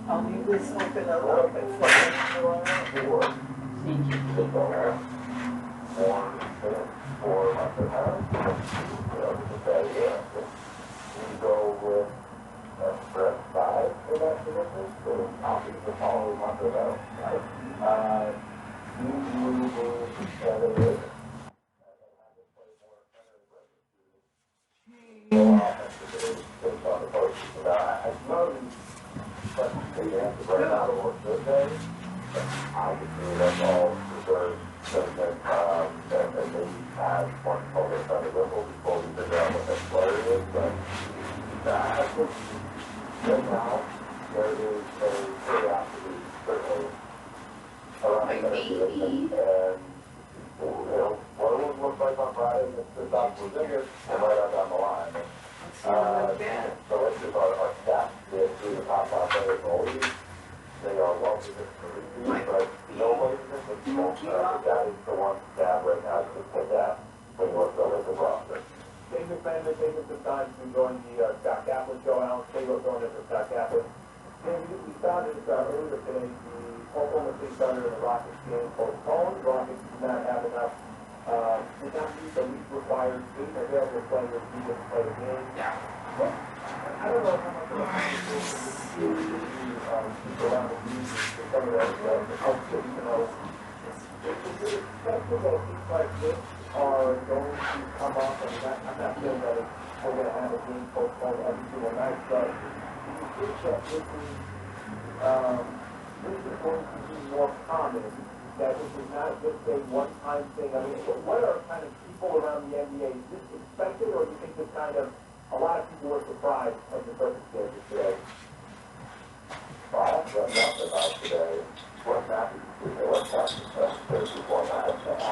I'll leave this open a little bit for you. Thank you.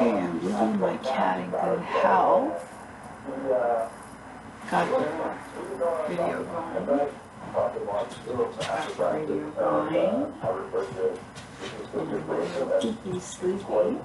Okay, I'm leaving my cat in good health. Got the video going. Got the radio going. He's sleeping.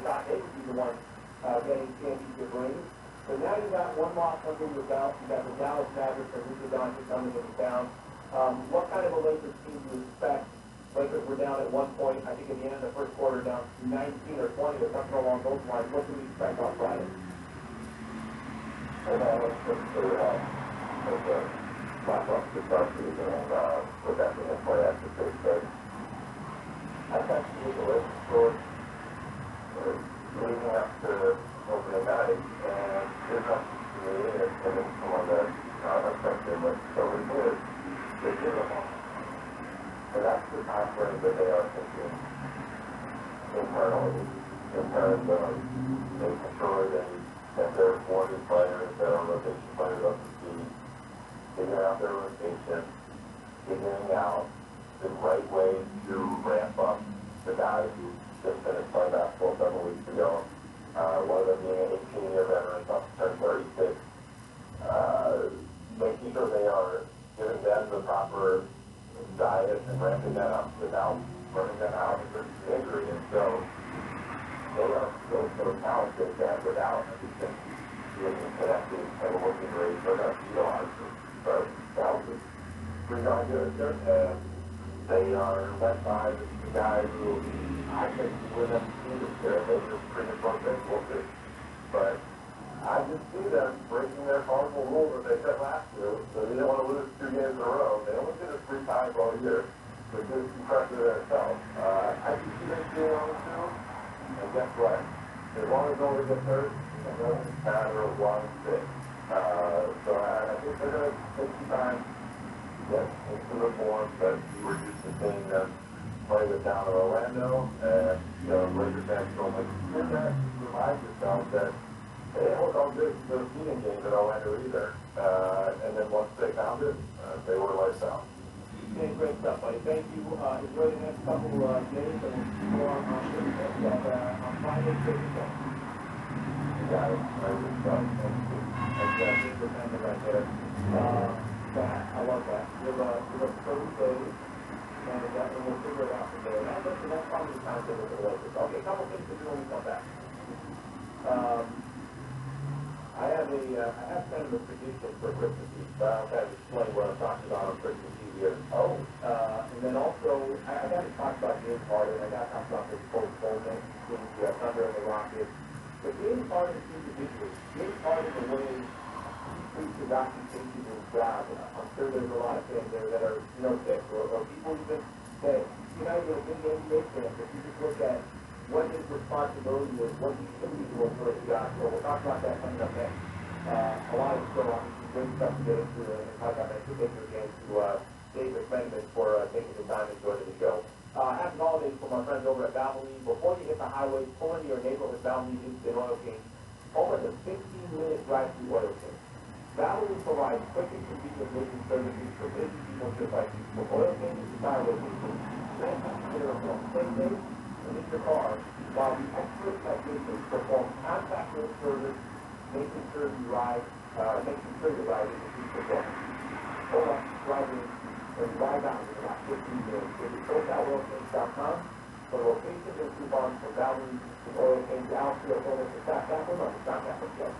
thought they would be the ones getting championship rings. But now you've got one loss under your belt. You've got the Dallas Mavericks and Luka Doncic coming into town. What kind of a Lakers team do you expect? Lakers were down at one point, I think at the end of the first quarter, down 19 or 20 or something along those lines. What do we expect on Friday? And I was just to wrap up the start season and put that in play after first day. I thought she was a little short leading up to opening night, and this up to me, and it's someone that affected what so we did. They did them all. So that's the time frame that they are thinking internally in terms of making sure that their warning players, their rotation players up to speed, figuring out their rotation, figuring out the right way to ramp up the guys who just finished playing basketball several weeks ago. One of them being an 18-year veteran, about to turn 36. Making sure they are giving them the proper diet and ramping that up without running them out of the injury. And so they are still so talented that without everything being connected and working rate, they're going to utilize them. But that was pretty darn good. And they are led by the guys who I think win them this year. They just bring it from their focus. But I just see them breaking their cardinal rule that they set last year. So they didn't want to lose 2 games in a row. They only did it 3 times all year, which is impressive in itself. I can see them being on the two. And guess what? As long as nobody gets hurt, it doesn't matter one thing. So I think they're going to take some time to get into the form that we were used to seeing them play with down in Orlando. And, Lakers fans don't like to hear that. Remind yourself that they didn't look all good for the seeding games in Orlando either. And then once they found it, they were lights out. Okay, great stuff, buddy. Thank you. Enjoy the next couple days, and we'll go on Friday. You got it. Very good stuff. Thank you. That's the kind right there. I love that. Give us 30 days, and we'll figure it out from there. That's probably the time to look at the Lakers. Okay, a couple things to do when we come back. I have kind of a prediction for Christmas Eve, but I'll kind of explain what I'm talking about on Christmas Eve here. And then also, I got to talk about James Harden. I got to talk about this Coach Coleman, the Thunder and the Rockets. But James Harden seems to be James Harden, the way he treats the documentation of his job. I'm sure there's a lot of fans there that are, sick, or people even say, you're not even a big NBA fan, but you just look at what his responsibility is, what he should be doing for his job. So we'll talk about that coming up next. A lot of still great stuff to get into, and talk about that particular game to Dave McMenamin for taking the time and joining the show. Happy holidays from our friends over at Valvoline. Before you hit the highway, pull into your neighborhood Valvoline Instant Oil Change. Over the 15-minute drive to oil change. Valvoline provides quick and convenient maintenance services for busy people just like you. For oil changes and tire rotations, same day, and in your car, while the expert technicians perform contactless service, making sure you ride is a peak performance. Hold on, drive in, and ride out in about 15 minutes. Visit SoCalOilChange.com for locations and coupons for Valvoline Oil Change Outfield Owners to South Kaplan on the South Kaplan Show.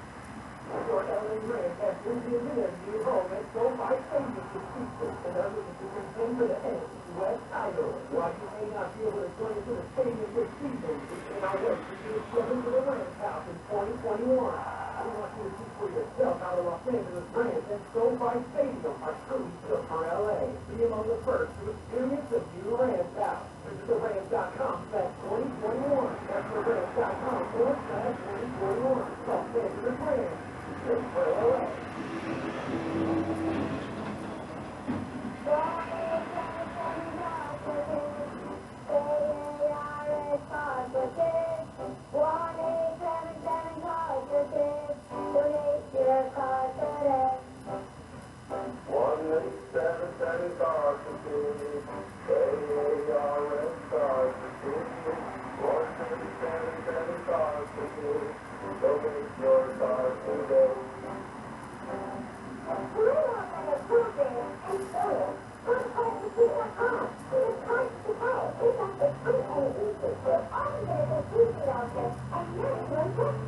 For LA Rams has moved in their new home at SoFi Stadium to Houston and under the superintendent of the West Idaho. While you may not be able to join us in the stadium this season, it's in our way to get you to the Rams house in 2021. We want you to see for yourself how the Los Angeles Rams and SoFi Stadium are truly built for LA. Be among the first to experience the new Rams house. Visit therams.com/2021. That's therams.com/2021. Los Angeles Rams. Built for LA.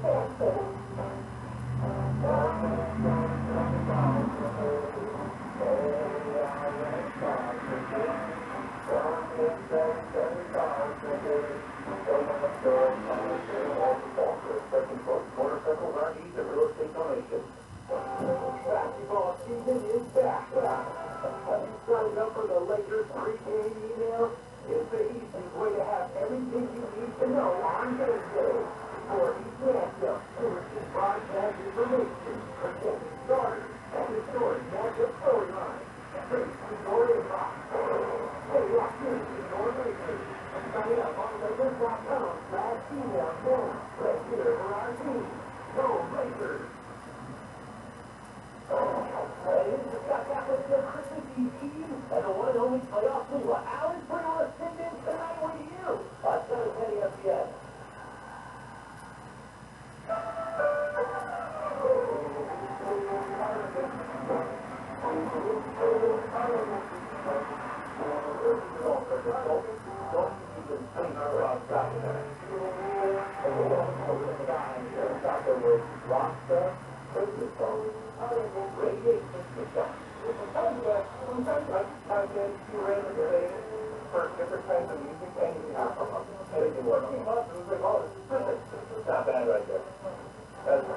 Motorcycles aren't easy, real estate donations. Basketball season is back. Have you signed up for the Lakers pregame email? It's the easiest way to have everything you need to know on game day. For each matchup, to receive broadcast information, projected starters, and historic matchup storyline. Straight to your inbox. Hey, lock in to your Lakers. Sign up on Lakers.com/email now. Let's hear it for our team. Go Lakers! It's the Scott Catholic Christmas Eve and the one and only playoff leader. Alan Brenner sent in tonight with you on 710 ESPN. Not bad right there. That's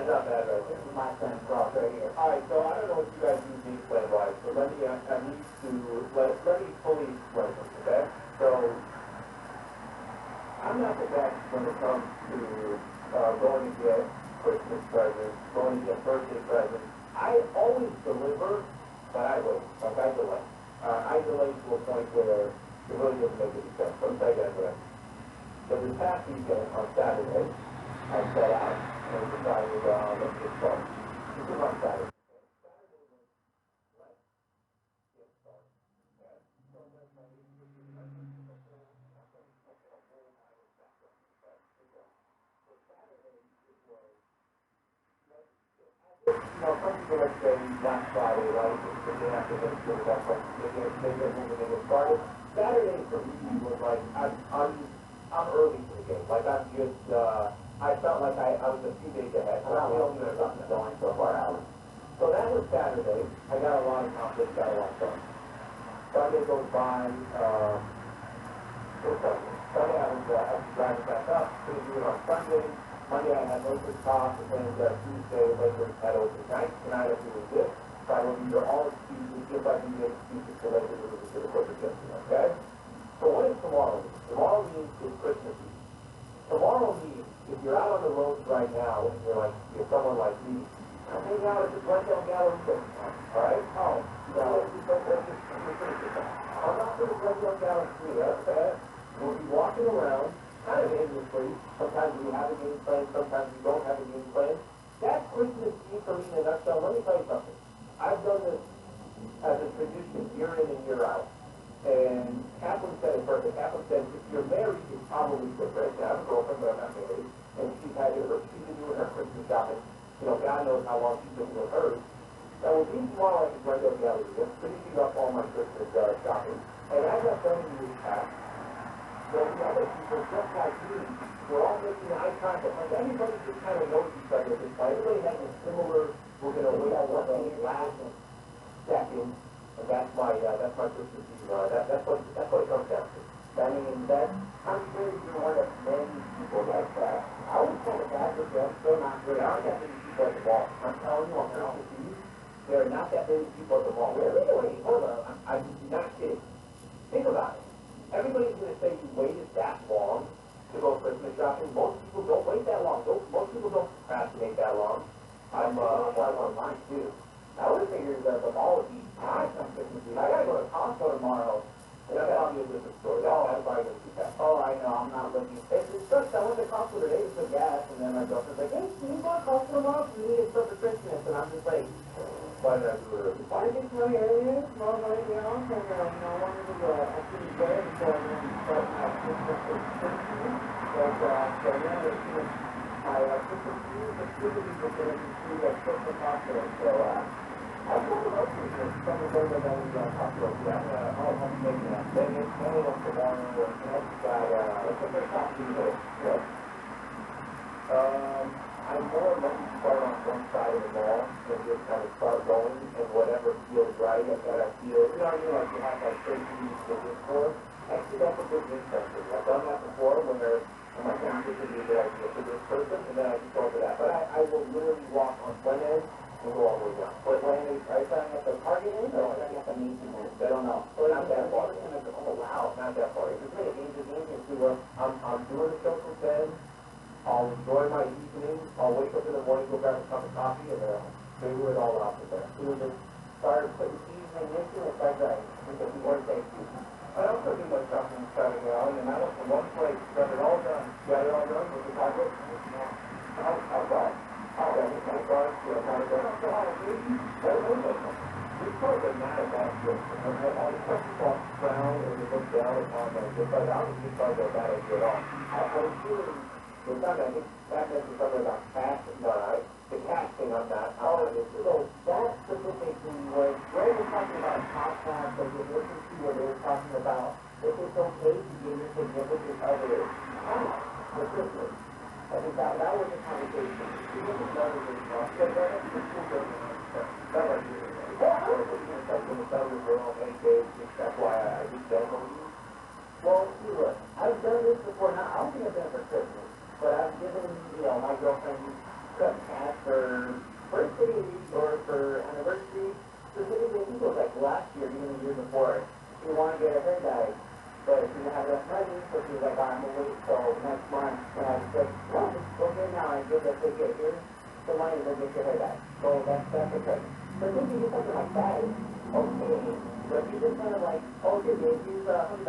not bad right there. My friend Ross right here. All right, so I don't know what you guys do these play-wise, but let me at least let me fully explain this, okay? So I'm not the best when it comes to going to get Christmas presents, going to get birthday presents. I always deliver, but I wait. Like I delay. I delay to a point where it really doesn't make any sense. Let me tell you guys what I mean. So this past weekend on Saturday, I set out and decided, let's get started. This is on Saturday. You know, some people like say last Friday, right? It's the day after Thanksgiving, that's like they get moving, they get started. Saturday for me was like I'm early to the game. Like I'm just I felt like I was a few days ahead. So we don't need something going so far out. So that was Saturday. I got a lot accomplished, got a lot done. Sunday goes by, Sunday I was driving back up, couldn't do it on Sunday. Monday I had Lakers talk, and Tuesday Lakers had open night. Tonight I'm doing this. So I will be your all excuses, just like you made excuses for Lakers to the Clippers yesterday, okay? So what is tomorrow mean? Tomorrow means it's Christmas Eve. Tomorrow means if you're out on the roads right now and you're someone like me, I'm hanging out at the Glendale Gallery Center. All right? Oh, no, I'm not for the Glendale Gallery Center. That's bad. We'll be walking around, kind of aimlessly. Sometimes we have a game plan, sometimes we don't have a game plan. That's Christmas Eve for me in a nutshell. Let me tell you something. I've done this as a tradition year in and year out. And Kaplan said it perfect. Kaplan said, if you're married, it's probably different. I have a girlfriend, but I'm not married. And she's been doing her Christmas shopping. You know, God knows how long she's been doing hers. Now, with me tomorrow, I can bring up the alley. I'm finishing up all my Christmas shopping. And as I've done in years past, the other people, just like me, we're all making eye contact. Like, everybody just kind of knows each other at this point. Everybody has a similar, we're going to wait on one thing last second. And that's my Christmas Eve. That's what it comes down to. I mean, I'm sure you're one of many people like that. I was kind of bad with them, still not good. There aren't that many people at the mall. I'm telling you, on Christmas Eve, there are not that many people at the mall. Really? Hold on. I'm not kidding. Think about it. Everybody's going to say you waited that long to go Christmas shopping. Most people don't wait that long. Most people don't procrastinate that long. I'm online too. I would have figured that the mall would be packed on Christmas Eve. I gotta go to Costco tomorrow. That'll be a different story. That's probably going to be packed. Oh, I know. I'm not looking. It's just, I went to Costco today to put gas, and then my girlfriend's like, hey, can you go to Costco tomorrow? We need stuff for Christmas. And I'm just like, why did I do it early? Why did you tell me earlier? Tomorrow night, you know, and I wanted to go. I couldn't go before I went to start my Christmas for Christmas. But, so yeah, my Christmas Eve is typically going to be at Christmas Hospital. So, I'm going to look for this. Some of them are going to hospital. Yeah, I'm making that. Then it's one of them tomorrow. And that's got, what's the first top two there? Yeah. I'm more or less start on one side of the ball and just kind of start going and whatever feels right. I've got to feel, like you have like crazy vision for. Actually, that's a good insight. I've done that before where I'm like, I'm just going to be the idea for this person, and then I just go over that. But I will literally walk on one end and go all the way down. But when I sign at the target end, or I at the main end, I don't know. Not that far. Oh, wow, not that far. It's really easy to I'm doing the social bend. I'll enjoy my evening. I'll wake up in the morning, go grab a cup of coffee, and then I'll figure it all out from there. So we just start putting evening into it, like that. Because we want to take I also do my shopping Saturday out, and I went to one place, got it all done. Got it all done with the target. How about? Oh, that was my car. Yeah, my car. So how do you? We probably not a bad trip. I was talking about brown and we looked down upon them. Just like, I was just like a bad idea at all. I was feeling, I think that mentioned something about cash. No, the cash thing on that. Oh, so that specifically was, Ray was talking about top class, so you listen to what they were talking about. If it's okay to give your significant other the Christmas. I think that was the conversation. You look at that as a that was the school that was that's why I just don't know you. Well, see, look, I've done this before. Now, I don't think I've done it for Christmas, but I've given, my girlfriend cash for birthday or for anniversary. Specifically, I think it was like last year, even the year before. She wanted to get a hair dye, but she didn't have enough money, so she was like, I'm going to wait till next month. And I was like, well, just go get it now. I give that ticket. Here's the money to go get your hair dye. So that's okay. But if you do something like that, okay. But you just kind of like, okay, babe, use $100.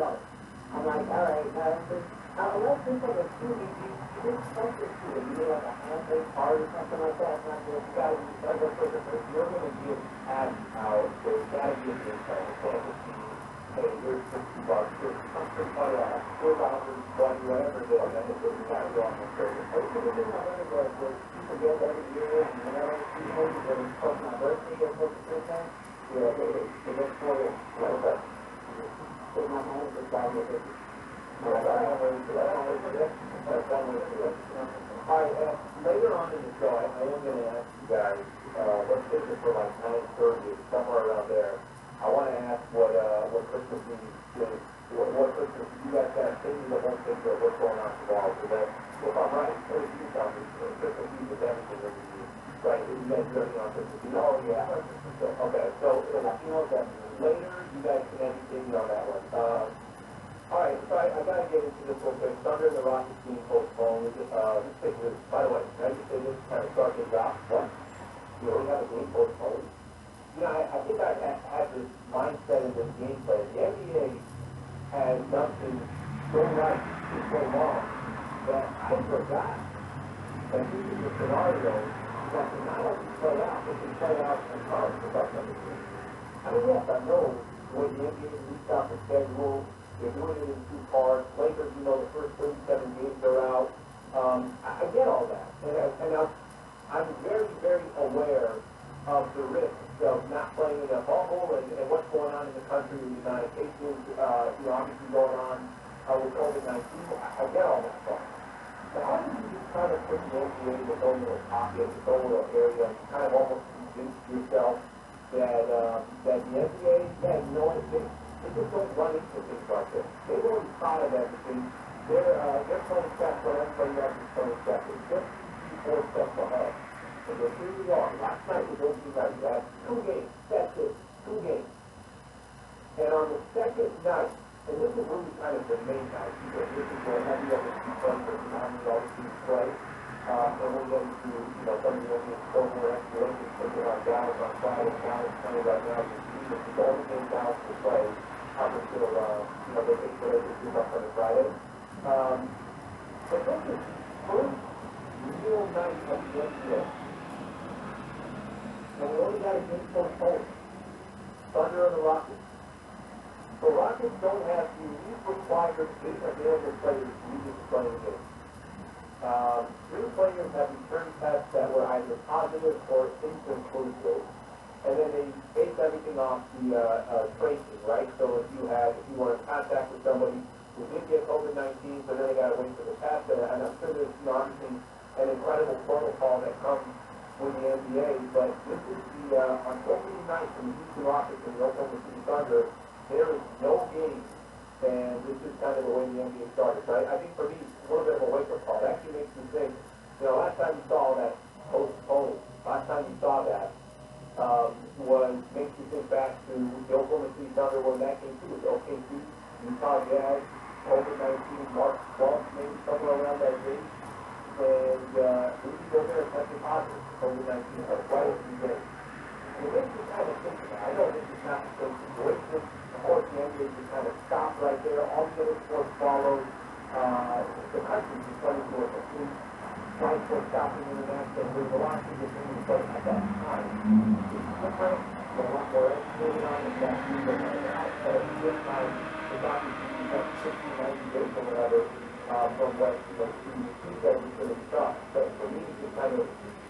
I'm like, all right, unless there's like a student, you did something to it. You did like a handmade card or something like that. It's not just got to be something for the person. You're going to give cash out, there's got to be a discount. It's going to be, hey, here's $50, here's something, $4, whatever it is. And it's just got to go on the service. I used to do my other work where people get every year, and whenever people get it, close to my birthday, get close to Christmas, you're like, hey, they get for it, whatever. Put my hand in the side of it. All right, later on in the show, I am going to ask you guys, let's take it for like 9:30, somewhere around there. I want to ask what Christmas Eve is, what Christmas, you guys got to think the whole picture of what's going on tomorrow. So that, if I'm right, Christmas Eve is everything that we do. Right, you guys are on Christmas Eve. Oh, yeah. Okay, so later, you guys can educate me on that one. All right, so I got to get into this real quick. Thunder and the Rockets being postponed. Let's take this. By the way, can I just say this kind of start things off? What? You already have a game postponed? I think I had this mindset in this gameplay. The NBA has done things so right and so long that I forgot that this is a scenario that can not only play out, it can play out in college without something to do. I mean, yes, I know when the NBA reached out the schedule, they're doing it in 2 parts. Lakers, the first 37 games are out. I get all that. And I'm very, very aware of the risks of not playing in a bubble and what's going on in the country with the United States, obviously going on with COVID-19. I get all that stuff. But how do you just kind of put the NBA in its own little pocket, its own little area, and kind of almost convince yourself that the NBA, they just don't run into things like this. They've already thought of everything. They're playing steps when everybody else is playing steps. It's just 4 steps ahead. And then here we are. Last night was opening night. You had 2 games. That's it. 2 games. And on the second night, and this is really kind of the main night, because this is where heavy other people and all the teams play. And we're getting to, some of the over escalations taking on Dallas on Friday. Dallas playing right now. It's the only game Dallas to play up until, they take the Lakers do up on the Friday. But this is first real night of the NBA. And we only got a game postponed. Thunder and the Rockets. The Rockets don't have the least required 8 available players to use to play the game. 3 players have returned tests that were either positive or inconclusive. And then they base everything off the tracing, right? So if you were in contact with somebody who did get COVID-19, so then they got to wait for the test, and I'm sure there's obviously an incredible protocol that comes with the NBA, but this is the, on opening night from the Houston Rockets and the Oklahoma City Thunder, there is no game, and this is kind of the way the NBA started. So I think for me, it's a little bit of a wake-up call. It actually makes me think, you know, last time you saw that postponed, last time you saw that, makes you think back to the Oklahoma City Thunder when that came through. It was OKC, Utah Jazz, COVID-19, March 12th, maybe somewhere around that date. And Rudy Gobert tested positive for COVID-19 right at the beginning. And it makes you kind of think about it. I know this is not the same situation. Of course, the NBA just kind of stopped right there. All the other sports followed. The country just went into a complete flight for stopping international. There's a lot of people thinking, but at that time, it's different. They're a lot more educated on it. That's even at this time, it's obviously got 60, 90 days or whatever from what CDC said was going to be done. But for me, it's just kind of,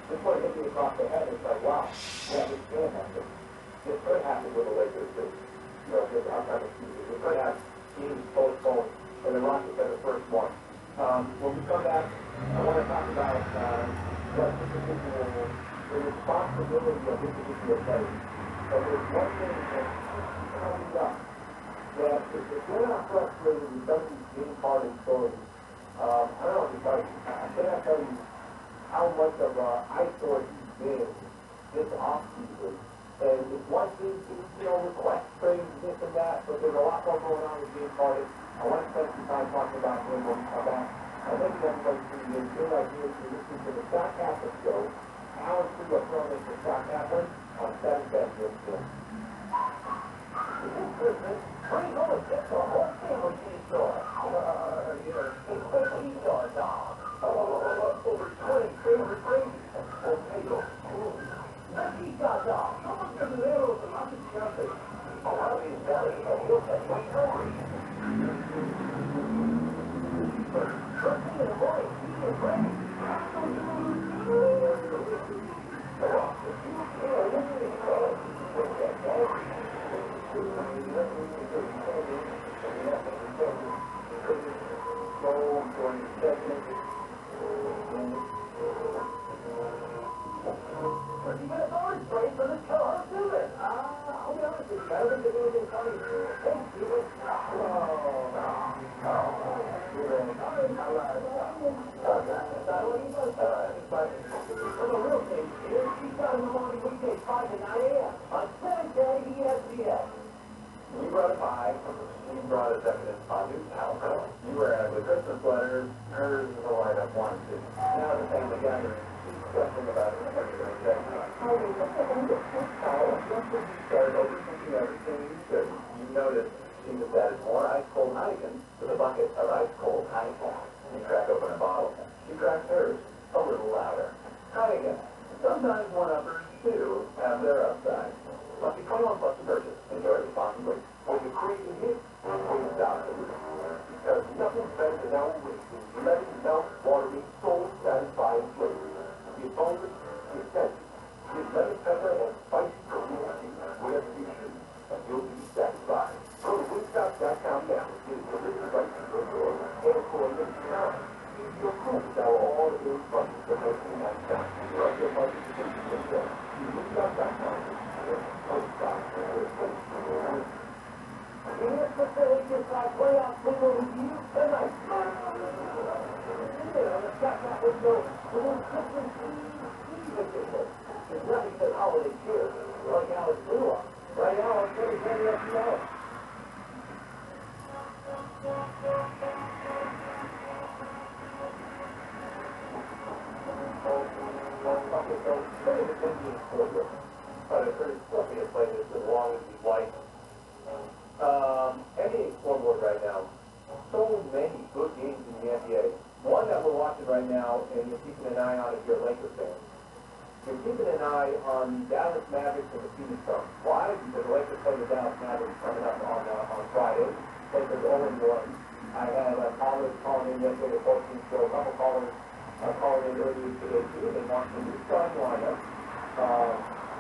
just want to hit me across the head. It's like, wow, yeah, this can happen. This could happen with the Lakers too. You know, just outside of season. We could have games postponed, and the Rockets are the first one. When we come back, I want to talk about what the responsibility of this particular place. And there's one thing that comes up, that if we're not frustrated with some of these game party stories, I don't know, because I cannot tell you how much of an eyesore he's been this offseason. And it's one thing to, you know, request trades, this and that, but there's a lot more going on with James Harden. I want to spend some time talking about him when we come back. I think everybody's going to be a good idea to listen to the Scott Kaplan show. Alan Freeman filling in for Scott Kaplan on 710 ESPN. This Christmas, we're going to get the whole family G-Star. It's a G-Star dog. Over 20 favorite breeds. The G-Star dog. Someone gives an arrow to lots of jumping. I'll be selling a little bit more story. First thing in the morning, he is ready. We brought a pie. She brought us evidence on Newtown. You were at the Christmas letters. Hers was a lineup one, too. Now the thing together. She's questioning about it. Oh, look at them. Just as you started overthinking everything you should, you noticed she just added more ice-cold Heineken to the bucket of ice-cold Heineken. You crack open a bottle. She cracks hers a little louder. Heineken. Sometimes one-uppers, too, have their upside. Must be 21 plus to purchase. Enjoy responsibly. When you're crazy hit, we stop it. Because nothing's better than our wasting. Letting yourself watery, soul satisfying flavors. You fold it, you scent it. You lemon pepper and spicy cooking wherever you choose. And you'll be satisfied. Go to Woodstock.com now. Get your little spicy cooking and for a little time. Use your food without all of those buttons for making that sound. Rub your buttons to get yourself. Use Woodstock.com. Here's the Phillies like playoff single review tonight. On the Scott Kaplan show, the most different edition. There's nothing but holiday cheer, like Alex Lua. Right now on 2020 FPL. Okay, so pretty much Indians quarter. But it's pretty fluffy to play this as long as you'd like. NBA scoreboard right now. So many good games in the NBA. One that we're watching right now, and you're keeping an eye on if you're a Lakers fan. You're keeping an eye on the Dallas Mavericks and the Phoenix Suns. Why? Because the Lakers play the Dallas Mavericks coming up on Friday. Lakers 0-1. I had callers calling in yesterday at 14 show. A couple callers calling in earlier today too. They want the new starting lineup.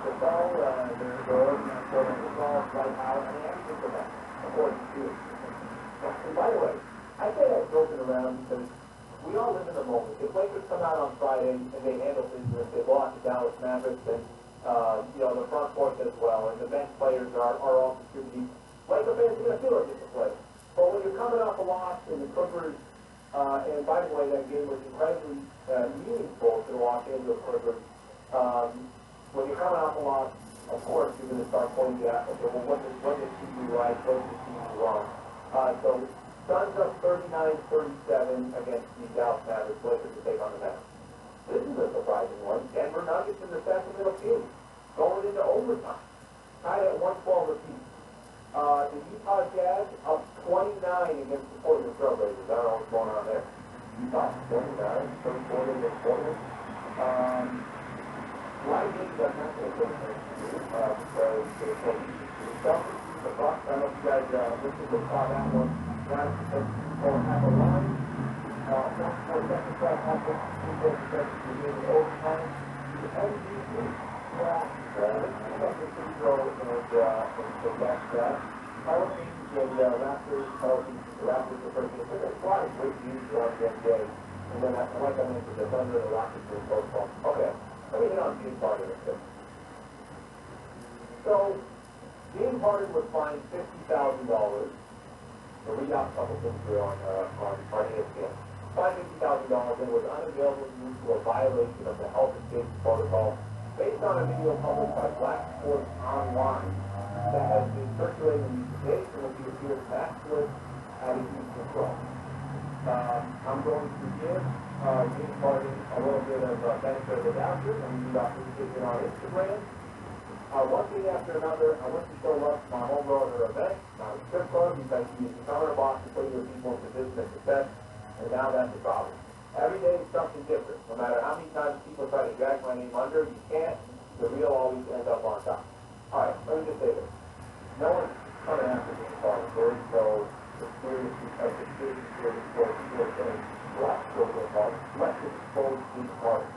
The ball, they're going for the ball right out, and they actually for that, according to it. And by the way, I say I've broken around because we all live in the moment. If Lakers come out on Friday and they handle business, they lost to Dallas Mavericks and, the front court as well, and the bench players are all contributing, Laker fans are going to feel it to play. But when you're coming off a loss and the Clippers, and by the way, that game was incredibly meaningful to the Los Angeles Clippers, when you're coming off a loss, of course, you're going to start pointing at, okay, well, what does he do right, what does he do wrong? So Suns up 39-37 against the Dallas Mavericks, Lakers to take on the Nets. This is a surprising one. Denver Nuggets in the Sacramento Kings going into overtime, tied at 112 apiece. The Utah Jazz up 29 against the Portland Trailblazers. I don't know what's going on there. Utah 29, 34 against Portland. Why did that not take place because the Celtics, the Bucks, I don't know if you guys listened or saw that one. Now it's have a line. Not for the second class, not for the second overtime. The MVP, second free throw and the last that. Pelicans and Raptors, the Raptors are first. There's a lot of great news on that day. And then like I mentioned, the Thunder and the Rockets were both. Okay. Let me hit on James Harden a bit. So, James Harden was fined $50,000. So read out a couple things here on ESPN. Fined $50,000 and was unavailable due to a violation of the health and safety protocol based on a video published by Black Sports Online that has been circulating these days and will be appeared masculine attitude control. I'm going to give James Harden a little bit of benefit of the doubt here, and we got this video on Instagram. One thing after another, I went to show up to my homeowner event, my strip club, because he is the counter box to put your people in position of success, and now that's the problem. Every day is something different. No matter how many times people try to drag my name under, you can't. The real always ends up on top. All right, let me just say this. No one's coming after James Harden. There is no conspiracy for black children called. Let's expose James Harden.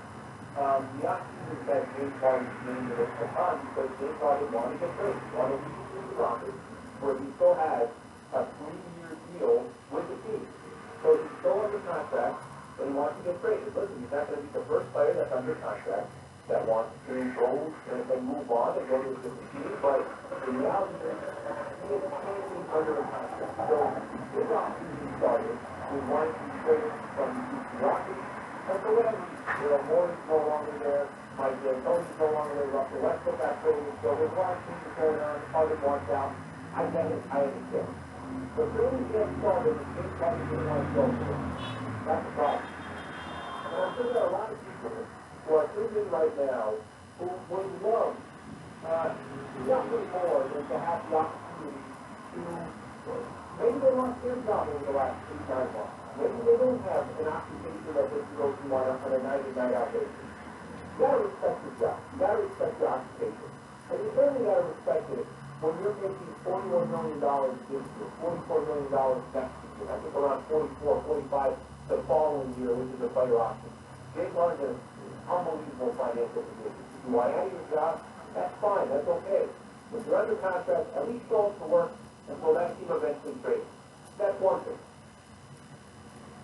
The option that James Harden is named to this time because James Harden wanted to get traded. He wanted to leave the Rockets, where he still has a 3-year deal with the team. So he's still under contract, but he wants to get traded. Listen, he's not going to be the first player that's under contract that wants to go and move on and go to a different team, but the reality is he is currently under a contract. So this offseason started with wanting to be traded from the Rockets. And for whatever reason, Morton's no longer there, Mike D'Antoni's no longer there, Russell Westbrook got traded, so there's a lot of things going on, Harden wants out. I get it, I understand. But really gets started, the James Harden didn't want to go for it. That's the problem. And I'm sure there are a lot of people who are thinking right now who would love nothing more than to have the opportunity to, maybe they lost their job over the last 3 times off. Maybe they don't have an occupation that they can go to on a night-in-night-out basis. You gotta respect your job. You gotta respect your occupation. And you certainly gotta respect it when you're making $41 million this year, $44 million next season. I think around 44, 45 the following year, which is a player option. James Harden is an unbelievable financial position. If you want out of your job, that's fine, that's okay. If you're under contract, at least show up to work until that team eventually trades. That's one thing.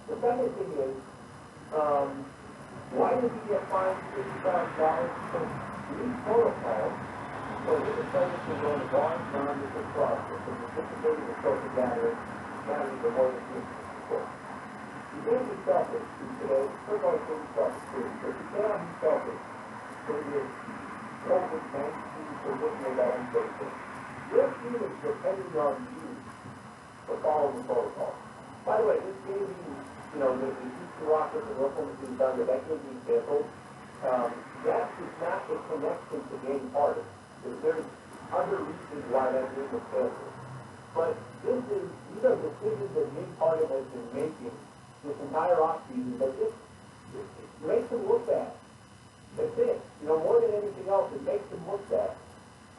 The second thing is, why did he get fined $50,000? Because these protocols, so his defendants can go to bars, non-different clubs, which is participating in social gatherings for more than 3 people. You can't be selfish today. First of all, you can't be selfish too, but you cannot be selfish for this COVID-19 position of that unfaithful. Your team is depending on you for following the protocol. By the way, this game the Houston Rockets and Oklahoma City Thunder, that game being canceled, that is not a connection to James Harden. There's other reasons why that game was canceled. But these are decisions that James Harden has been making this entire offseason that just makes him look bad. That's it. More than anything else, it makes him look bad.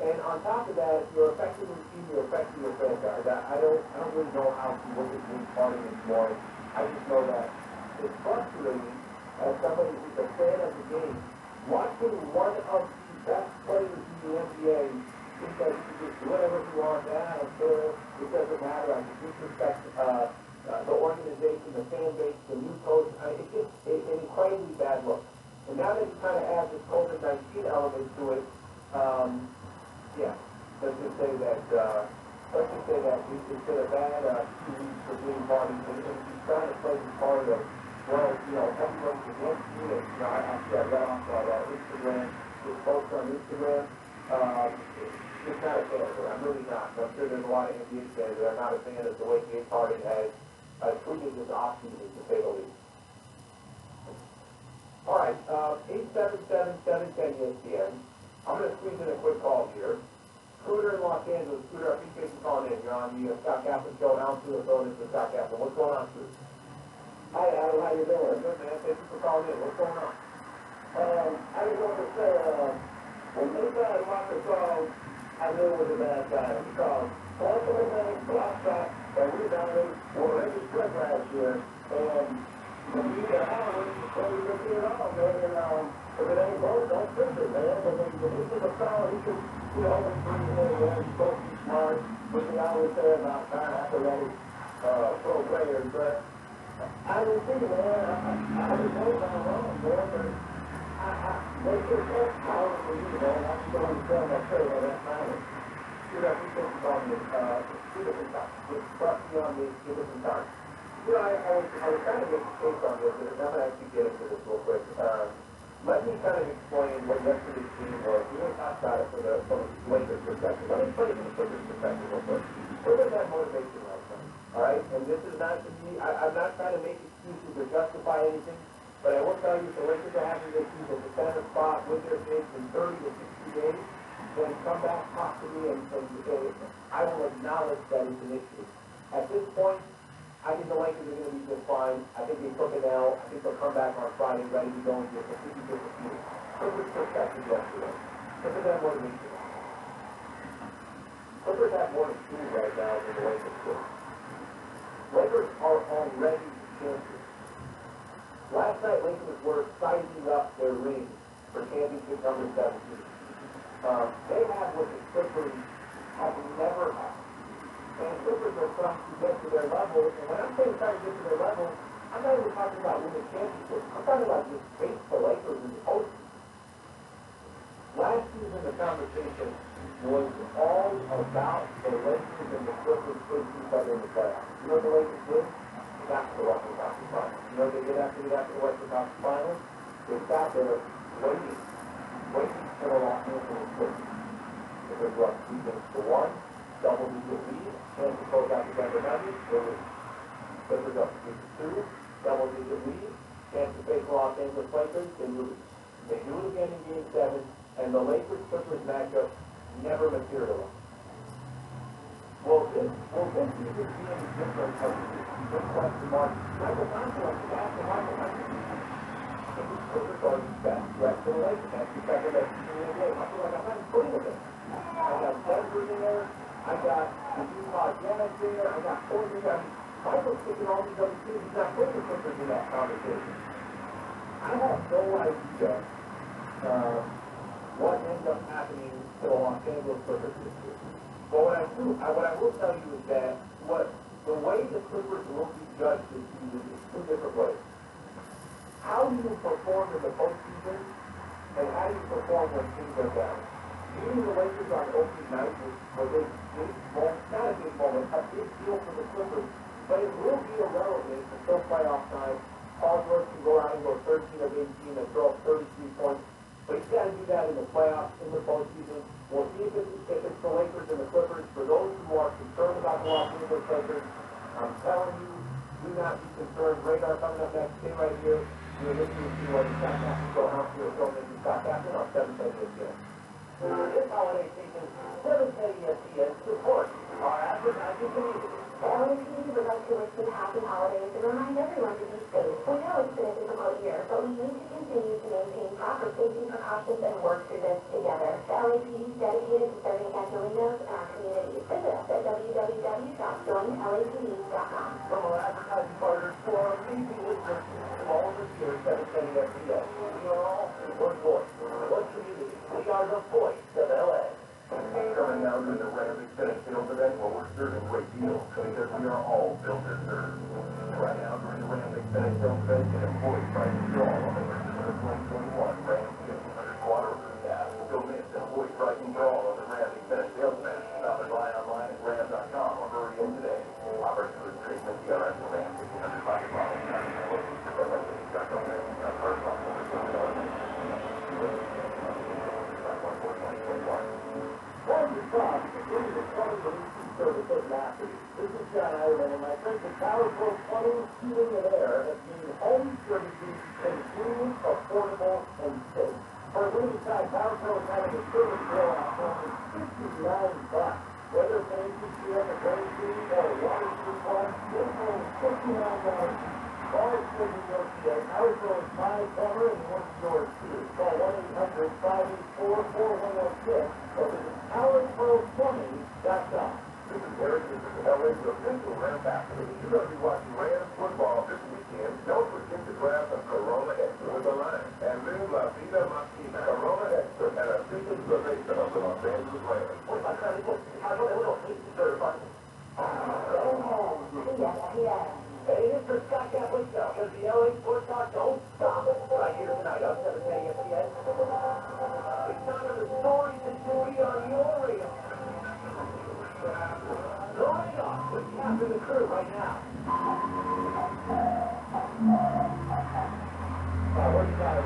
And on top of that, you're affecting your team, you're affecting your franchise. I don't really know how to look at James Harden anymore. I just know that it's frustrating as somebody who's a fan of the game, watching one of the best players in the NBA think that he can just do whatever he wants. I don't care. It doesn't matter. I can disrespect the organization, the fan base, the new coach. kind of add this COVID-19 element to it, yeah, let's just say that, it's been a bad 2 weeks for Green Party, and if he's trying to play the part of, well, everyone's against you, and, I read off Instagram, his posts on Instagram, it's not a fan of it, I'm really not. I'm sure there's a lot of NBA fans that are not a fan of the way Green Party has treated this offseason, to say the least. All right, 877-710 ESPN. I'm going to squeeze in a quick call here. Scooter in Los Angeles. Scooter, I appreciate you calling in. You're on the Scott Kaplan show. Alan Stewart throwing into Scott Kaplan. What's going on, Scooter? Hi, Adam. How you doing? Good, man. Thank you for calling in. What's going on? I just want to say, when they got Marcus Charles, I knew it was a bad guy because all the way block shot and rebounding were really good last year. And when you get out, when you can see it all, man, and if it ain't broke, don't fix it, man. But when you see the foul, he can, always bring it in there. He's supposed to be smart, which we always say about kind of athletic pro players. But I didn't see it, man. I was told I'm wrong, man. But they should have power for you, man. I'm just going to tell my player that time. Shoot up, we think about this. Two different times. Just trust me on these 2 different times. I was trying to get the case on this, and I'm going to actually get into this real quick. Let me kind of explain what yesterday's game was. We didn't talk about it from the Lakers perspective. Let me put it from the Clippers perspective real quick. Where was that motivation last night? All right? And this is not to be, I'm not trying to make excuses or justify anything, but I will tell you, if the Lakers are having issues at the center spot with their bigs in 30 to 60 days, then come back, talk to me, and I will acknowledge that it's an issue. At this point, I think the Lakers are going to be just fine. I think they took it now. I think they'll come back on Friday ready to go and get a completely different view. Clippers perspective yesterday. Clippers have more than 2. Clippers have more than 2 right now than the Lakers do. Lakers are already champions. Last night, Lakers were sizing up their ring for championship number 17. They have what the Clippers have never had. And Clippers are trying to get to their level. And when I'm saying trying to get to their level, I'm not even talking about winning championships. I'm talking about just face the Lakers in the postseason. Last season, the conversation was all about the Lakers and the Clippers facing each other in the playoffs. You know what the Lakers did? They got to the Western Conference Finals. You know what they did after they got to the Western Conference Finals? They sat there waiting for the Los Angeles Clippers. It was what, 3 games to 1, double-digit lead, chance to close out the Denver Nuggets. They were Clippers up 3-2, double-digit lead, chance to face the Los Angeles Lakers. They lose. They do it again in Game 7, and the Lakers-Clippers matchup never materialized. Will this season be any different as this question mark? Michael Thompson was asked to Michael Thompson. The Clippers are the best threat to the Lakers. That's the second best team in the game. I feel like I'm not including with it. I got Denver there. I got the Utah Jazz there. I got Portland. Michael's picking all these other teams. He's not putting the Clippers in that conversation. I have no idea what ends up happening to the Los Angeles Clippers this year. But what I will tell you is that the way the Clippers will be judged this season is 2 different ways. How do you perform in the postseason, and how do you perform when things are down? Usually the Lakers on opening night was a big moment, not a big moment, a big deal for the Clippers, but it will be irrelevant until playoff time. Paul George can go out and go 13 of 18 and throw up 33 points. But he's got to do that in the playoffs, in the postseason. We'll see if it's the Lakers and the Clippers. For those who are concerned about the Los Angeles Lakers, I'm telling you, do not be concerned. Radar coming up next. Stay right here. You're listening to what Scott Kaplan go out here. Don't miss Scott Kaplan on 710 ESPN. This holiday season, 710 ESPN supports our advertising community. LAPD would like to wish you happy holidays and remind everyone to be safe. We know it's been a difficult year, but we need to continue to maintain proper safety precautions and work through this together. The LAPD is dedicated to serving Angelinos and our community. Visit us at www.joinlapd.com. From our advertising partners for our amazing listeners from all over here at 710 ESPN. We are all one voice, one community. We are the voice of LA. Coming now to the Ram Extended Sales event where we're serving great deals because we are all built to serve. Right now during the Ram Extended Sales event, get employee prices all on the 2021 Ram Ireland, and my friends at Powerful Plumbing, Heating, and Air have seen home services convenient, affordable, and safe. For a limited time, Powerful is having a service blowout for only $59. Whether it's an ACCS, a drain fee, or a water heater pump, it's only $59. All it's good to go today. Powerful is my plumber, and he wants yours too. Call 1-800-584-4106 or visit PowerProPlumbing.com. This is Eric. This is LA's official Rams ambassador. You're going to be watching Rams football this weekend. Don't forget to grab some Corona Extra with the line. And live La Vida Machina. Corona Extra at a official celebration of the Los Angeles Rams. Hey, this is Scott Catholic Show, because the LA Sports Talk don't stop. Right here tonight on 710 ESPN. It's time for the stories that you'll be on your radio. Going on with Captain the crew right now. What do you got?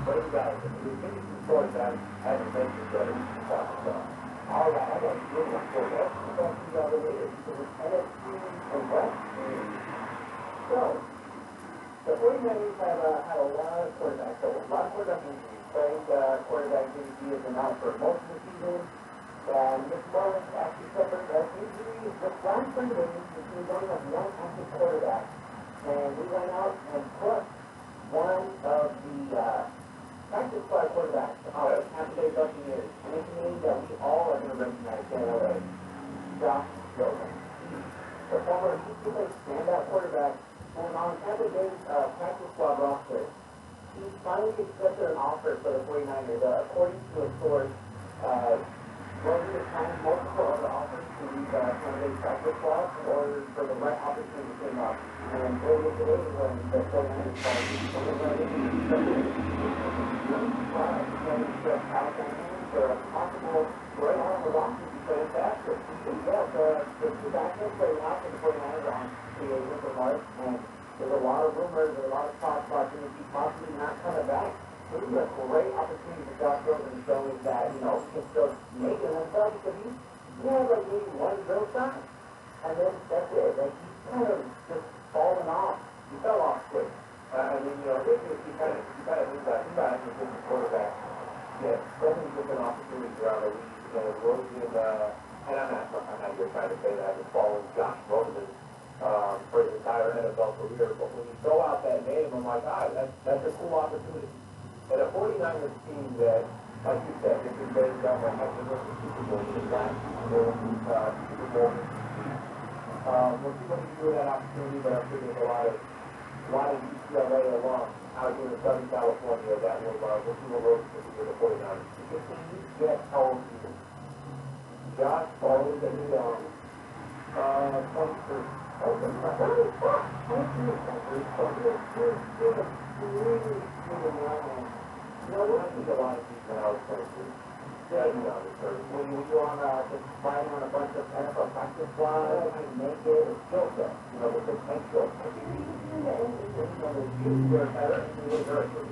What do you got? We finished the story that I haven't mentioned that we should talk about. All right, I got a good one for you. That's the other way. It's NFC and West. So, the 49ers have had a lot of quarterbacks. So, a lot of quarterback injuries. Frank, quarterback injury has been out for most of the season. And Nick Mullins actually suffered an injury just last Sunday. The team only has one active quarterback. And we went out and put one of the practice squad quarterbacks out of Tampa Bay Buccaneers. And it's a name that we all are going to recognize in LA. Josh Rosen. The former UCLA standout quarterback and on Tampa Bay's practice squad roster. He finally accepted an offer for the 49ers. According to a source, Rosen has signed multiple other offers to leave Tampa Bay's practice squad in order for the right opportunity to came up. And earlier today, when the 49ers called, for a possible right on the roster to be fantastic. Yeah, the two backups are out for the 49ers on the 8th of March, and there's a lot of rumors, there's a lot of talk about him possibly not coming back. This is a great opportunity for Josh Rosen showing that, he can still make it himself because he has like maybe one real shot, and then that's it. Like, he's kind of just falling off. He fell off quick. Originally he kind of moved back. He got a different quarterback. Yeah, so many different opportunities around the league. Rosen, and I'm not even trying to say that I've been following Josh Rosen for his entire NFL career, but when you throw out that name, I'm like, that's a cool opportunity. And a 49ers team that, like you said, this is based on what happened with the Super Bowl, the last Super Bowl. We'll see what we do with that opportunity, but I'm sure there's a lot of UCLA along out here in Southern California that will see what Rosen can do with the 49ers. Get home here. Josh Rosen, 23. I think a lot of people when I was 23. Yeah, When you're on just fighting on a bunch of NFL practice squads, you make it, it's still good. The potential. The youth were better, and they were very good.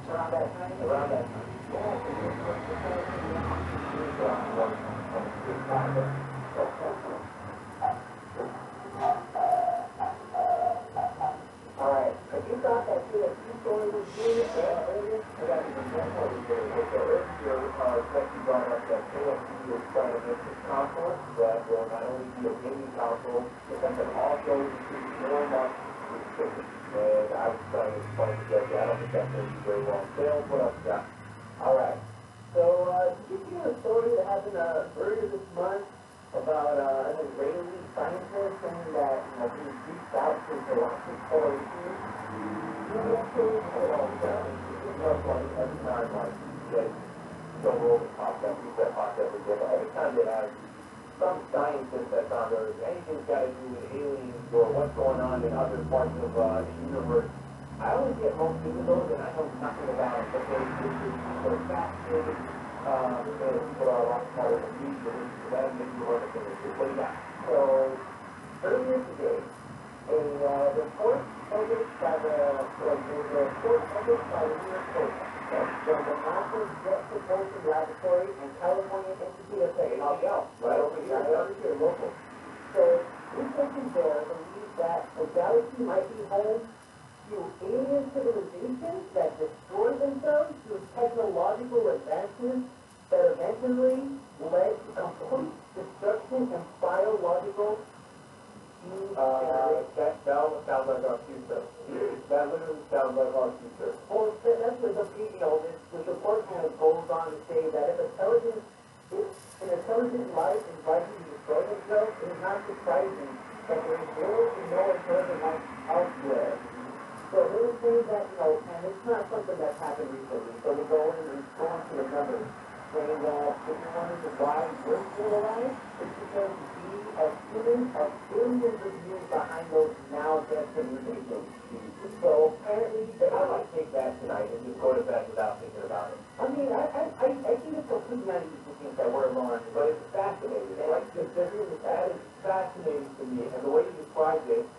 Around that time? Around that time. All right. If you thought that CSU story was good, earlier, I got an example of it. Becky brought up that KFC is trying to make this console that will not only be a gaming console, but that can also include more months with chicken. And I was trying to explain to Becky, I don't think that's going to be very well sales. What else you got? All right. So, did you hear a story that happened earlier this month about an Israeli scientist saying that, he reached out to the Galactic Coalition? Every time, like, don't roll the podcast, we set podcast again, but every time they have some scientist that's on there, anything's got to do with aliens or what's going on in other parts of the universe, I always get most of those, and I know nothing about it, but they're fascinating, because people are a lot smarter than me, so that makes you learn a thing or two. What do you got? So, earlier today, a report published by the New York Post from the NASA Jet Propulsion Laboratory and California Institute of Technology, right over here local. So, Researchers there believe that the galaxy might be home to alien civilizations that destroy themselves through technological advancements that eventually led to complete destruction and biological That sounds like our future. That literally sounds like our future. Well, that's what the this report kind of goes on to say that if an intelligent life is likely to destroy itself, it is not surprising that there is little to no intelligent life elsewhere. So they were saying that, and it's not something that's happened recently, so we go in and go into the numbers, saying that if you're wondering why we're still alive, it's because we as humans are billions of years behind those now dead civilizations. So apparently, I might take that tonight and just go to bed without thinking about it. I mean, I think it's completely naive to think that we're alone, But it's fascinating. Like, that is fascinating to me. And the way you described it,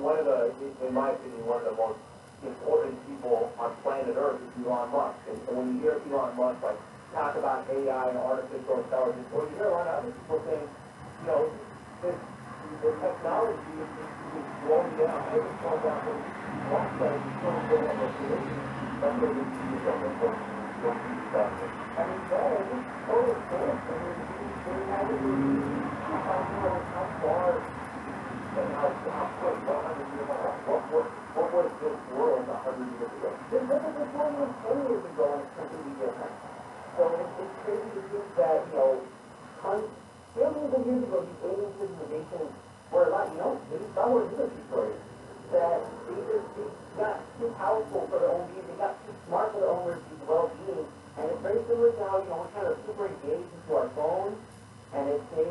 one of the, in my opinion, one of the most important people on planet Earth is Elon Musk. And when you hear Elon Musk, like, talk about AI and artificial intelligence, or you hear a lot of other people saying, the technology is slowing down. It's slowing down. That's why it's slowing down the creation. That's what we see from the book. I mean, that is total sense. I mean, we have to be how far and how quick, 100 years ago, What was this world 100 years ago? this was 20 years ago, and it's completely different. So it's crazy to think that, billions of years ago, these alien civilizations were a lot, maybe Star Wars military stories, that they got too powerful for their own being, they got too smart for their own well-being, and it's very similar to how, we're kind of super engaged into our phones, and it's very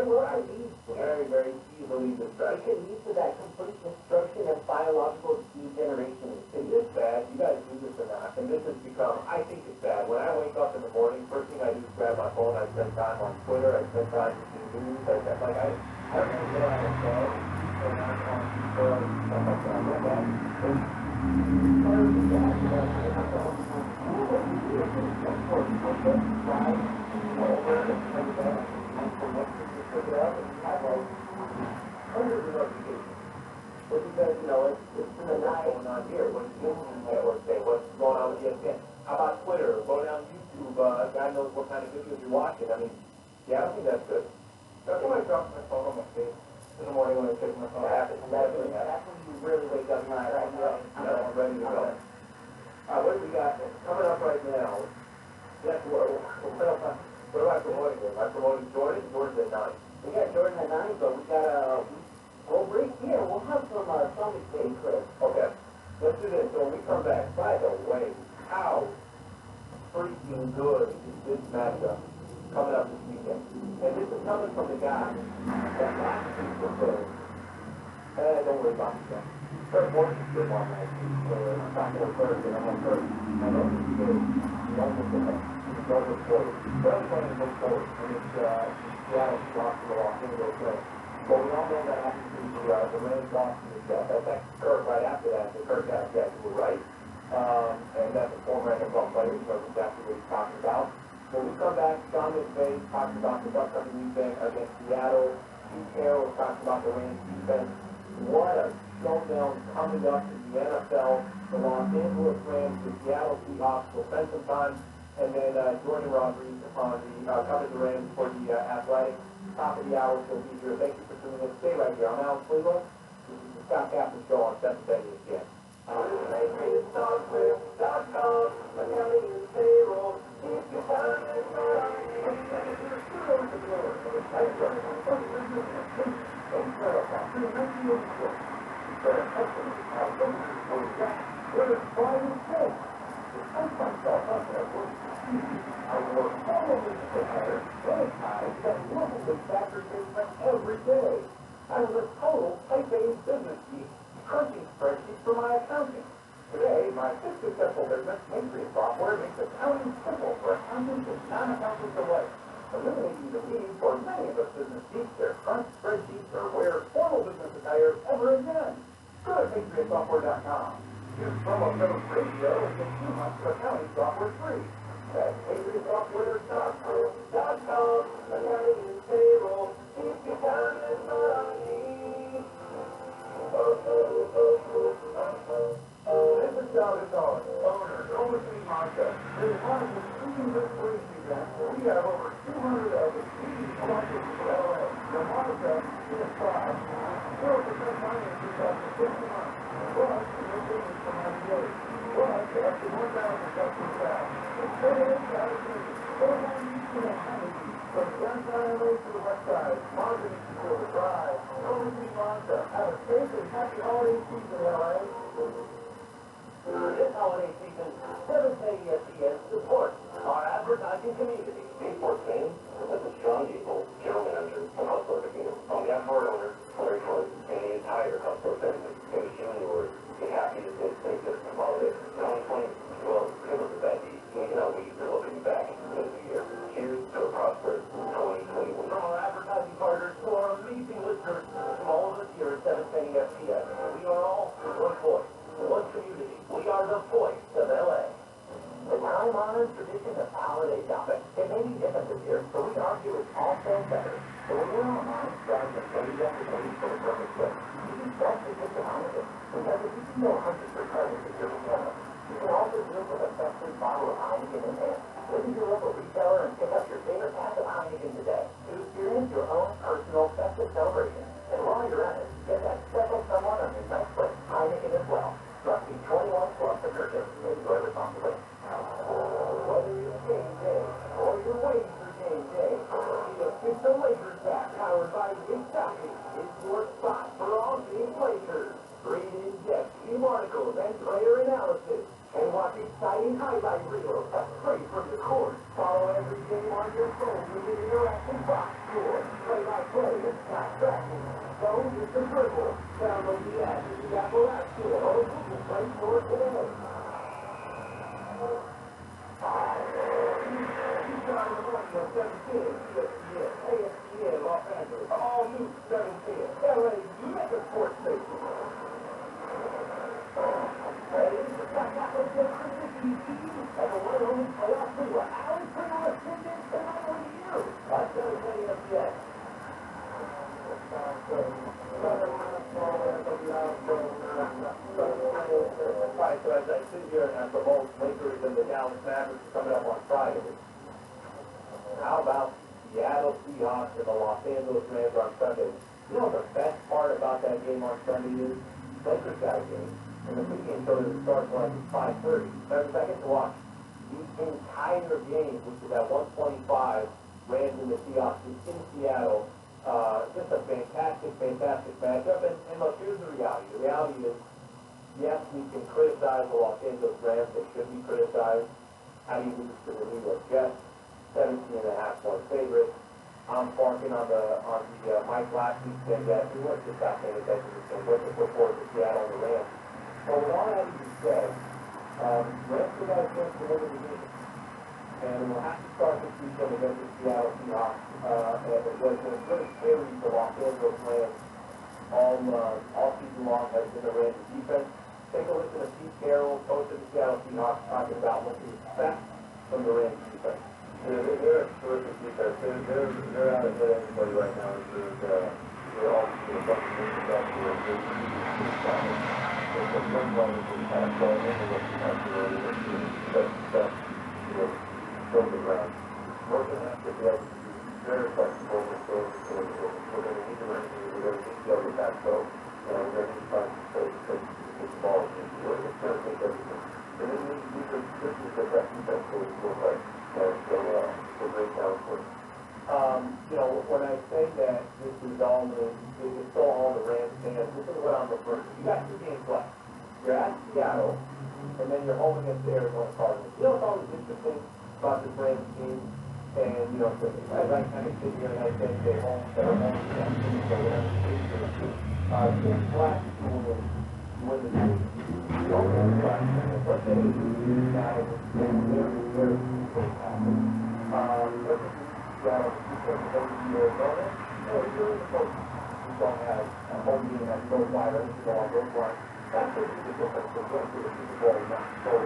well to lead. Very, very easily It distracted. can lead to that complete destruction and biological degeneration. Is this bad? You guys do this or not? And this has become, I think it's bad. When I wake up in the morning, first thing I do is grab my phone, I spend time on Twitter, I spend time with the news, I don't know, get out of bed, and I'm on Twitter, and stuff like that. Hundreds of notifications. But because, it's been a lot going on here. What's Disney Network say? What's going on with ESPN? How about Twitter? Go down YouTube. God knows what kind of videos you're watching. I mean, yeah, I don't think that's good. That's when I drop my phone on my face in the morning when I take my phone. That's when you really wake up and you're like, I'm ready to go. What do we got coming up right now? Yes, what am I promoting? Am I promoting Jordan? Jordan's at 9. we got Jordan at 9, but we got we'll break here. We'll have some Sonic Day clips. Okay. Let's do this. So when we come back, by the way, how freaking good is this matchup coming up this weekend? And this is coming from the guy that last week was saying, don't worry about it. Kurt Morton did one last week. So I'm talking to Kurt, and I'm like, Kurt, I know this is good. You don't look at that. You don't look forward. But I'm going to look forward. And it's Seattle, Washington, Los Angeles, but we all know that happens to be the Rams lost to the Jets. That's actually Kirk right after that. The Kirk got Jets, you were right. And that's a former NFL player, who knows exactly what he's talking about. When we come back, Sean McVay talks about the upcoming weekend against Seattle. Pete Carroll talks about the Rams defense. What a showdown coming up in the NFL. The Los Angeles Rams, the Seattle Seahawks will spend some time. And then Jordan Rodriguez on covers the Rams for the Athletics. Top of the hour, so be here. Thank you for tuning in. Stay right here. I'm Alan Cleveland. This is the Scott Kaplan Show on 770 again. Every day, I was a total type-A business geek, crunching spreadsheets for my accounting. Today, my successful business, Matrix Software, makes accounting simple for accountants and non-accountants alike, eliminating the need for many of us business geeks to crunch spreadsheets or wear formal business attire ever again. Go to PatriotSoftware.com. Use promo code RADIO and get 2 months of accounting software free. That's PatriotSoftware.com. Accounting and payroll. This is Dallas Hall, owner, overseas Mazda. There's one of the leading good police events. We have over 200 of the leading sponsors for LA. The Mazda is a prize. 0% financing after 60 months. Plus, no payments from my dealer. Plus, up to 1,000 custom staff. It's totally California. From downtown LA to the west side, Mazda needs to the drive. Overseas Mazda. Have a safe and happy holiday season, LA. This holiday season, 7th ESPN supports our advertising community. Hey, sports fans, this is John Gable, General Manager of Hustler Casino. On behalf of our owner, Larry Floyd, and the entire Hustler family, I wish you and yours be happy to stay safe this holiday. 2020, well, it was a bad year. You know, we're looking back into the new year. Cheers to a prosperous 2021. From our advertising partners to our amazing listeners, from all of us here at 7th ESPN, we are all one voice. One community. We are the voice of LA. The time-honored tradition of holiday shopping. It may be different this year, but we argue it's all still better. So when you're online, trying to study after study for the perfect gift, you can start to get the Heineken. Because if you can go hunting for treasures this year together, you can also do it with a festive bottle of Heineken in hand. Visit your local retailer and pick up your favorite pack of Heineken today to experience your own personal festive celebration. And while you're at it, get that special someone on your nice plate, Heineken as well. Must be 21 plus to purchase. Enjoy responsibly. Whether it's game day or you're waiting for game day, it's the Lakers Pack powered by Big Coffee. It's your spot for all things Lakers. Read in-depth team articles and player analysis. And watch exciting highlight reels straight from the court. Follow every game on your phone with an interactive box score. Play-by-play and track tracking. So it's a dribble. Download the app in the Apple App Store or Google Play Store today. You got the morning of 710 ESPN, ASPN Los Angeles. All new 710. LA, you make a sports station. Hey, it's the back out of the Christmas Eve. And the one only playoff two. Alex Pringle attendance and not only you. That's 710 ESPN. Right, so as I sit here and the Bulls, Lakers, and the Dallas Mavericks coming up on Friday, how about Seattle Seahawks and the Los Angeles Rams on Sunday? You know what the best part about that game on Sunday is? Lakers got a game, and the pregame show doesn't start until like 5:30. 7 seconds to watch. The entire game, which is at 125, Rams and the Seahawks is in Seattle. Just a fantastic matchup. And look, here's the reality. The reality is, yes, we can criticize the Los Angeles Rams. They should be criticized. How do you lose to the New York Jets? 17.5-point favorite. I'm barking on the Mike last week saying that we weren't just not paying attention to this. What's the report to Seattle and the Rams? But with all that being said, Rams still got a chance to win the division. And we'll have to start this weekend against the Seattle Seahawks. And it was going to carry the Los Angeles Rams all season long has been the Rams defense. Take a listen to Pete Carroll, coach of the Seattle Seahawks, talking about what to expect from the Rams defense. They're a terrific defense. They're out ahead of everybody right now. They're all fucking moving back to their good defense. The run line is just kind of falling into what you have to really from the ground. We're going to have to be able to be very flexible with those. We're going to need to run into we're going to need to be able to back go. And we're going to need to find some space to get the ball in. We're going to take everything. And this is the best defense that we feel like. So great talent for us. You know, when I say that this is all it's still all the Rams fans, this is what I'm referring to. You got 2 games left. You're at Seattle, and then you're home against the Arizona Cardinals. You know what's always interesting about this Rams team? And, you know, as I kind of sit here and I say, they're home, so whatever the case is. Team Black will win the division. You don't win the Black team. Let's say it's Seattle, and they're very happy. Let's say Seattle, because of Arizona, you're in the post. You don't have a home game that's so wide open to go on those lines. That's what you do different. So going to the Super Bowl now. So,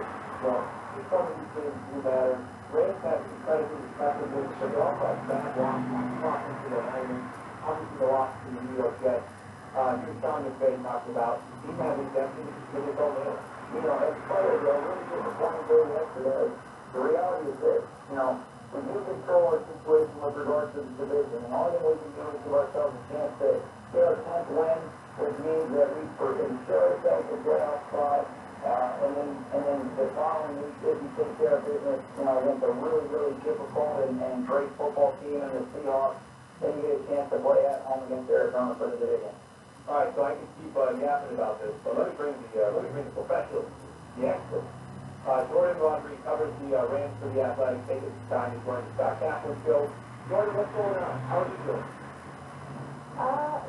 some of these things do matter. Rams have incredibly impressive wins, but they also have bad blocks into the Niners. obviously the loss to the New York Jets. Sean McVay talked about he had redemption with his own man. You know, as players, I really disappointed there yesterday. The reality is this, you know, we do control our situation with regards to the division, and all that we can do is give ourselves a chance to get our 10th win, which means that we ensure ourselves a playoff spot, and then the following week, if we take care of business, you know, against a really, really difficult and great football team in the Seahawks, then you get a chance to play at home against Arizona for the division. All right, so I can keep yapping about this, but let me bring the professionals, the experts. Jordan Rodri covers the Rams for the Athletic. Take this time. He's joining the Scott Kaplan show. Jordan, what's going on? How are you doing?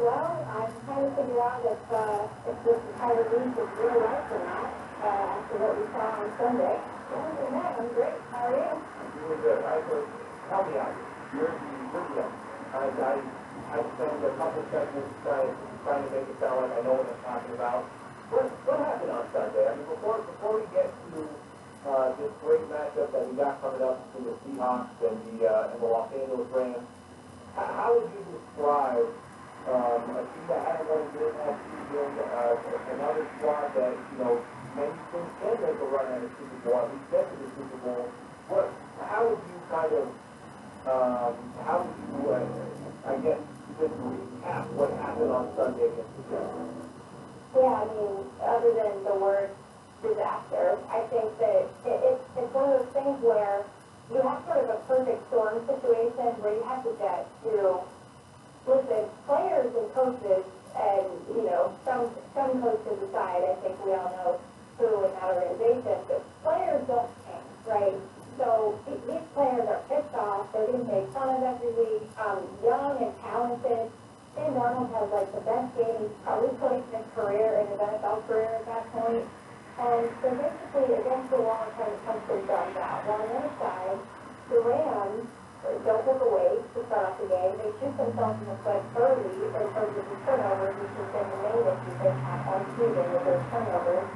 Well, I'm trying to figure out if this entire league is real life or not, after what we saw on Sunday. Other than that, I'm great. How are you? I'm doing good. All right, so help me out. You're the rookie. I spent a couple of seconds trying to make it sound like I know what I'm talking about. What happened on Sunday? I mean, before we get to this great matchup that we got coming up between the Seahawks and the Los Angeles Rams, how would you describe a team that hadn't won a game all season, another squad that, you know, maybe can make a run at a Super Bowl, at least get to the Super Bowl? How would you kind of, I guess, just recap what happened on Sunday against the Jets? Yeah, I mean, other than the word disaster, I think that it's one of those things where you have sort of a perfect storm situation where you have to get to, listen, players and coaches and, you know, some coaches aside, I think we all know who in that organization, but players don't change, right? So these players are pissed off, they're getting made fun of every week, young and talented. Sam Darnold has like the best game he's probably played in his career, in his NFL career at that point. And they're basically against the wall trying to punch themselves out. While on the other side, the Rams don't look away to start off the game. They shoot themselves in the foot early in terms of the turnovers, which has been the main issue they've had all season with those turnovers.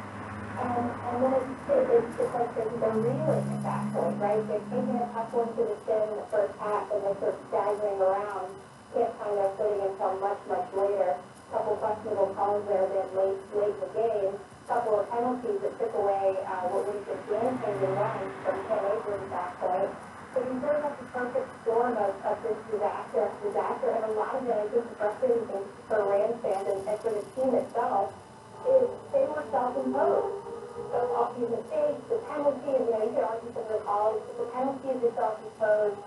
And then it's like they're reeling at that point, right? They're taking a tough one to the chin in the first half, and they're sort of staggering around. Can't find their footing until much, much later. A couple questionable calls there then late in the game. A couple of penalties that took away what was the game-changing run from Cam Akers at that point. So you sort of have the perfect storm of this disaster after disaster, and a lot of it, I think, the frustrating thing for Rams fans and for the team itself is they were self-imposed. So all these mistakes, the penalties, you know, you could argue some of the calls, the penalties are self-imposed,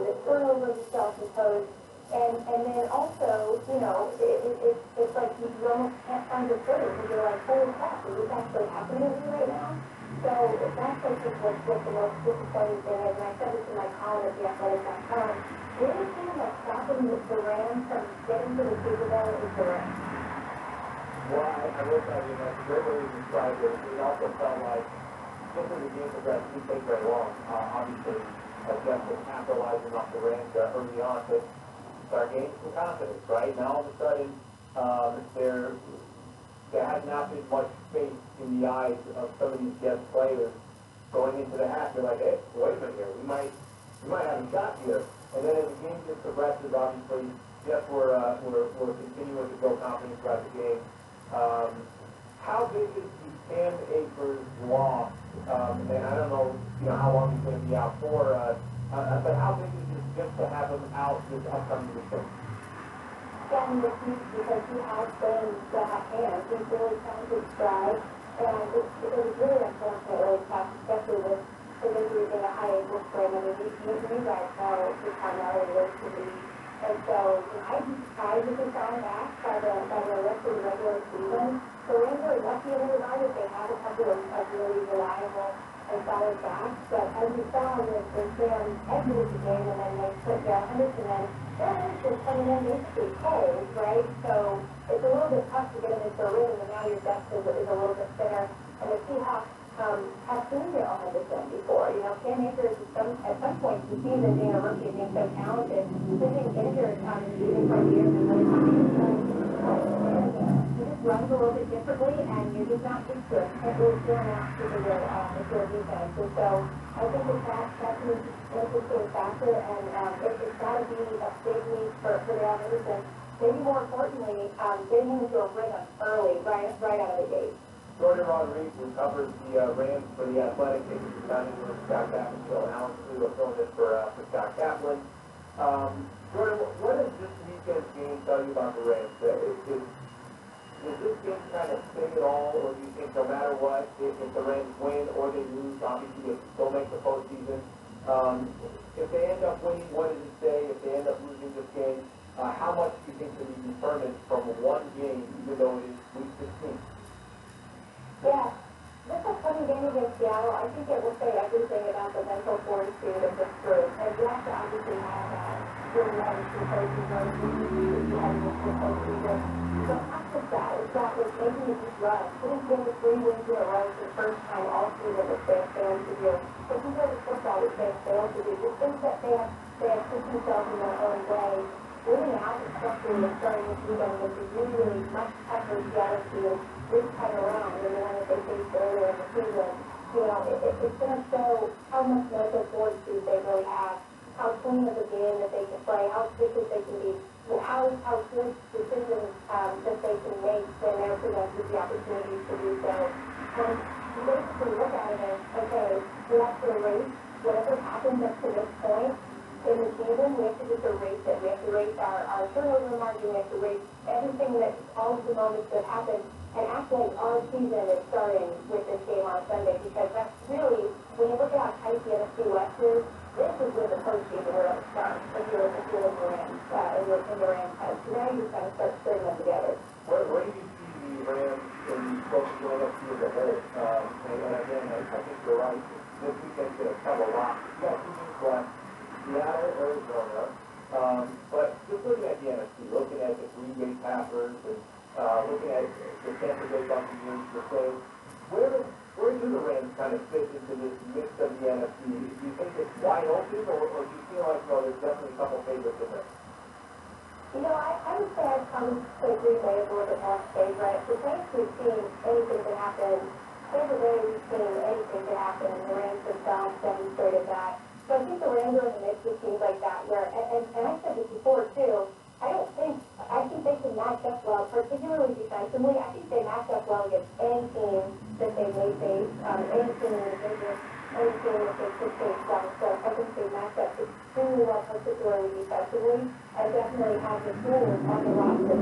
the turnovers are self-imposed. And then also, you know, it's like you almost can't find your footing because you're like, holy crap, is this actually happening to me right now? So that's I think what the most disappointing thing is, and I said this in my column at theathletic.com. The only thing that's stopping the Rams from getting to the Super Bowl is the Rams. Well, I will tell you, that's a great way to describe it. It also felt like, just as the game progressed, it didn't take very long. Obviously, Jeff was capitalizing off the Rams early on, but start gaining some confidence, right? Now all of a sudden, there has not been much faith in the eyes of some of these Jets players going into the half. They're like, hey, wait a minute here, we might have a shot here. And then as the game just progresses, obviously, Jets were continuing to build confidence throughout the game. How big is the Cam Akers loss? And I don't know, how long he's going to be out for, but how big is it just to have him out this upcoming weekend? Yeah, I mean, it's huge because he has things that have hands. He's really found his stride, and it was really unfortunate, really tough, especially with his injury being a high ankle sprain. I mean, you guys know just how gnarly it is to be. And so, I'd be surprised if he found back by the rest of the regular season. The Rams are lucky in their regard that they have a couple of really reliable and solid backs, but as you saw with Sam exited the game and then they put Darrell Henderson in, Darrell Henderson's coming in basically cold, right? So it's a little bit tough to get him into a rhythm, and now your depth is a little bit thinner. And the Seahawks have seen Darrell Henderson before. Cam Akers at some point in the season, being a rookie, being so talented, being injured even for years and really just runs a little bit differently, and you're just not used to it. You can't really feel out to the defense. And so I think that's an interesting factor, and it's got to be a big lead for the offense. And maybe more importantly, getting into a rhythm early, right out of the gate. Jordan Rodriguez, who covers the Rams for the Athletic, taking the time in with Scott Kaplan. So Alan Sluga filling in for Scott Kaplan. Jordan, what does this weekend's game tell you about the Rams? Does this game kind of sting it all, or do you think no matter what, if the Rams win or they lose, obviously they still make the postseason? If they end up winning, what does it say? If they end up losing this game, how much do you think can be determined from one game, even though it is week 16? Yeah, this upcoming game against Seattle, I think it will say everything about the mental fortitude of this group. And you have to obviously have that during the postseason, you have the postseason. So not just that, it's that with making it just run. Putting together 3 wins in a row for the first time all season that they have failed to do. But compared to football, which they have failed to do, just things that they have put themselves in their own way. Winning out, especially with starting this weekend, which is really much tougher Seattle team this time around than the one that they faced earlier in the season. You know, it's going to show how much mental fortitude they really have, how clean of a game that they can play, how efficient they can be, how good decisions that they can make when they're presented with the opportunities to do so. And you basically look at it as, okay, we have to erase whatever happens up to this point in the season. We have to just erase it. We have to erase our turnover margin. We have to erase everything that, all of the moments that happened, and act like our season is starting with this game on Sunday, because that's really, when you look at how tight the NFC West is, this is where the postseason really starts, if you're in the Rams, in the Rams head. So now you just got to start putting them together. Where do you see the Rams in the postseason NFC as a whole? And again, I think you're right. This weekend's going to cover a lot. You got 2 games left. Seattle, Arizona, but just looking at the NFC, looking at the Green Bay Packers, and looking at the Tampa Bay Buccaneers, the Saints, where do the Rams kind of fit into this mix of the NFC? Do you think it's wide open, or do you feel like, no, there's definitely a couple favorites in there? You know, I would say I'd probably say Green Bay is a little bit more favorite. The Saints, we've seen anything that happen. Tampa Bay, we've seen anything that happen. The Rams themselves demonstrated that. So I think the Rams are in the mix with teams like that, where, and I said this before too, I think they can match up well, particularly defensively. I think they match up well against any team that they may face, any team in the division, any team that they could face them. So I think they match up extremely well, particularly defensively, and definitely have the tools on the roster.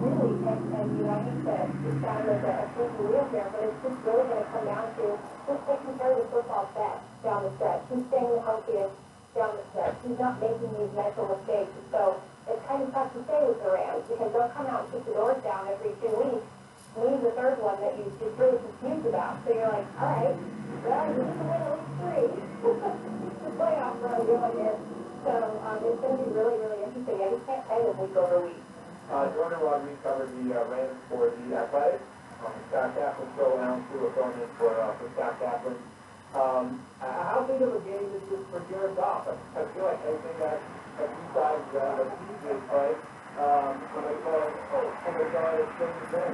Really, and you know, I hate to sound like a sneaky wheel here, but it's just really going to come down to just taking care of the football stats down the stretch. Who's staying the healthiest down the stretch? Who's not making these mental mistakes? And so it's kind of tough to say with the Rams, because they'll come out and kick the doors down every 2 weeks. Leave the third one that you're just really confused about. So you're like, all right, well, you need to win at least 3. It's the playoff run going here. So it's going to be really, really interesting. I just can't say that week over week. Jordan Rodriguez covered the Rams for the Athletic. Scott Kaplan, so Alan Sluga filling in for Scott Kaplan. How big of a game is this for Jared Goff? I feel like anything that you guys the season play, when they go, oh my God, it's going to be good.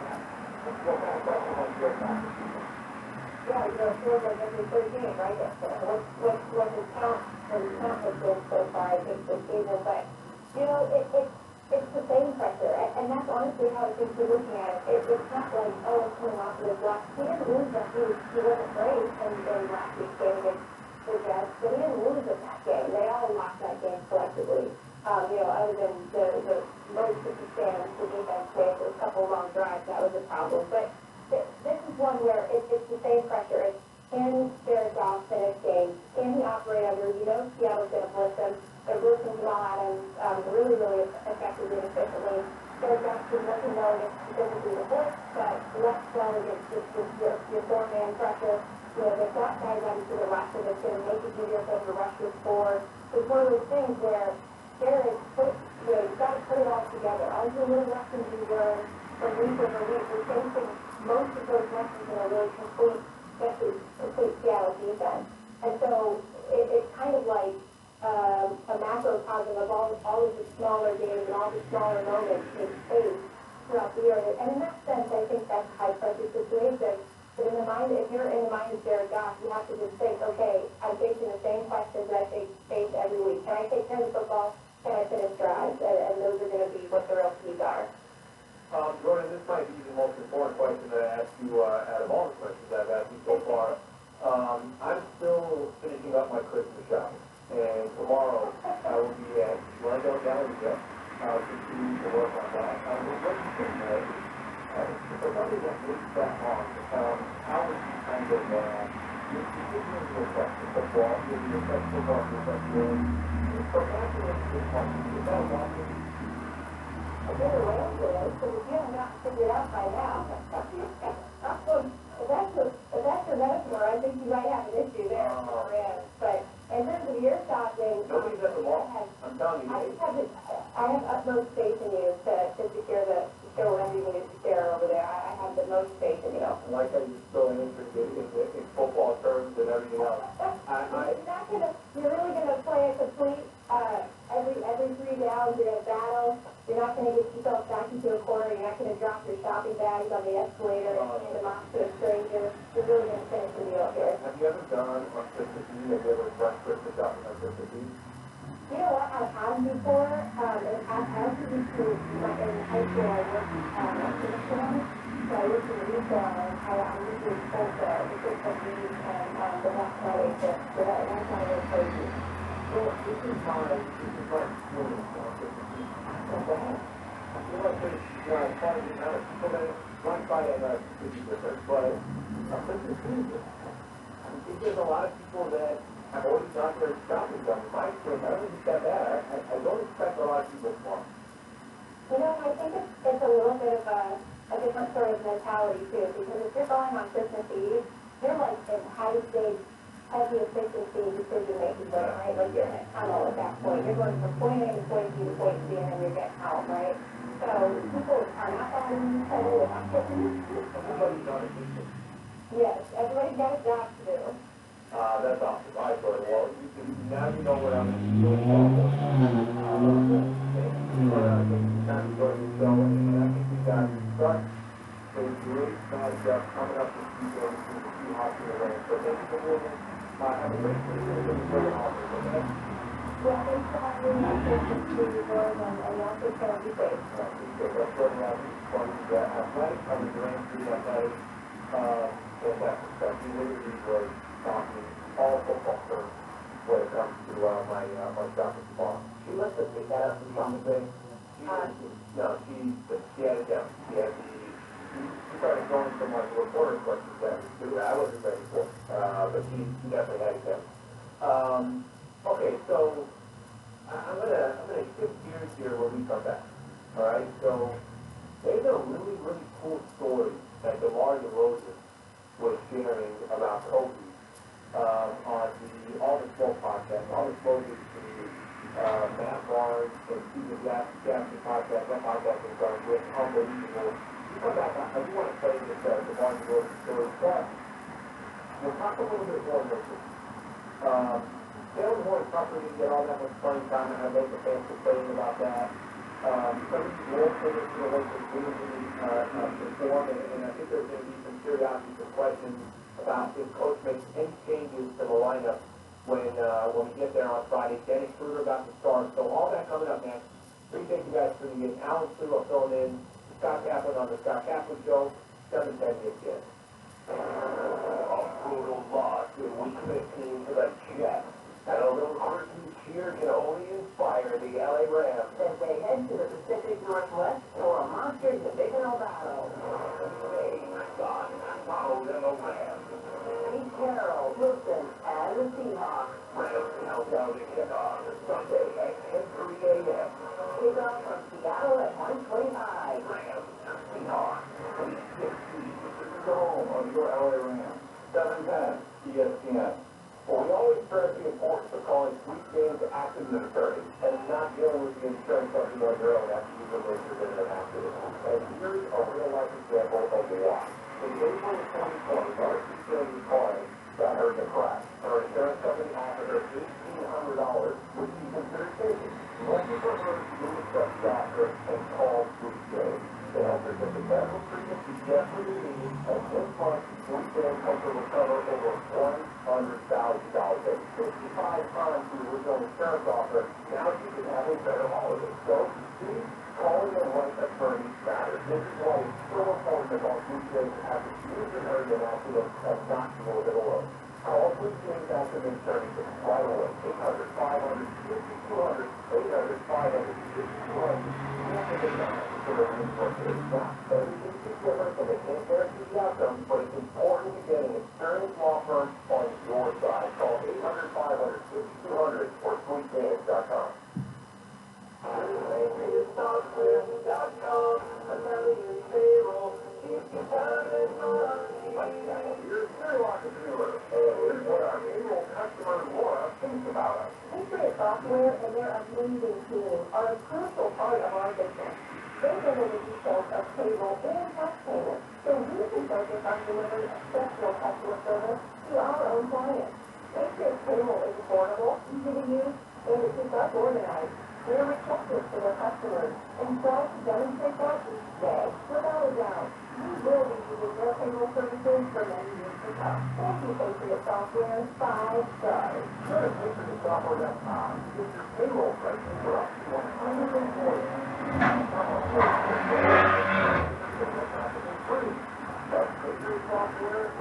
What kind of question was Jared Goff this season? Yeah, you know, it feels like every third game, right? What his count has been so far, I think, this season. But, you know, it's the same pressure, and that's honestly how I think we're looking at it. It's not like, oh, it's coming off of his luck. He didn't lose that game. He wasn't great in last week's game against the Jets, but he didn't lose in that game. They all lost that game collectively. You know, other than the most of the fans, the defense played for a couple long drives, that was a problem. But this is one where it's the same pressure. It's, can Jared Goff finish games? Can he operate under, you know, Seattle's going to blitz him. They're blitzing Jamal Adams really, really effectively and efficiently. Jared Goff's been working well against specifically the blitz, but less well against just your 4-man pressure. You know, they've got guys obviously the roster that's going to make it easier for them to rush your score. It's one of those things where Jared, you've got to put it all together. All the little lessons you learn from week over week, we're chasing most of those lessons in a really complete Seattle defense. And so it's kind of like, a macrocosm of all of the smaller games and all the smaller moments take place throughout the year. And in that sense, I think that's a high-pressure situation. But in the mind, if you're in the mind of Jared Goff, you have to just think, okay, I'm facing the same questions that I face every week. Can I take care of football? Can I finish drives? And those are going to be what the real keys are. Jordan, this might be the most important question that I asked you out of all the questions I've asked you so far. I'm still finishing up my Christmas shopping, and tomorrow I will be at Glendale Galleria to continue to work on that. What do you think, for somebody that waits that long, how would you kind of, you're giving your affect the football, you're going to affect football, you're going to affect procrastinating this one, is that a lot? I better answer it, because if you have not figured out by now, if that's your metaphor, I think you might have an issue there. But in terms of your shopping, Nobody's at the mall. I'm telling you. I have utmost faith in you to secure whatever you need to secure over there. I have the most faith in you. I like how you're still interested in football terms and everything else. You're really gonna play a complete, every 3 downs, you're gonna battle. You're not gonna get yourself back into a corner. You're not gonna drop your shopping bags on the escalator and hand them off to a stranger. You're really gonna finish the deal here. Have you ever done on Christmas Eve? Have you ever run Christmas shopping on Christmas Eve? You know what, I have before, and I actually in high school, I worked at Christmas, so I worked in retail, and I usually sold the Christmas Eve and the Black Friday shift, so that's not really crazy. Well, this is like doing on Christmas Eve. Okay. You know, there's part of the amount of people that Black Friday and Christmas different, but Christmas Eve, I think there's a lot of people that I've already done their shopping done. In my experience, I don't think it's that bad. I don't expect a lot of people to come. You know, I think it's a little bit of a different sort of mentality too, because if you're going on Christmas Eve, you're like in high stakes, heavy efficiency decision making, right? Like you're in a tunnel at that point. You're going from point A to point B to point C, and then you're getting out, right? So people are not buying with Everybody's on a mission. Yes, everybody's got a job to do. That's awesome. I thought, well, now you know what I'm doing. Time to go to the show, and I think we got such a great matchup coming up this weekend between the Seahawks and the Rams. So thank you for doing this. Have a great weekend. Very awesome. Okay? Yeah, thanks for having me. Christmas to you boys, and y'all take care of you safe. Let's go ahead and the Athletic coverage, the Rams Street Athletic. Fantastic stuff. He literally was talking all football terms when it comes to my shopping spot. She must have picked that up from something. No, she had it down. She started going from like reporter questions at me too. I wasn't ready for it, but she definitely had it down. Okay, so I'm gonna shift gears here when we come back. All right, so there's a really cool story that DeMar DeRozan was sharing about Kobe on the All the Smoke podcast. All the Smoke is the Matt Barnes and Stephen Jackson podcast. That podcast is done with unbelievable. You come back, I do want to play this DeMar DeRozan story, but we'll talk a little bit more about this. Taylor Horn's not really get all that much playing time, and I know the fans complaining about that. Some of these role players feel like they're really perform, and I think there's going to be some curiosity, some questions about if Coach makes any changes to the lineup when we get there on Friday. Dennis Schroeder got the start, so all that coming up next. Appreciate you guys tuning in. Alan Stulo filling in. Scott Kaplan on the Scott Kaplan Show. 7:10 ESPN. A brutal loss in Week 15 to the Jets. And a little Christmas cheer can only inspire the LA Rams as they head to the Pacific Northwest for a monster divisional battle. Hey, Don Donald and the Rams. Pete Carroll, Wilson, and the Seahawks. Rams countdown to kickoff Sunday at 10:03 a.m. Kickoff from Seattle at 1:25. Rams and Seahawks. Week 16. This is the home of your LA Rams. 7:10 ESPN. Well, we always stress the importance of calling sweet games active military and not dealing with the insurance company on your own after you've been injured in an accident. And here's a real-life example of why. In April of 2020, our CCLU client got hurt in a crash. Her insurance company offered her $1,800 would be considered savings. Unless you prefer to use such software and call Food Save. They have certificate medical treatment you just what you need, and this month, Food Save comes to recover over $100,000. That's 55 times the original insurance offer. Now you can have a better holiday. So, please, calling your right attorney matters. This is why it's so important to call Food Save after user area accident and not to move it alone. Call Food Save after the attorney right away. 800-500-5200, 800-500-5200. Everything's different, and they can't guarantee the outcome, but it's important to get an experienced law firm on your side. Call 800-500-5200 or FoodSave.com. You're a serial entrepreneur. Here's what our payroll customer Laura thinks about us. Patriot Software and their amazing team are a crucial part of our business. They handle the details of payroll and tax payments, so we can focus on delivering exceptional customer service to our own clients. Patriot's payroll is affordable, easy to use, and it keeps us organized. They're receptive to their customers and strive to demonstrate that each day. Without a doubt, we will be using their payroll services for many years to come. Thank you, Patriot Software. 5 stars. Go to PatriotSoftware.com to get your payroll pricing for up to $140. Free. That's Patriot Software.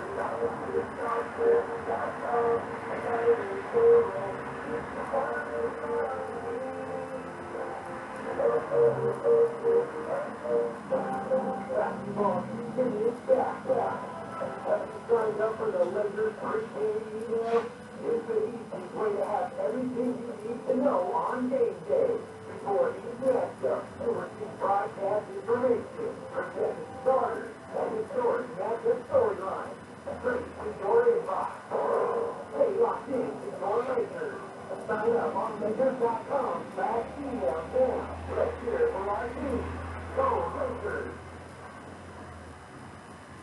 Signed up for the Lakers pre-game email? It's the easiest way to have everything you need to know on game day. Before each matchup, you'll receive broadcast information, projected starters, and historic matchup storylines. Straight to your inbox. Stay locked in to your Lakers. Sign up on Lakers.com/email now. Let's cheer for our team. Go Lakers!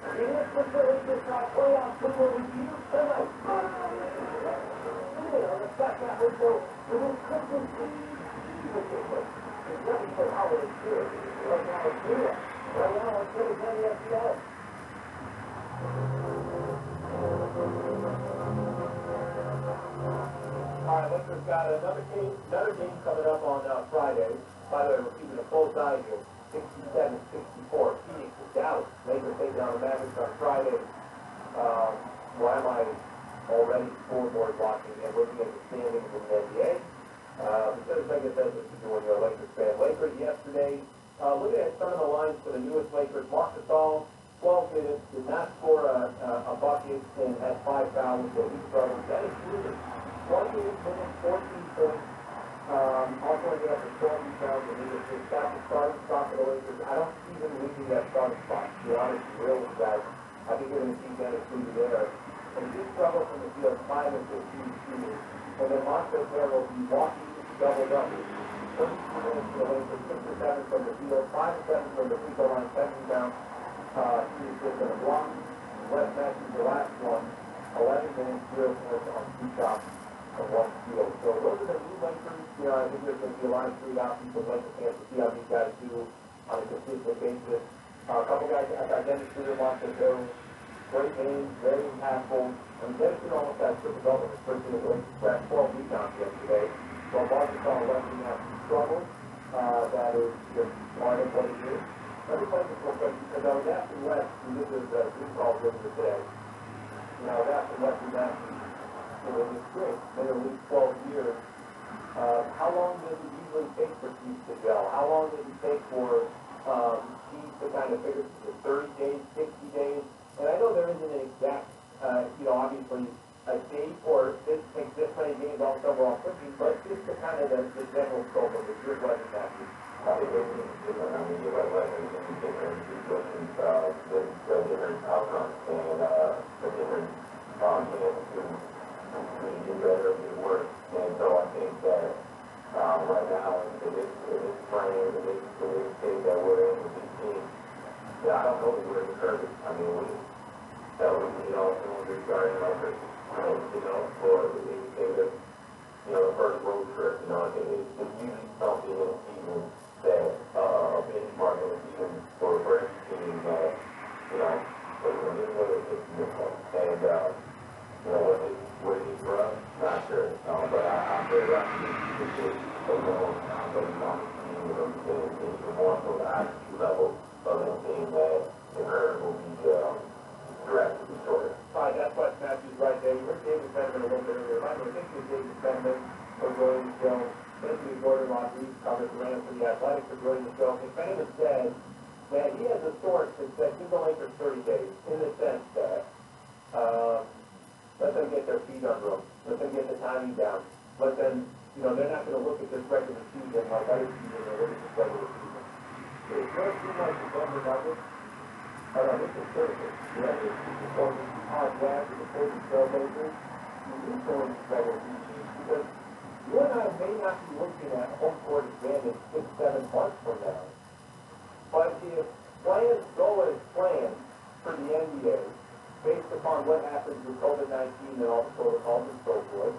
And it's the Lakers playoff football review tonight. The fact that was so Christmas Eve. It's nothing but holiday spirit. Right now it's here. Right now it's good as any FBS. All right, Lakers got another game coming up on Friday. By the way, we're keeping a close eye here. 67-64. Phoenix is Dallas. Lakers take down the Mavericks on Friday. Why am I already scoreboard watching and looking at the standings in the NBA? Because I guess that's what you do when you're a Lakers fan. Lakers yesterday, looking at some of the lines for the newest Lakers, Marc Gasol, 12 minutes, did not score a bucket and had 5 fouls, so he struggled. Dennis Schroeder, 28 minutes, 14 points. Also ended up with 12 rebounds, and he was just got the starting spot for the Lakers. I don't see them losing that starting spot, to be honest, real with guys. I think we're going to see Dennis Schroeder there. And he did struggle from the field 5 of 15 shooters. And then Montrezl Harrell will be walking double-double. 32 minutes for the Lakers, 6 or 7 from the field, 5 or 7 from the free throw line, 7 rebounds, 3 assists and a block. Wes Matthews, the last one, 11 minutes, 0 points on 2 shots and 1 steal. So those are the new Lakers. You know, I think there's going to be a lot of great options for Lakers fans to see how these guys do on a consistent basis. A couple guys, I got Dennis Schroeder, Montrezl Harrell, great names, very impactful. And Dennis Schroeder almost had triple-double. His first game was grabbed 12 rebounds yesterday. Well, Marcus on Weston has struggled. That is just part of what he is. Every place is real quick because I was asking Wes, and this is Blue Call earlier today. You know, I was asking Wes and Matthews, you know, it's great. Been at least 12 years. How long does it usually take for teams to gel? How long does it take for teams to kind of figure it? 30 days, 60 days? And I know there isn't an exact, you know, obviously a date or this takes this many games all summer off quickly, but just the kind of the general scope of it. Here's what it happens. Everything is different. I mean, you're right, in different situations, the different outcomes and the different chances to do better or do worse. And so I think that right now, in this frame, in this state that we're in with this team, yeah, I don't know that we're in the curve. I mean, that would be all someone restarting like this, you know, for anything that, you know, the first road trip, you know, it's usually something in the season that, a benchmark in the season for every team that, you know, whether it's different. And, you know, what it is for us, not sure. But I'm very happy to see the long time that he's on the team, you know, and even more so the IQ level of the team that the curve will be, drastically shorter. Fine, that's what Matthew's right there. You heard David Benjamin a little bit earlier. I think it was David Benjamin for joining the show. Anthony Gordon on Reeves covers the Rams for the Athletics for joining the show. And Benjamin said that he has a source that says he's only for 30 days in the sense that let them get their feet under them. Let them get the timing down. Let them, you know, they're not going to look at this regular season like other season. They're looking at this regular season. It does seem like the Denver Nuggets. Oh, no, this is Thursday. Yeah, this is the Portland Jazz and the Portland Trailblazers. You need to win these regular seasons because you and I may not be looking at home court advantage 6-7 months from now. But if plans go as planned for the NBA, based upon what happens with COVID-19 and all the protocols and so forth,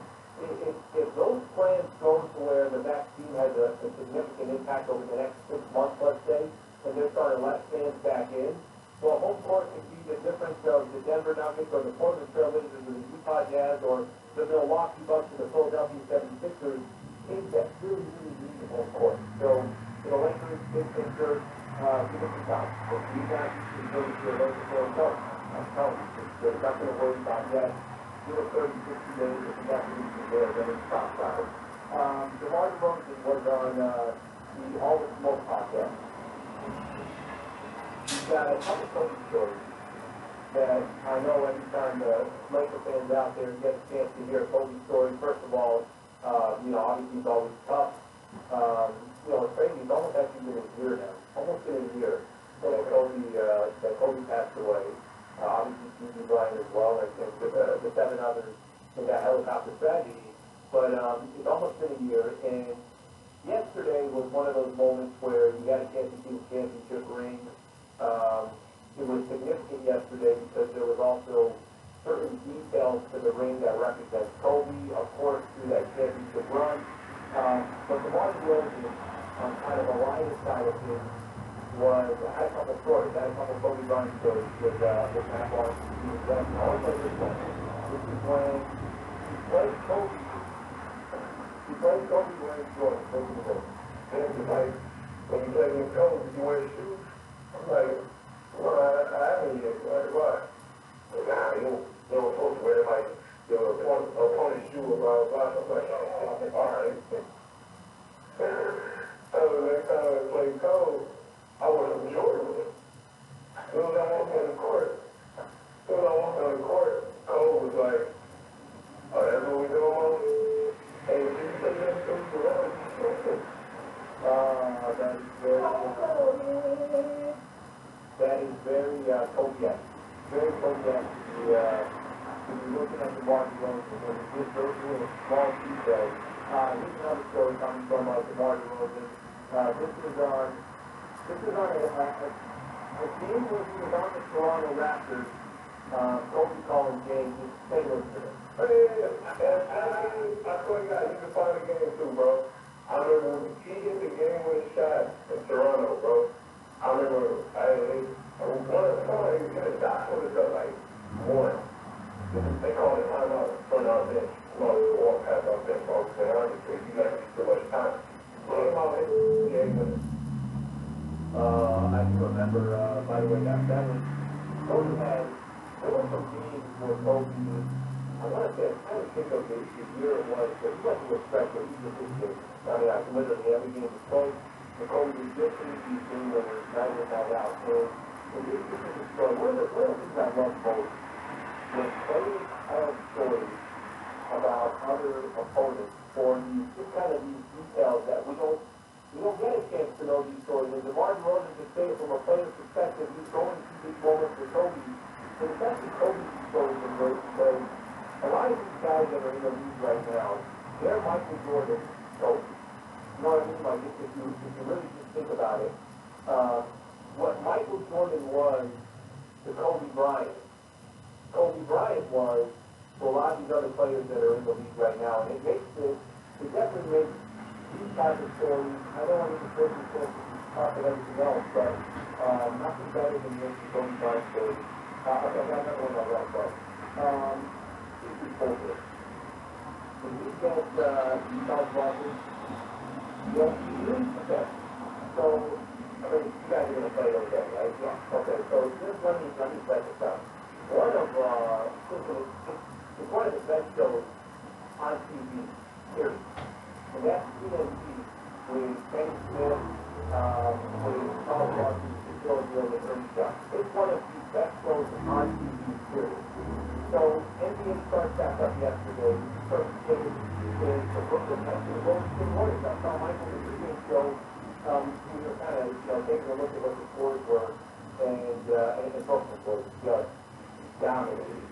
if those plans go to where the vaccine has a significant impact over the next 6 months, let's say, and they're starting to let fans back in, well, home court could be the difference of the Denver Nuggets or the Portland Trailblazers or the Utah Jazz or the Milwaukee Bucks or the Philadelphia 76ers. Teams that really need the home court. So, you know, Lakers, big picture, give us some time. If you guys can go to your local store, no, I'm telling you, there's nothing to worry about yet. Give it 30, 60 days if you got to reach there, then it's top side. DeMar DeRozan was on the All the Smoke podcast. He's got a couple Kobe stories that I know every time the Laker fans out there get a chance to hear Kobe's story. First of all, you know, obviously he's always tough. You know, it's crazy. It's almost actually been a year now. Almost been a year that Kobe passed away. Obviously, T.J. Bryant as well, and the 7 others in that helicopter tragedy. But it's almost been a year, and yesterday was one of those moments where you got a chance to see the championship ring. It was significant yesterday because there was also certain details to the ring that represents Kobe, of course, through that championship run. But the DeMar DeRozan, on kind of the lighter side of things, was, I had a couple stories. I had a couple Kobe Bryant stories with Matt Barnes and Steve Jackson. I always like this one. This is when he played Kobe. He played Kobe wearing Jordan. Listen to this. And he's like, when you play with Kobe, you wear shoes? I'm like, well, I haven't yet. Like, what? Like, nah, they were supposed to wear like your opponent's shoe or blah, blah, blah. I'm like, oh, all right. So the next time I played Kobe, I wore some Jordans. As soon as I walked on the court, Cole was like, oh, that's what we doing, Mom? Hey, did you say that to me? That is very Kobe-esque. Very Kobe-esque. When you're looking at the DeMar DeRozan, when you just go through a small detail, here's another story coming from DeMar DeRozan. This is on a game where he was on the Toronto Raptors. Kobe calling game. Just stay listening. I swear to God, you can find the game too, bro. I remember when he hit the game-winning shot in Toronto, bro. I remember somebody hit a shot with us like one. They called it timeout in front of our bench. Well, walk past our bench, folks. And honestly, you got to be too much time. Came out and game-winning. I do remember, by the way, that was, Kobe had, there were some games where Kobe, I want to say, I can't think of the year it was, but he went to a stretch where he was just, I mean, literally every game was close. The Kobe was just in the game where it was night in, night out. So this is the story. One of the things I love most when players tell stories about other opponents or these, just kind of these details that we don't get a chance to know these stories. And DeMar DeRozan can say it from a player's perspective. He's going through these moments with Kobe. But it's actually Kobe's stories in great because a lot of these guys that are in the league right now, they're Michael Jordan Kobe. You know what I mean? Like, if you really just think about it, what Michael Jordan was to Kobe Bryant was to a lot of these other players that are in the league right now. And it makes it definitely makes these types of stories, I don't want to get the talk about everything else, but, nothing better than this Tony Barr story. I got another one I love, but, this is bullshit. When we get, South Boston, okay. So, I mean, you guys are gonna play it okay, right? Yeah. Okay, so just let me set this up. One of, it's one of the best shows on TV, period. And that's TNT with Kenny Smith, with Paul Walker, with George Hill, and Ernie Shah. It's one of the best shows on TV, period. So, NBA starts back up yesterday. First game is the Brooklyn Nets. The Golden Warriors. I saw Michael the pregame show. We were kind of, taking a look at what the scores were, and Brooklyn was just dominating.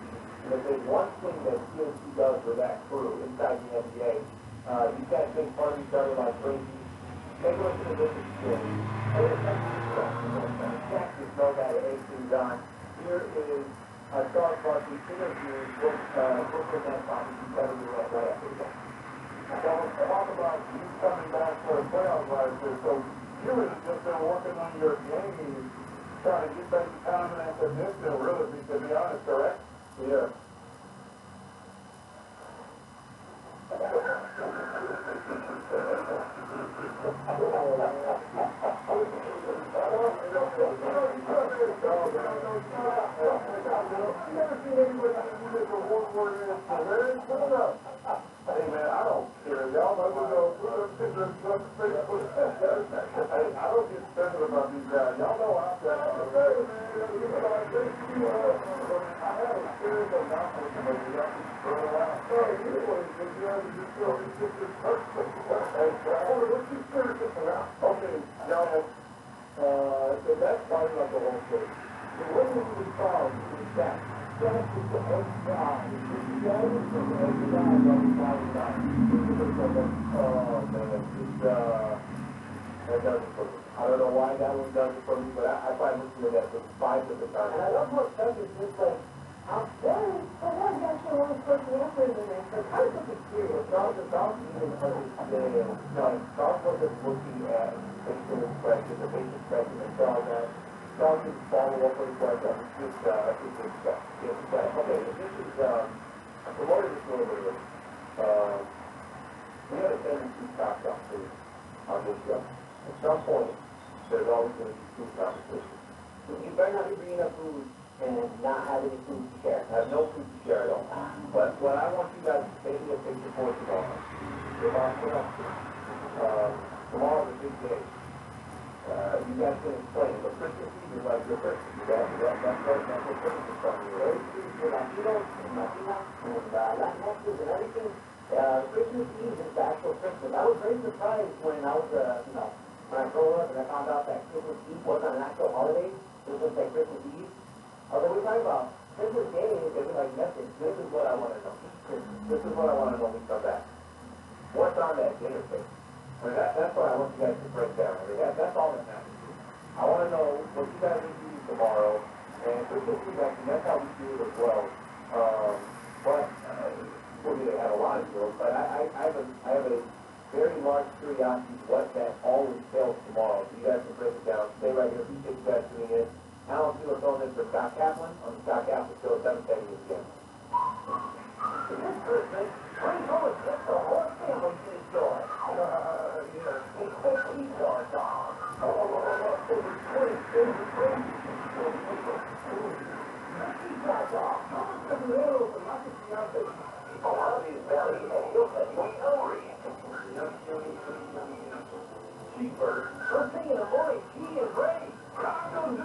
And if there's one thing that TNT does with that crew inside the NBA, you guys make fun of each other like crazy. Take a look at the different story. And it's actually Jack just know that at 18 on. Here is Charles Barkley interviewed Brooklyn Nets on the competitor right after the game. So let's talk about you coming back for a playoff last year. So you had just been working on your game, trying to get back the confidence in this deal, really, to be honest, correct? Yeah. Hey man, I don't care. Y'all know we're pictures on Facebook. I don't get sensitive about these guys. Y'all know I'm saying. I had a series of announcements from the young people. Anyway, just feel it's just this person. What's your spirit about? Okay, y'all. So that's part of the whole story. The way we were solved is that Jack is the FBI. Jack is the FBI of the Taliban. Oh man, that does it for me. I don't know why that one does it for me, but I probably listened to that for 5 different times. And I love how Chuck is just like, I'm very, so one guy's the one person answering the name. So how does it feel? Charles even understand, Charles wasn't looking at facial expression, the facial expression that Charles had. Charles didn't follow up with what it's just, okay, this is, the more this one is, we have a tendency to talk about food on this show. At some point, there's always going to be food competition. So you better not be bringing up food and not have any food to share. I have no food to share at all. But what I want you guys to take a picture for tomorrow. Tomorrow's a big day. You guys can explain, but Christmas Eve is like your Christmas. That's what Christmas is from you. Very true for Latinos and Latinas and Latinxes and everything. Christmas Eve is the actual Christmas. I was very surprised when I was, when I grew up and I found out that Christmas Eve wasn't an actual holiday. It was just like Christmas Eve. Although we're talking about Christmas Day, they were like nothing. This is what I want to know. This is what I want to know when we come back. What's on that dinner plate? I mean, that's what I want you guys to break down. I mean, that's all that matters. I want to know what you guys need to do tomorrow. And Christmas Eve, actually, that's how we do it as well. But we're going to have a lot of deals. But I have a very large curiosity what that all entails tomorrow. So you guys can break it down. Stay right here. Appreciate you guys tuning in. Alan Steele filling in for Scott Kaplan on the Scott Kaplan Show, 7:10 again. This Christmas, bring home a gift the whole family can enjoy. Pizza or dog. Cheeseburger. First thing in the morning, tea and gravy. Oh,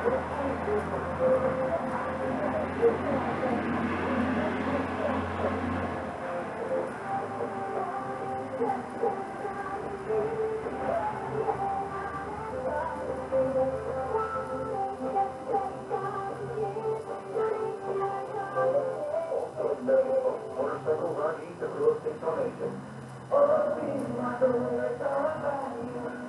Motorcycles aren't easy real estate donation.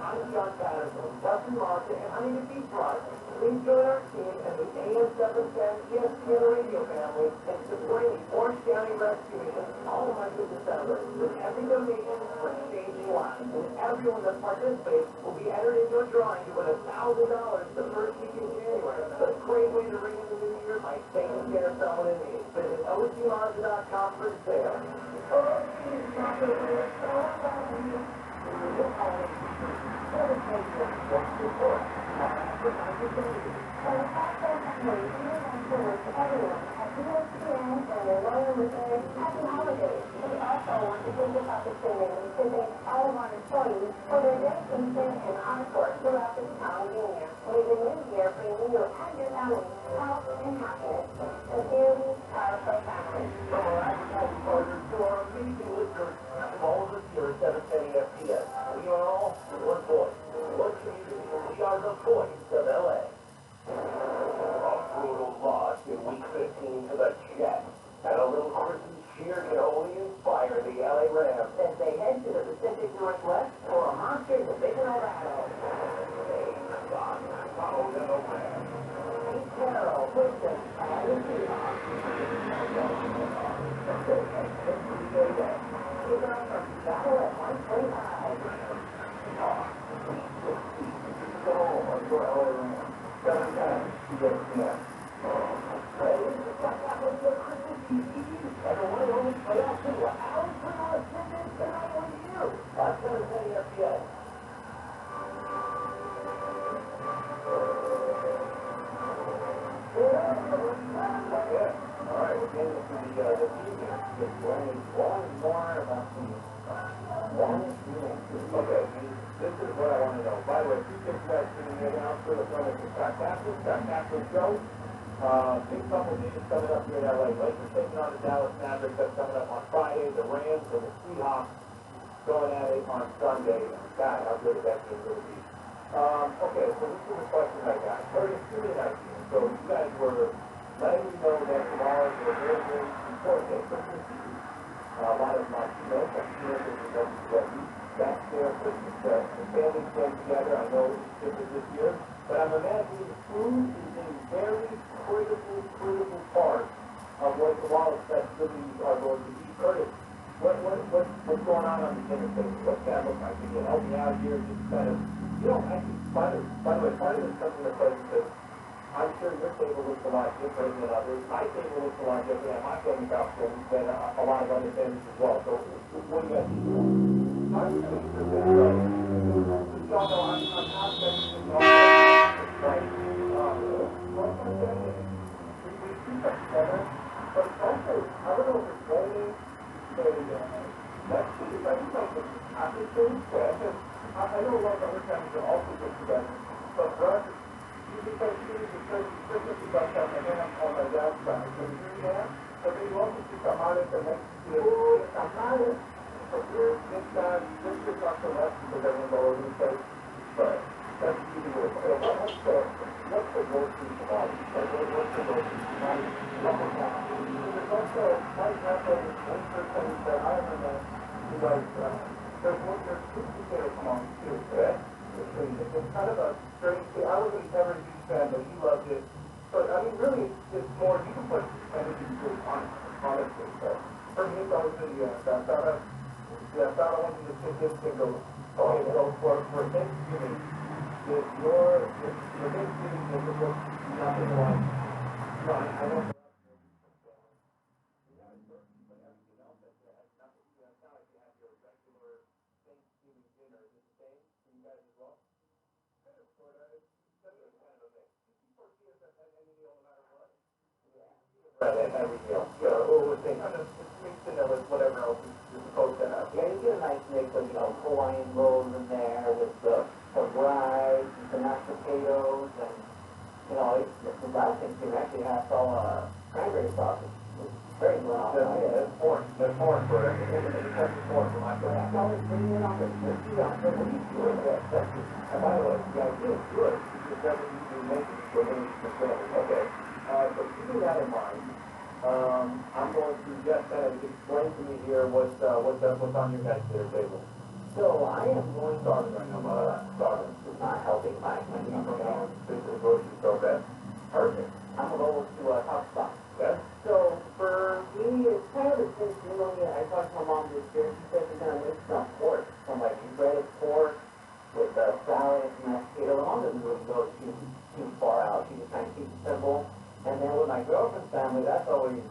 I'm John Patterson, Dustin Martin, and I'm in the Beach Project. Please join our team and the AM 710 ESPN radio family in supporting the Orange County Rescue Mission all the month of December. With every donation for changing lives, and everyone that participates will be entered into a drawing to win $1,000 the first week in January. It's a great way to ring in the new year by taking care of someone in need. Visit OCMonza.com for sale. Happy holidays. We also want to take this opportunity to thank all of our employees for their dedication and hard work throughout this challenging year. May the new year bring you and your family health and happiness. Sincerely, Powerful Family. From our advertising partners to our amazing listeners, from all of us here at 710 FPS, we are all one voice, one community, we are the voice of LA. A brutal loss in week 15 to the Jets, and a little Christmas cheer can only inspire the LA Rams as they head to the Pacific Northwest for a monster division battle. Hey, Colorado Rams. Pete Carroll, Wilson, and the Seahawks. Battle at 125. Go home for LA Rams. 7 times to get the Everyone only playoff to Alex Bernard Simmons tonight with you. That's going to say FPS. All right, we're getting to the evening. Just learning one more about the okay, this is what I want to know. By the way, if you get that sitting there now, for the front of the Scott Kaplan show. Big couple meetings coming up here in LA. Lakers taking on the Dallas Mavericks. That's coming up on Friday. The Rams and the Seahawks going at it on Sunday. God, how good is that game going to be? Okay, so this is the question I got. Starting 2-19. So you guys were letting me know that tomorrow is a very, very important day for the season. A lot of my teammates are here in the WCW. That's there for the family staying together. I know it's different this year. But I'm imagining food is a very critical part of what the Wallace festivities are going to be. Curtis, what's going on the dinner table? What's that look like? Can you help me out here? Just kind of, actually, by the way, part of it's something that says that I'm sure your table looks a lot different than others. My table looks a lot different at my family costume than a lot of other families as well. So, what do you guys do? I'm really sure that's right. Y'all know I'm not mentioning all like, what's my family? We keep that together. But it's also, I don't know if it's raining, that's the, I think like the happy thing, I know a lot of other families are also good together. But for us, you can say Christmas is like that, and then I'm on my dad's side. So you hear that? But then you also see tamales and next year, tamales. So here, this time, this is not so much because everyone's all over the place. But that's easy with it. What's the worst thing about it? What's the worst thing about it? There's also, might happen one person that I remember who was, there's two potatoes among too, correct? It's kind of a strange thing. I wasn't ever a huge fan, but he loved it. But I mean, really, it's more, you can put energy into it, honestly. But for me, it's always been, I wanted to take this and go, okay, so for Thanksgiving, if your Thanksgiving is nothing like, I don't know. Every meal, kind of mixed in there with whatever else is supposed to have. Yeah, you get a nice mix of, Hawaiian rolls in there with the rice, and the mashed potatoes, and you know, the last thing you actually have some cranberry sauce. It's very well. That's foreign. That's foreign for it. That's foreign for my I can always bring it on the heat on the heat doing that. And by the way, the idea is good. You just never need to make it for any percentage. Okay. So keeping that in mind, I'm going to just kind of explain to me here what's on your guys' dinner table. So I am going to Starving right now, starving. helping my Business grocery store, okay? Perfect. I'm going to talk about. Okay. So for me, it's kind of a thing, you know, I talked to my mom this year. She said she's gonna make some pork, some like breaded pork with salad and mashed potato. My mom doesn't really go too far out. She just kind of keeps it simple. And then with my girlfriend's family, that's always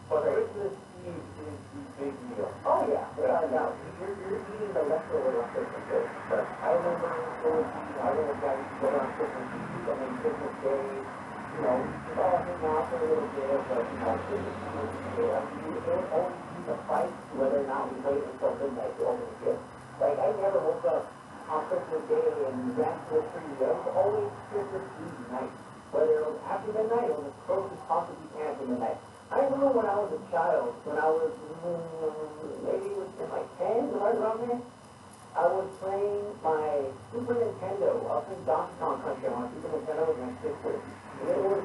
But Christmas Eve is the big meal. oh yeah, without a doubt. You're eating the leftover on Christmas Day. I remember going to, I remember guys used to go on Christmas Eve, and then Christmas Day, you know, just all hang out for a little bit, but, you know, Christmas Eve, you don't always see the fight whether or not we wait until midnight to open the gift. Like, I never woke up on Christmas Day and ran to the tree. It was always Christmas Eve night. Whether it was after midnight or as close as possibly can to midnight. I remember when I was a child, when I was maybe in like 10, right around there, I was playing my Super Nintendo up in Donkey Kong Country on Super Nintendo with my sister. And it was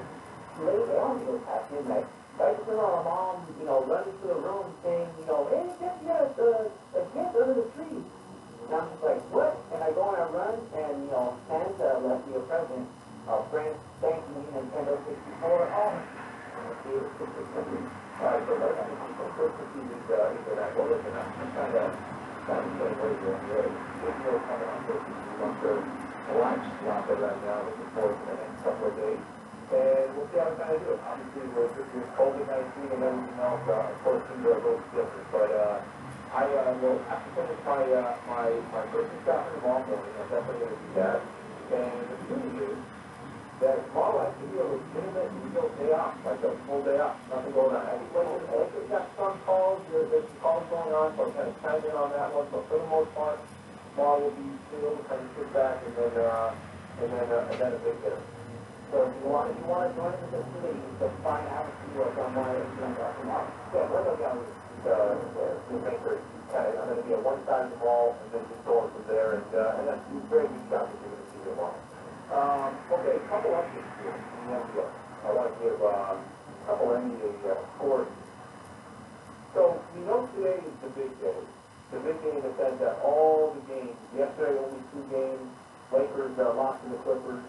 late, I don't think it was past midnight. I just remember my mom, you know, running to the room saying, you know, hey, yes, a gift under the tree. And I'm just like, what? And I go and I run, and, you know, Santa left me a present. A brand spanking Nintendo 64. Oh, Alright, so let's Christmas Eve is that. Well, listen, I'm kind of saying what you're doing here. This year coming on Christmas Eve, I'm sure a lot's out there right now, looking forward to the next couple of days. And we'll see how we kind of do it. Obviously, with COVID-19 and everything else, of course, things are a little different. But I will have to finish my Christmas shopping tomorrow morning. I'm definitely going to do that. And the beauty is that tomorrow I can be a legitimate real day off, like a full day off, nothing going on. I just got some calls, there's some calls going on, so I'm kind of chiming in on that one. So for the most part, tomorrow will be still kind of sit back and then a big dinner. so if you want to join the festivities, just find out and see what's on my agenda tomorrow. Yeah, we're going to go to Baker. I'm going to be at one side of the mall and then just going from there, and that's very good shopping you're going to see tomorrow. Okay, a couple updates here in the NBA. I want to give a couple NBA scores. So, we know today is the big day. The big day in the sense that all the games, yesterday only 2 games, Lakers lost to the Clippers,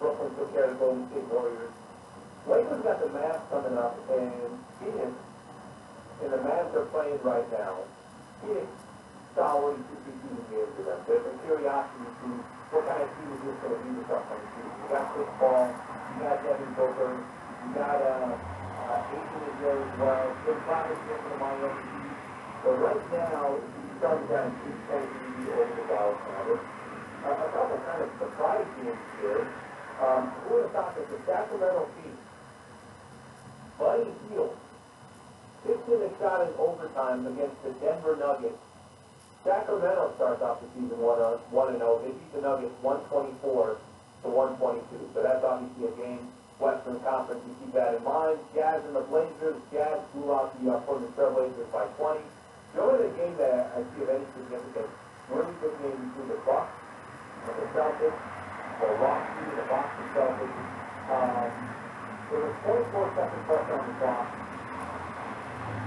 Brooklyn took care of the Golden State Warriors. Lakers got the Mavs coming up, and Phoenix, and the Mavs are playing right now. Phoenix saw already 2 preseason games for them. There's a curiosity to what kind of team is this going to be this upcoming season. You got Chris Paul, you got Devin Booker, you got Aiton is there as well. Jim Crowder's here for the Miami Heat. So right now, you starting down 2-10 over the Dallas Mavericks. A couple kind of surprise games here. Who would have thought that the Sacramento Kings, Buddy Hield, 6 shot in overtime against the Denver Nuggets. Sacramento starts off the season 1-0. They beat the Nuggets 124 to 122. So that's obviously a game, Western Conference. You keep that in mind. Jazz and the Blazers. Jazz blew out the Portland Trail Blazers by 20. The only game that I see of any significance, really good game between the Bucks and the Celtics, or Rocky and the Boston Celtics. There was 24 seconds left on the clock.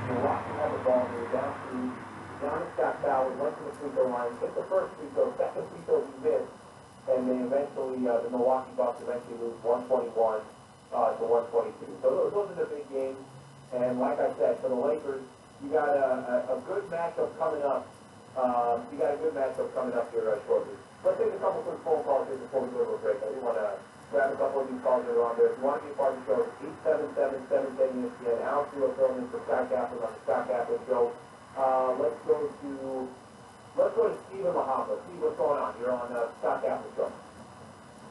Milwaukee had the ball. They were down to Giannis got fouled, went to the free throw line, hit the first free throw, second free throw he missed, and they eventually, the Milwaukee Bucks eventually lose 121 to 122. So those are the big games. And like I said, for the Lakers, you got a good matchup coming up. Here shortly. Let's take a couple quick phone calls here before we go to a break. I do want to grab a couple of these calls that are on there. If you want to be a part of the show, 877-710-ESPN. Alex will fill in for Scott Kaplan on the Scott Kaplan Show. Let's go to Stephen Mahava. Steve, what's going on? You're on Scott Kaplan Show.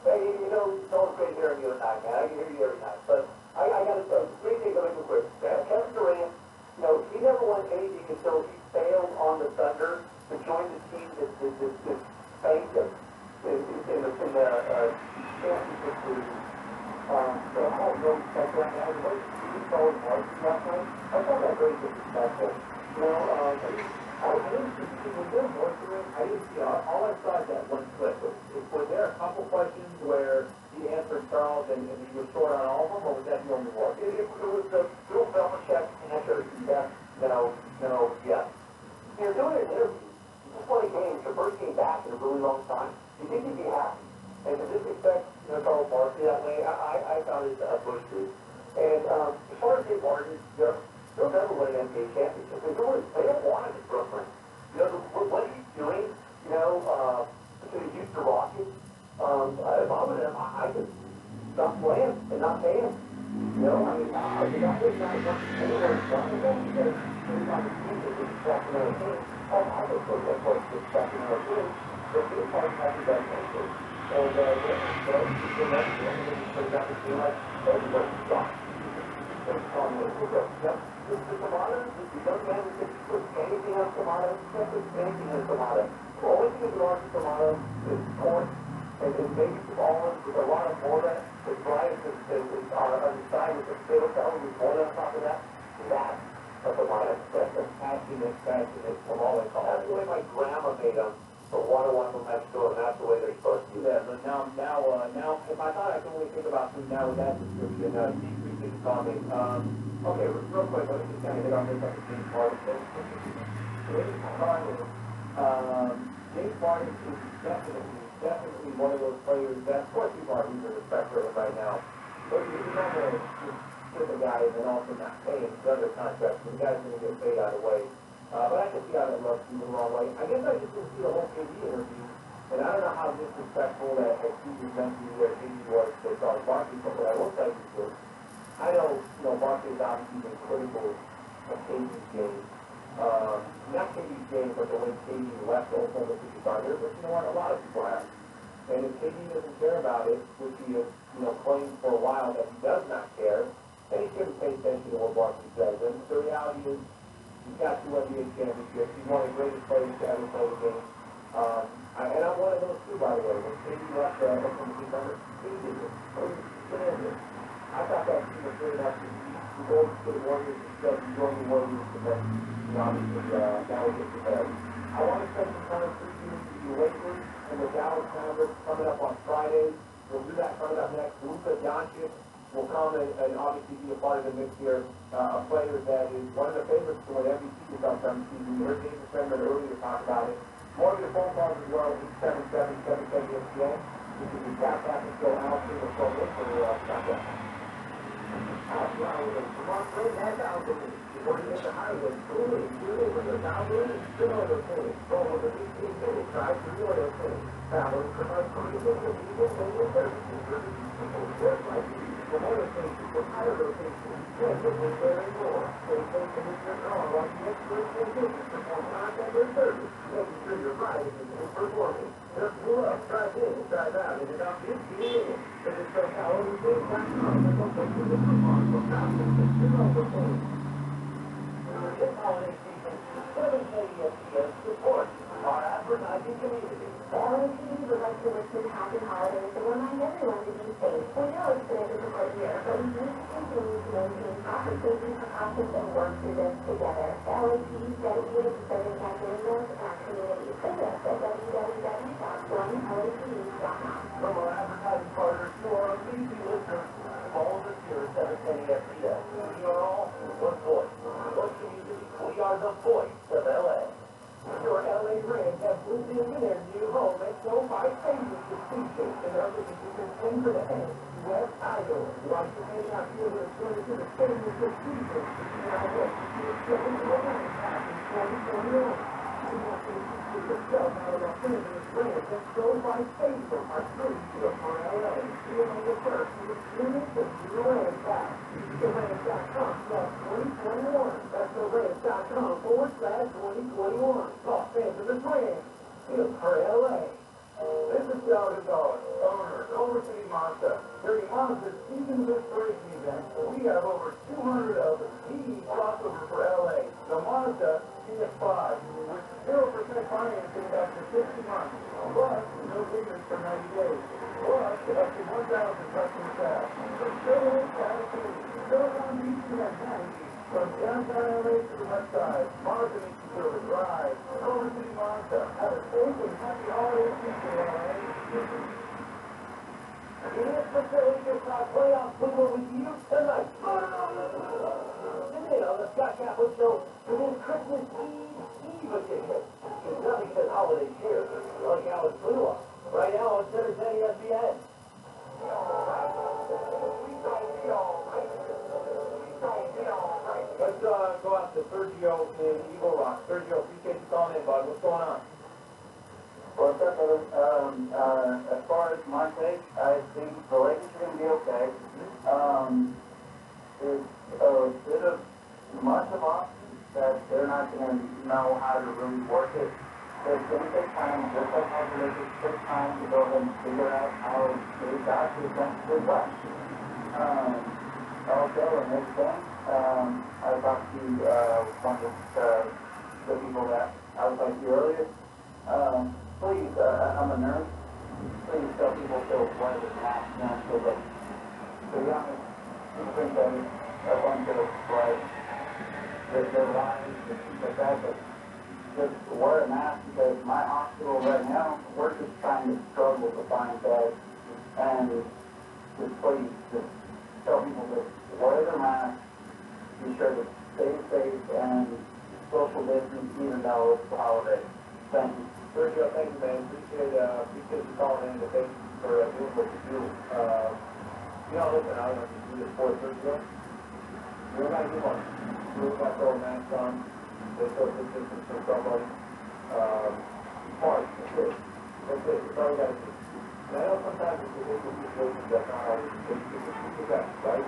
Hey, you know, it's always great hearing you tonight, man. I can hear you every night. But I got to say, 3 things I'll make real quick. Kevin Durant, you know, he never won anything until he failed on the Thunder to join the team that spanked him in the championship series. no respect for that guy. The way he told Mark last night, I thought that very disrespectful. You know, I didn't see, was there more to it? I didn't see, all I saw is that one clip. Was there a couple questions where he answered Charles and he was short on all of them, or was that the only one? It was the Bill Belichick answer, yes, no, yes. You're doing an interview. You just won a game. It's your first game back in a really long time. You think you'd be happy. And to disrespect, Charles Barkley that way, I found it a bush too. And as far as Dave Martin, they'll never win an NBA championship. They don't want it in Brooklyn. What are you doing? To the Houston Rockets. If I were them, I could stop playing and not pay him. I mean, I think I would not want to anywhere in front of them because it's not the team that is Sacramento Kings. I would put that place with Sacramento Kings. But this part has to be done nicely. And then, you know, put it back to feel like everybody sucks. It's the tomato, the young man who can put anything on tomato, you can't put anything on tomato. The only thing that belongs to tomato is corn, and maybe some almonds with a lot of mora. The Brian is on the side with the potato salad with mora on top of that. That's a tomato. That's a passionate from all they call it. That's the way my grandma made them. For 101 from Mexico, and that's the way they're supposed to do that. But now, if I thought I could only think about food now with that description, decreasing comment. Okay, real quick, let me just kind of hit on this at the James Harden thing. James Harden is definitely one of those players that, of course, people are losing respect for him right now. But you're not going to just hit the guy and then also not pay him his other contract. So the guy's going to get paid out of the way. But I can see how that looks you the wrong way. I guess I just didn't see the whole KD interview, and I don't know how disrespectful that excuse meant to KD was to Charles Barkley, but what I will tell you is, I know, Barkley's obviously been critical of KD's game. Not KD's game, but the way KD left Oklahoma City Thunder, but you know what, a lot of people have. And if KD doesn't care about it, which he has, claimed for a while that he does not care, then he shouldn't pay attention to what Barkley says. And the reality is, he's got 2 NBA championships. He's one of the greatest players to ever play the game. And I'm one of those too, by the way. When KD left Oklahoma City Thunder, he did it. I thought that team was good enough to go to the Warriors instead of join the Warriors, and then, obviously, that was just prepared. I want to spend some time previewing the Lakers and the Dallas Mavericks coming up on Friday. We'll do that coming up next. Luka Doncic will come and obviously be a part of the mix here. A player that is one of the favorites to win MVP this upcoming season. You heard James Spencer earlier talk about it. More of your phone calls as well, 877-77-ESPN. You can be tap back and go out to the phone in for tap back. Before you get the highway, cooling, with the downwind, still on the cooling. Go with the 15-minute drive to the oil cooling. Travel from our cooling, your services, just like you. For more locations, for higher locations, visit with very more. They take the movement on like the experts in business for contact and service, making sure your ride is performing. Just pull up, drive in, drive out, in about 15 minutes. Visit SoCalOverseas.com and look for the coupon for thousands of performing. This holiday season, 780 FPS supports our advertising community. The LAPD would like to wish you happy holidays and remind everyone to be safe. We know it's been a difficult year, but we need to continue to maintain proper safety precautions and work through this together. The LAPD is dedicated to serving Californians and our community. Visit us at www.onelapd.com. From our advertising partners to our amazing listeners, all of us here at 710 FPS, we are all one voice. One community, we are the voice of LA. Your LA Rams have moved into their new home at SoFi Stadium to feature and other positions into the head. West Iowa. Like the main out here that's going to the stadium this season. Now what? You're stepping to the line back in 2021. You want to get yourself out of Los Angeles Rams at SoFi Stadium. Our city here for LA. You're on the first. You're experiencing the Rams back. The Rams.com/2021. That's the Rams.com/2021. Los Angeles Rams. It's for LA. This is Sheldon Dawes, owner of Culver City Mazda. During Mazda's season restoration event, we have over 200 of the key crossover for LA. The Mazda CX-5 with 0% financing after 60 months. Plus, no payments for 90 days. Plus, up to 1,000 customer cash. So show us From downtown LA to the west side, Marvin and Silver Drive, Culver City, Mazda. Have a safe and happy holiday season, LA. The facility gets our playoff football with you tonight. Today on the Scott Kaplan Show, it is Christmas Eve edition. There's nothing says holiday cheer like Alex Blua. Right now on Center 10 ESPN. Let's go out to Sergio in Eagle Rock. Sergio, appreciate you calling in, bud. What's going on? What's up, brother? As far as my take, I think the Lakers are going to be okay. There's a bit of much of options that they're not going to know how to really work it. It's going to take time, just like how the Lakers took time to go ahead and figure out how they got to essentially West. Also, in this thing, I talked to one of the people that I was talking to earlier. Please, I'm a nurse. Please tell people to wear the mask now so that, to be honest, people think that a bunch of, like, their lives and things like that, but just wear a mask because my hospital right now, we're just trying to struggle to find beds, and just please, just tell people to wear their mask, be sure to stay safe, and social distance even though it's the holiday. Thank you. Sergio, thank you, man. Appreciate you calling in. Thank you for doing what you do. Listen, I don't know if you do this for Sergio. You don't got to do much. You don't got to throw a mask on. They throw distance from somebody. Smart. That's it. That's it. That's all you got to do. And I know sometimes it's a difficult situation that's not always the best, right?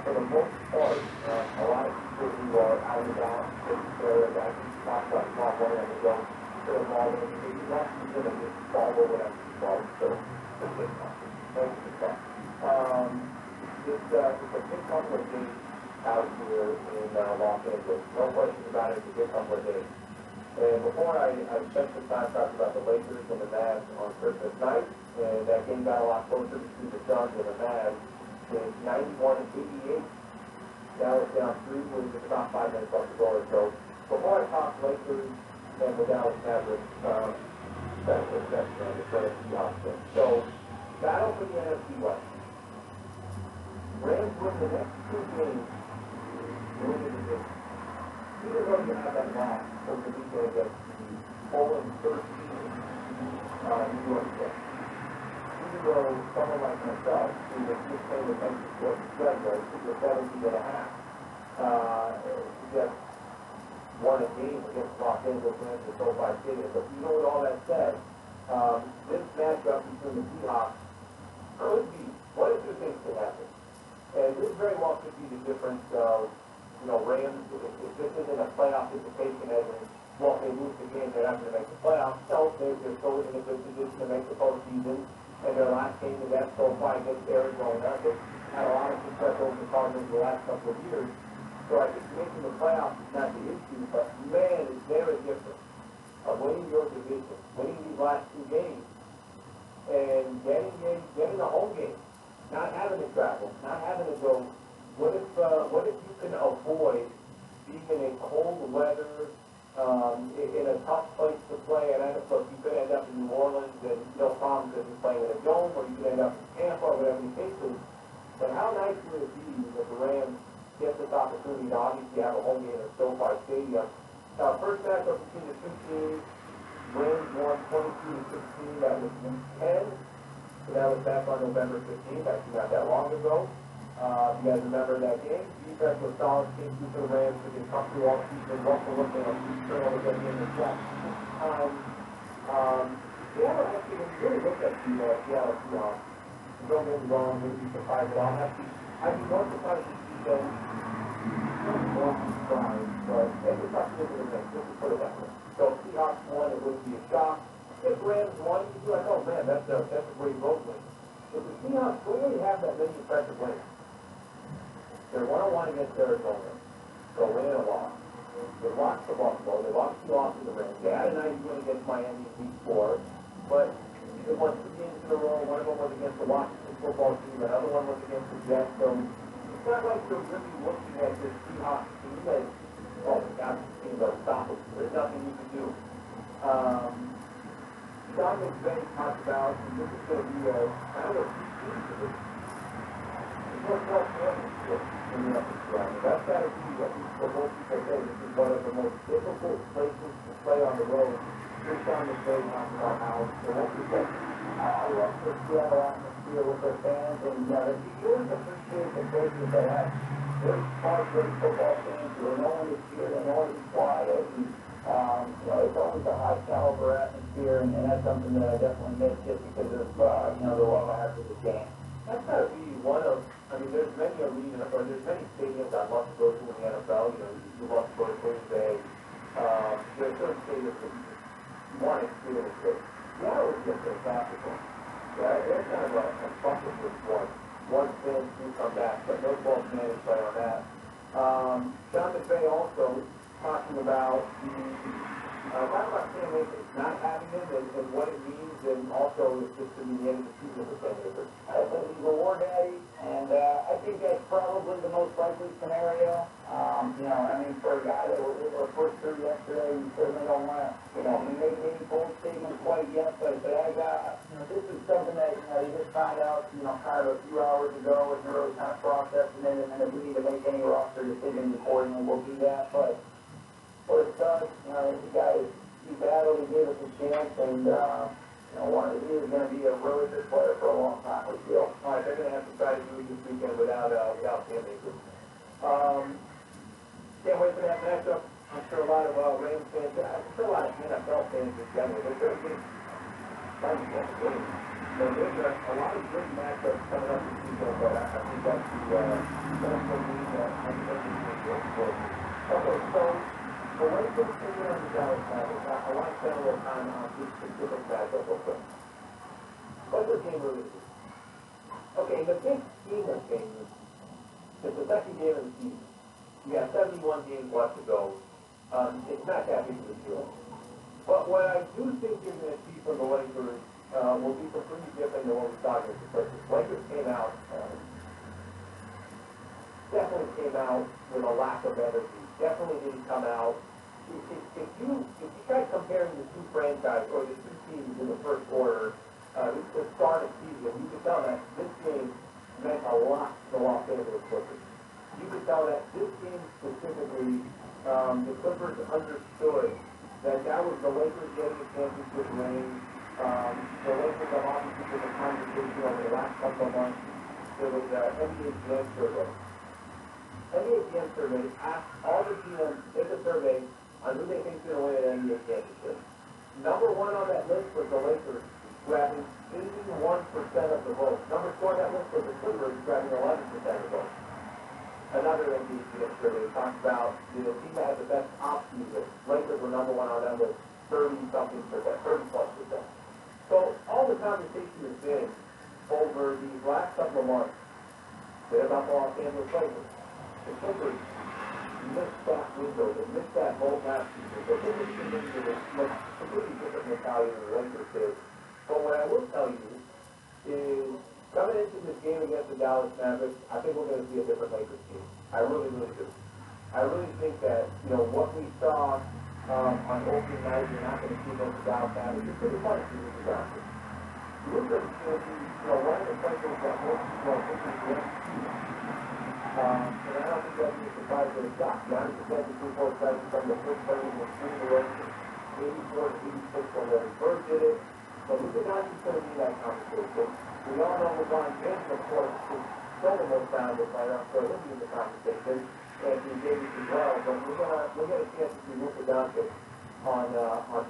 For the most part, a lot of people who are out and about, taking care of that, talk about small money on the go, put them all in, you're not going to just fall over that small, so it's just not. Thank you for that. It's a big couple of days out here in Los Angeles. No question about it, it's a big couple of days. And before I spent some time talking about the Lakers and the Mavs on Christmas night, and that game got a lot closer between the Suns and the Mavs. It's 91-88. Now it's down 3 with about 5 minutes left to go or so. Before I talk Lakers and the Dallas Mavericks, that's the credit to the option. So, battle for the NFC West. Rams win the next 2 games. Win the division. Even though you have that loss over the weekend against the 0-13 New York Jets. Even though someone like myself, who was just paying attention to what the spread was, it was 17.5, just won a game against Los Angeles Rams at SoFi Stadium. But even with all that said, this matchup between the Seahawks could be one of 2 things could happen. And this very well could be the difference of, Rams, if this isn't a playoff participation as in, well, if they lose the game, they're not going to make the playoffs. No, they're still in a good position to make the postseason. And their last game was at SoFi against Arizona. They had a lot of success over the Cardinals the last couple of years. So I think making the playoffs is not the issue, but man, is there a difference of winning your division, winning these last 2 games, and getting a home game, not having to travel, not having to go. What if you can avoid being in a cold weather, in a tough place to play, and I don't know if you could end up in New Orleans and no problem because you're playing in a dome, or you could end up in Tampa, or whatever the case is. But how nice would it be if the Rams get this opportunity to obviously have a home game at SoFi Stadium? First matchup between the 2 teams, Rams won 22-16. That was week 10. So that was back on November 15th, actually not that long ago. You guys remember that game? Defense was solid, came through for the Rams, took it comfortable all season. Russell looked at a few turnovers at the end of the track. Seattle actually, when you really look at the Seattle Seahawks, don't get me wrong, maybe surprised at all. I'd be more surprised to see them more surprised, but it's a tough thing to make, just to put it that way. So if Seahawks won, it wouldn't be a shock. If Rams won, you'd be like, oh man, that's a great road win. But the Seahawks clearly have that many impressive wins. They're 1-1 against Arizona, so win and a loss. They lost to Buffalo, they lost 2 losses to the Rams. They had a nice win against Miami week 4, but they won 2 games in a row. One of them was against the Washington football team, another one was against the Jets. So it's not like you're really looking at this Seahawks team as, oh, God, this team is unstoppable. There's nothing you can do. Sean McVay talked about, and this is going to be kind of a key to this. It's what's called championship in the upper round. That's got to be what most people say. This is one of the most difficult places to play on the road. Here's Sean McVay talking about how the whole I love the Seattle atmosphere with their fans, and you always appreciate the places that have very smart, great football fans where no one is here, no one is quiet, and it's always a high caliber atmosphere, and that's something that I definitely miss just because of the love I have for the game. That's got to be one of, I mean, there's many arenas, or there's many stadiums I'd love to go to in the NFL. You love to go to Green Bay. There's certain stadiums that you just want to experience it. Seattle is just fantastic. They're kind of a bucket list one. Once fans do come back, but no false managed play on that. Sean McVay also talking about Cam Akers, not having him and what it means, and also it's just to be the end of the season with Cam Akers. I think he's a war daddy, and I think that's probably the most likely scenario. For a guy that was able to push through yesterday, you certainly don't want to, make any bold statements quite yet, but I got, this is something that, you just find out, kind of a few hours ago, and you're really kind of processing it, and then if we need to make any roster decisions accordingly, we'll do that, but what it does, the guy, he battled, he gave us a chance, and, he is going to be a really good player for a long time, we feel. All right, they're going to have to try to do it this weekend without Cam Akers. Can't wait for that matchup. I'm sure a lot of Rams fans, I'm sure a lot of NFL fans in general, they're going to get excited about the game. So there's a lot of good matchups coming up this season, but I think that's the one thing that I think that's the important. Okay, so the way things are going on the Dallas Mavericks, I want to spend a little time on this specific matchup real quick. What's the game really do? Okay, in the big scheme of things, it's the second game of the season. You got 71 games left to go. It's not that big of a deal. But what I do think you're going to see from the Lakers will be completely different than what we saw against the Clippers. Lakers definitely came out with a lack of energy. Definitely didn't come out. If you try comparing the two franchises or the two teams in the first quarter, the start of the season, you can tell that this game meant a lot to the Los Angeles Clippers. You could tell that this game specifically, the Clippers understood that was the Lakers getting a championship ring. The Lakers have obviously been a conversation over the last couple of months. There was an NBA GM survey. NBA GM survey asked all the GMs to take a survey on who they think is going to win an NBA championship. Number one on that list was the Lakers, grabbing 81% of the vote. Number two on that list was the Clippers, grabbing 11% of the vote. Another NBA survey talks about the team that had the best offseason. Lakers were number one on that list, 30-something percent, 30+%. So all the conversation has been over these last couple of months been about the Los Angeles Lakers. The Clippers missed that window, they missed that whole last season. The Clippers came into this completely different mentality than the Lakers did. But what I will tell you is, coming into this game against the Dallas Mavericks, I think we're going to see a different Lakers team. I really, really do. I really think that, what we saw on opening night, you're not going to see against the Dallas Mavericks. It's pretty fun to see this disaster. You're going to see, one of the places that most people are thinking against the team. And I don't think that'd be a surprise for the shot. 90% of people are excited from the first play in the Lakers. 84 to 86 when Larry Bird did it. So Luka Doncic's going to be that conversation. We all know LeBron James, of course, is still the most talented player, so he'll be in the conversation. Anthony Davis as well, but we'll get a chance to see Luka Doncic on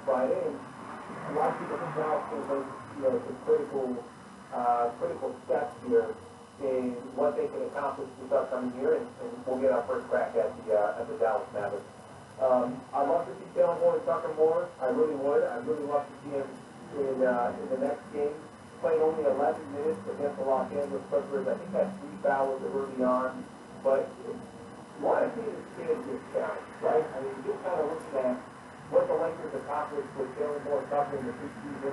Friday. And a lot of people think now it's going to make some critical steps here in what they can accomplish this upcoming year, and we'll get our first crack at the Dallas Mavericks. I'd love to see Jalen Moore and Tucker Moore. I really would. I'd really love to see him in the next game. Playing only 11 minutes against the Los Angeles Clippers. I think that's 3 fouls early on. But you want to see this kid get challenged, right? I mean, just kind of looking at what the Lakers accomplished with Jalen Moore Tucker in the preseason.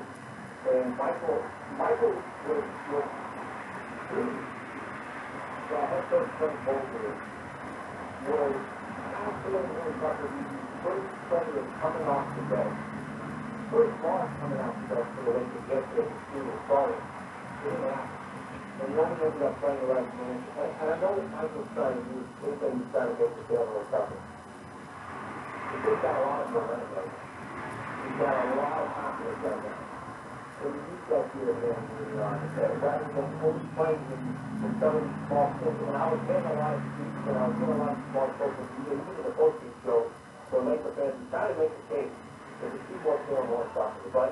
And Michael was really, head sort of Frank Vogel was absolutely impressive. First player coming off the bench. First loss coming off the bench for the Lakers yesterday. He was starting. Didn't happen. And he only ended up playing the last minute. And I know Michael's trying to use, they say he's trying to make the deal a little tougher. He's got a lot of momentum right now. He's got a lot of confidence right now. So you use that here again when you're on the set. Rather than only playing in some of these small things. When I was getting a lot of speaks and I was doing a lot of small social media, even in the coaching show, for Laker fans, he's trying to make a case that the Seahawks doing more soccer. But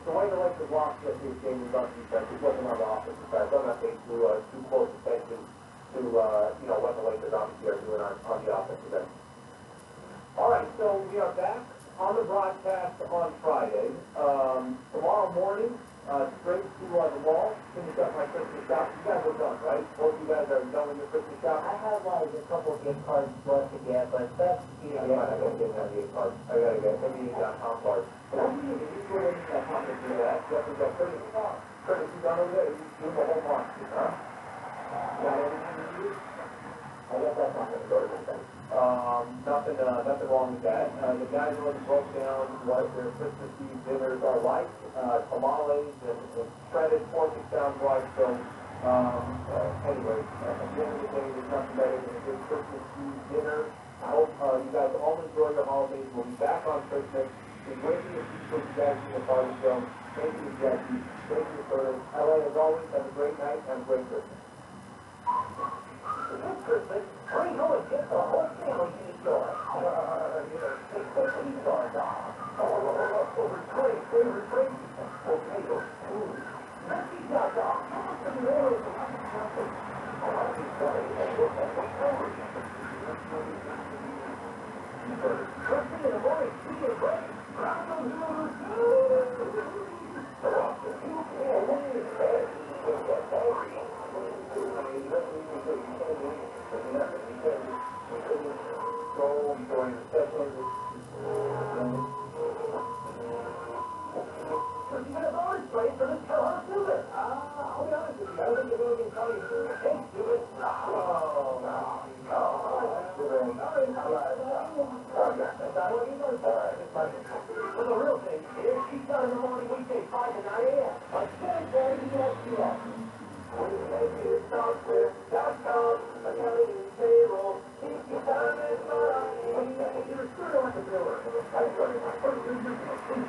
the way the Lakers lost yesterday's game was on defense. It wasn't on the offensive side. I'm not paying too close attention to what the Lakers obviously are doing on the offensive end. All right, so we are back on the broadcast on Friday. Tomorrow morning, straight to the mall, finish up my Christmas shop. You guys are done, right? Both of you guys are done with your Christmas shop? I have like a couple of gift cards left to get, but that's, I gotta get that gift card. I gotta get maybe.com card. And I'm using it. You go in that month and do that. Jeff has got 30 cards. 30 done over there. You do the whole month, huh? Got everything you use? I guess that's not gonna go to the thing. Nothing wrong with that. The guys already broke down what their Christmas Eve dinners are like. Tamales and shredded pork, it sounds like. So, anyway, at the end of the day, there's nothing better than a good Christmas Eve dinner. I hope you guys all enjoy your holidays. We'll be back on Christmas. Been waiting to see what you guys in the party show. Thank you, Jackie. Thank you, Curtis. LA, as always, have a great night and a great Christmas. This Christmas, we're going to get the whole family to the store. Take cookies or dog. Over trade, favorite trade. Potatoes, food. Messy hot dog. Some rolls. Trusting in the morning, see it right. Well, the real thing is, she's done in the morning, weekday, 5 to 9 a.m. On 10:30 ESPN. WakeItSoftware.com. Accounting and payroll. Keep your time and money. You're sure like a biller. I started my first business in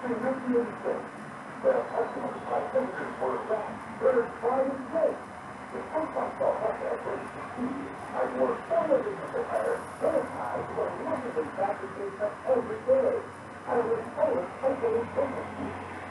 in 1986. The customers, my fingers were back. They're trying to take. I work so much in the fire, sanitized, but massively fabricated every day. I was always taking business.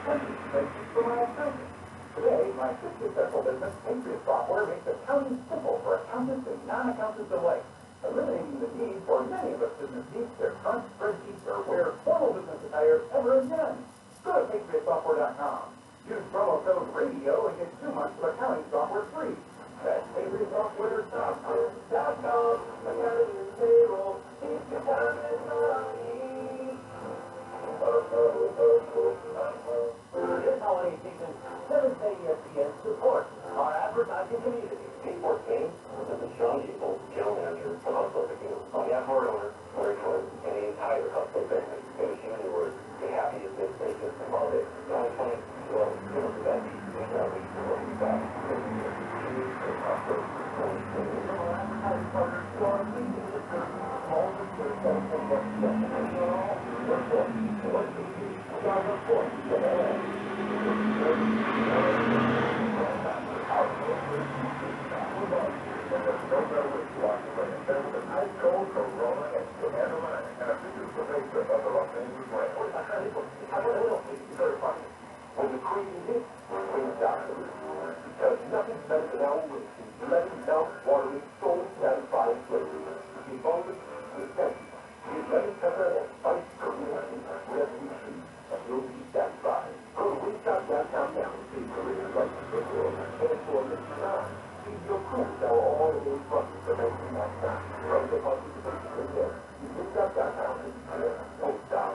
Purchase spaces for my accountant. Today, my successful business, Patriot Software, makes accounting simple for accountants and non-accountants alike, eliminating the need for many of us business needs their front spreadsheets or wear formal business attire ever again. Go to PatriotSoftware.com. Use promo code RADIO and get 2 months of accounting software free. That's PatriotSoftware.com. Accounting and payroll. Keep your time and money. This holiday season, 7th ESPN supports our advertising community. Sports game. This is Sean People, general manager of Hustle Tequila. On behalf of our owner, Larry Flynn, and the entire Hustle family, in a few words, the happiest midday system holiday. 2020, well, give us the best. We shall be looking back. Choose the Hustle 2020. Advertising partners who are leading the all the success of the Because nothing's better than our wings. Letting self-watering, soul-satisfying flavors. Devoted to attention. The lemon pepper and spice Korean revolution. You'll be satisfied. Go to Wingstop downtown now and see Korean like the world. And for a limited time, see your crew sell all of those buses for $19.99. From the buses to the again. Wingstop downtown is clear. Don't stop.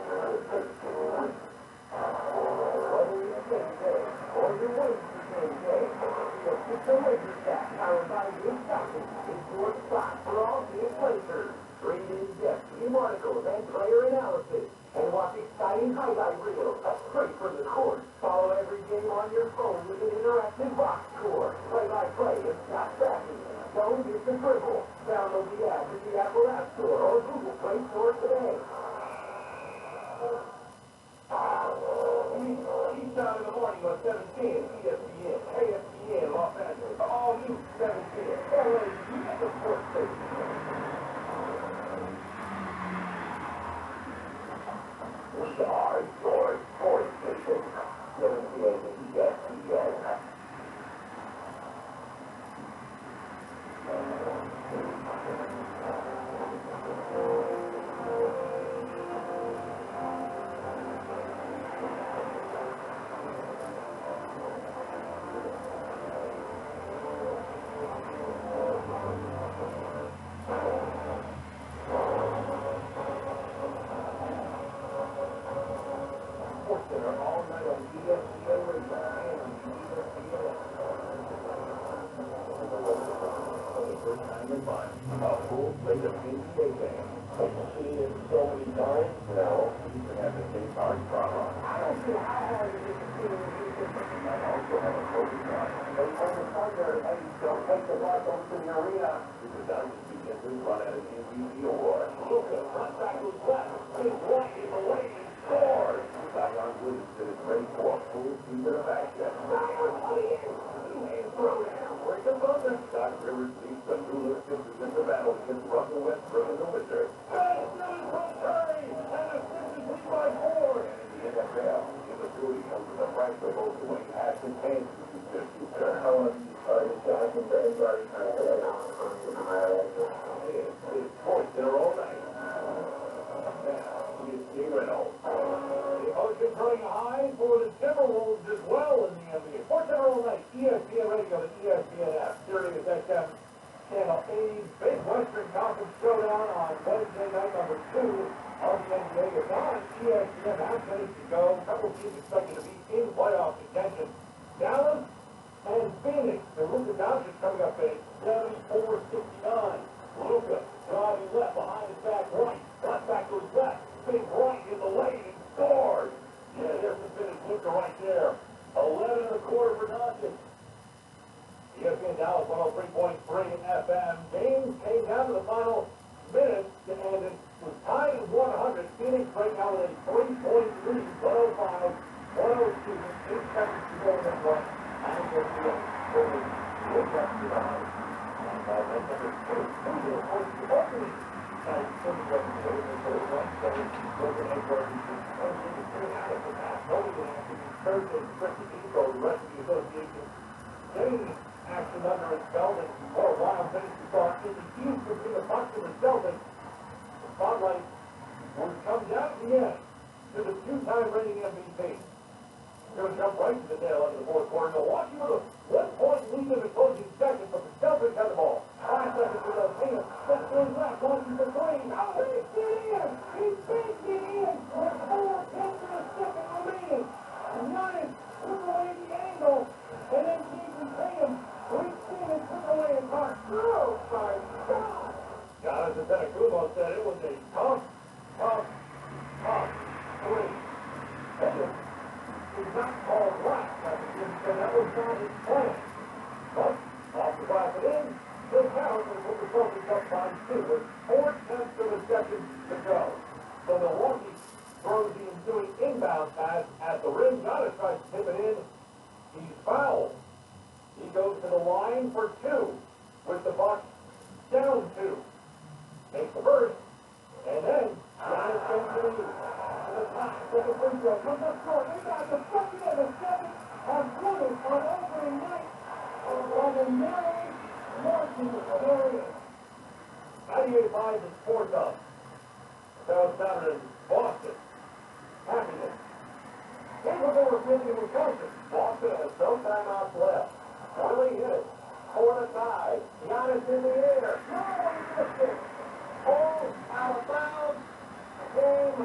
or your way to the same day. It's the Lakers Staff, powered by you. the Dribble. Download the app in the Apple App Store or Google Play Store today. Each time in the morning on 710 ESPN, KSPN, Los Angeles. All new 710. LA, the sports station. We are your sports station. 710 ESPN. All night on ESPN Radio and ESPN. A full slate of NBA games. Have you seen it so many times? No. You can have the same card trauma. I don't see how hard it is to see it. I also have a Kobe card. They told the partner, hey, don't take the Broncos to the arena. Because that was because we run out of the MVP award. Look at front back was left. Big right in the lane and scores. Zion Williamson is ready for a full season of action. Zion Williamson and throw down. Break the buzzer. Doc Rivers leads the new Lipton in the battle against Russell Westbrook and the Wizards. Hey, Billy from Curry and assisted Levi Ford. And in the NFL, immaturity comes with a price for both Dwayne Haskins and Houston Future. I want to see Johnson for anybody. It's sports dinner all night. Now, it's Reynolds. Emotions running high for the Timberwolves as well in the NBA. Sports dinner all night. ESPN Radio, the ESPN app, Sirius XM, Channel 80. Big Western Conference Showdown on Wednesday night, number 2 of the NBA. It's on ESPN. Half minutes to go. A couple teams expected to be in playoff contention. Dallas and Phoenix. And Luka Doncic coming up at 74-69. Luka driving left behind his back right. Left back to his left. Big right in the lane and scores. Yeah, there's the finish. Luka right there. 11 and a quarter for Doncic. ESPN Dallas 103.3 FM. Games came down to the final minutes and it was tied at 100. Phoenix right now with a 3-point lead. 105, 102. 8 seconds to go in this one. And we'll see it. We'll get to the house. Action under his belt and for a while things we thought in the huge between the Bucks and the Celtics. The spotlight would come down at the end to the two-time reigning MVP. We're going to jump right to the tail end of the fourth quarter. Milwaukee with a 1-point lead in the closing seconds, but the Celtics had the ball. 5 seconds to go. Tatum steps to his left, launches the three. Now he's in! He's banked it in! With 4 tenths of a second remaining. Giannis took away the angle, and then Jason Tatum reached in and took away a mark. Oh, my God! Giannis Antetokounmpo said it was a tough three. He's not called right, so that was not his plan. But, off the glass it in, the count and put the Celtics up by 2 with 4 tenths of a second to go. So Milwaukee throws the ensuing inbound pass at the rim. Giannis tries to tip it in. He's fouled. He goes to the line for 2 with the Bucks down 2. Makes the first, and then Giannis comes to the lead. Second free throw comes up short. They got the second and the seventh on Twitter on opening night by the Mary Martin area. 98.5 is Sports Up. South Saturday in Boston. Happiness. Here's what they were thinking with Wisconsin. Boston has no timeouts left. Willie hit it. For the tie. Giannis in the air. No, he missed it. Ball out of bounds. Game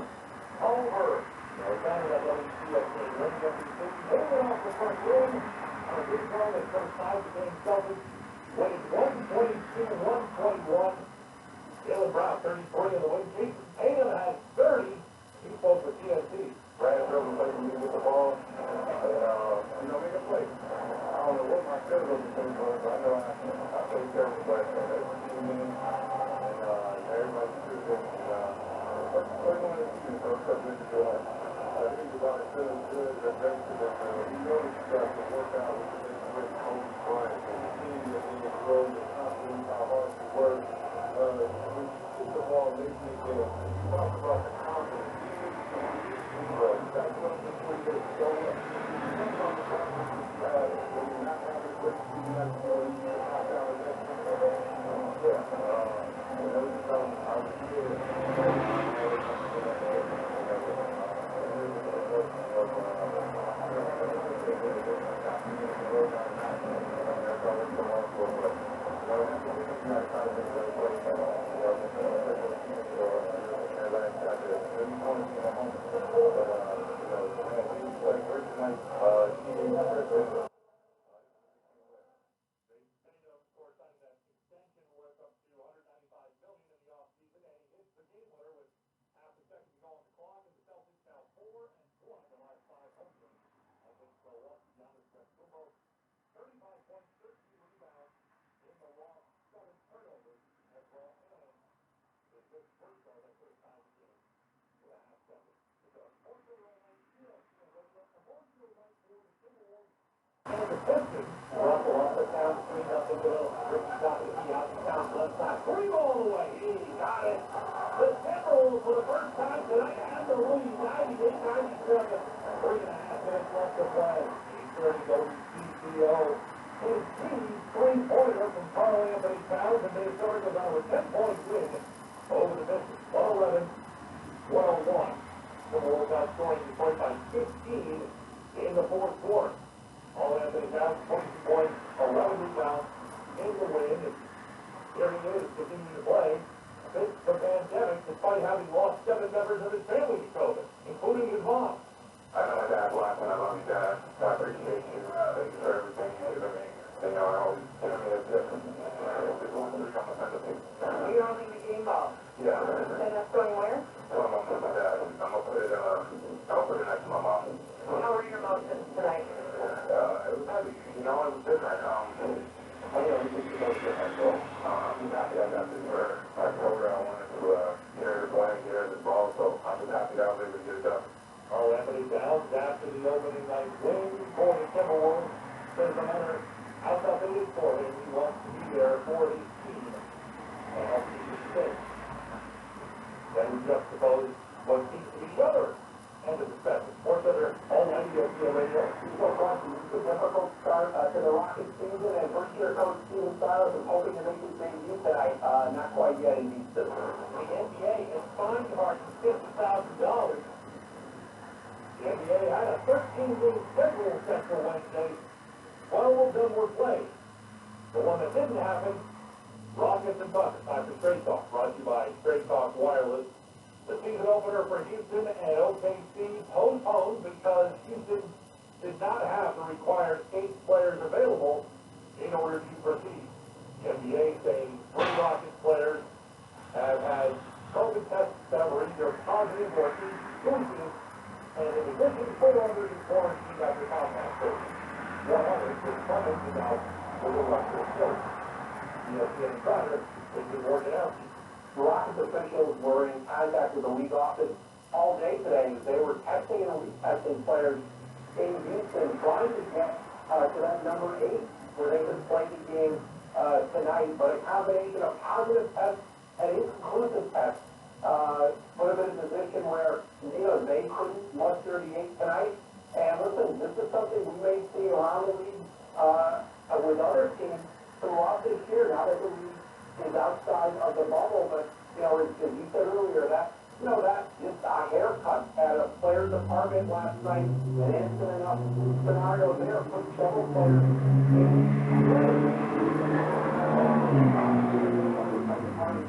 over. No time that WCSA running up the city. Taking off the front rim on a big run that comes 5 to game Celtics. Winning 122-121. Jaylen Brown 33 in the win. Jason Tatum has 30. He spoke with TNT. Right after everybody when you get the ball, make a play. don't know what my schedule is going to be, but I know I take care of everybody. And everybody's good. What do you want to do for a couple of July? I think about it feeling good and rested, and we know you got to work out with Kobe Bryant and the team that in the road, the confidence, how hard you work. When you get the ball late in the game, you talk about the confidence. That's what I'm going to so much. When you're not having quick, you have to know you can knock out the next one. I was here. Russell off the down, 3-0 Bill. Ricky got the key out, down left side. Three ball away. He got it. The Timberwolves for the first time tonight have the lead, 98-97. 3.5 minutes left to play. 8:30 goes CCO. His team's three-pointer from Carl Anthony Towns, and Minnesota goes on with 10-point win over the Pistons. 111-101. Timberwolves outscoring Detroit by 15 in the fourth quarter. All Anthony Towns, 22 points, 11 rebounds in the win. Here he is, continuing to play. This the pandemic, despite having lost 7 members of his family to COVID, including his mom. I know my dad left, and I love you, Dad. I appreciate you. Thank you for everything you do to me. You know, I always tell me it's different. It's going to become a sympathy. You're only the game ball. Yeah. And that's going where? So I'm going to put my dad. I'm going to put it next to my mom. How were your emotions tonight? It was heavy. You know, it was different. I know it was so different, so I'm happy I got this for my program. I wanted to get her to play and get her the ball, so I'm just happy that I was able to get it done. Carl Anthony Towns after the opening night win for the Timberwolves. Says no matter how tough it is for him, he wants to be there for his team and help keep his state. Then we juxtapose what seems to be the other end of the spectrum. Sports Center, all 90 FM radio. So far, it's a difficult start to the Rockets season, and first-year coach Steven Silas is hoping to make his debut tonight. Not quite yet in Houston. The NBA has fined Harden $50,000. The NBA had a 13-game schedule set for Wednesday. 12 of them were played. The one that didn't happen, Rockets and Buckets. Time for Straight Talk, brought to you by Straight Talk Wireless. The season opener for Houston and OKC postponed because Houston did not have the required 8 players available in order to proceed. The NBA saying 3 Rockets players have had COVID tests that were either positive or exclusive, and in addition, 4 others in quarantine after contact surgery. 100 is coming out for the Russell Coach. ESPN Insider has been working out. The Rockets officials were in contact with the league office all day today. They were testing and retesting players in Houston, trying to get to that number 8 where they could play the game tonight. But a combination of positive tests and inconclusive tests put them in a position where, they couldn't muster the 8 tonight. And listen, this is something we may see around the league with other teams throughout this year. Now that the league is outside of the bubble, but, as you said earlier, that just a haircut at a player's apartment last night, an instant enough scenario there put several players in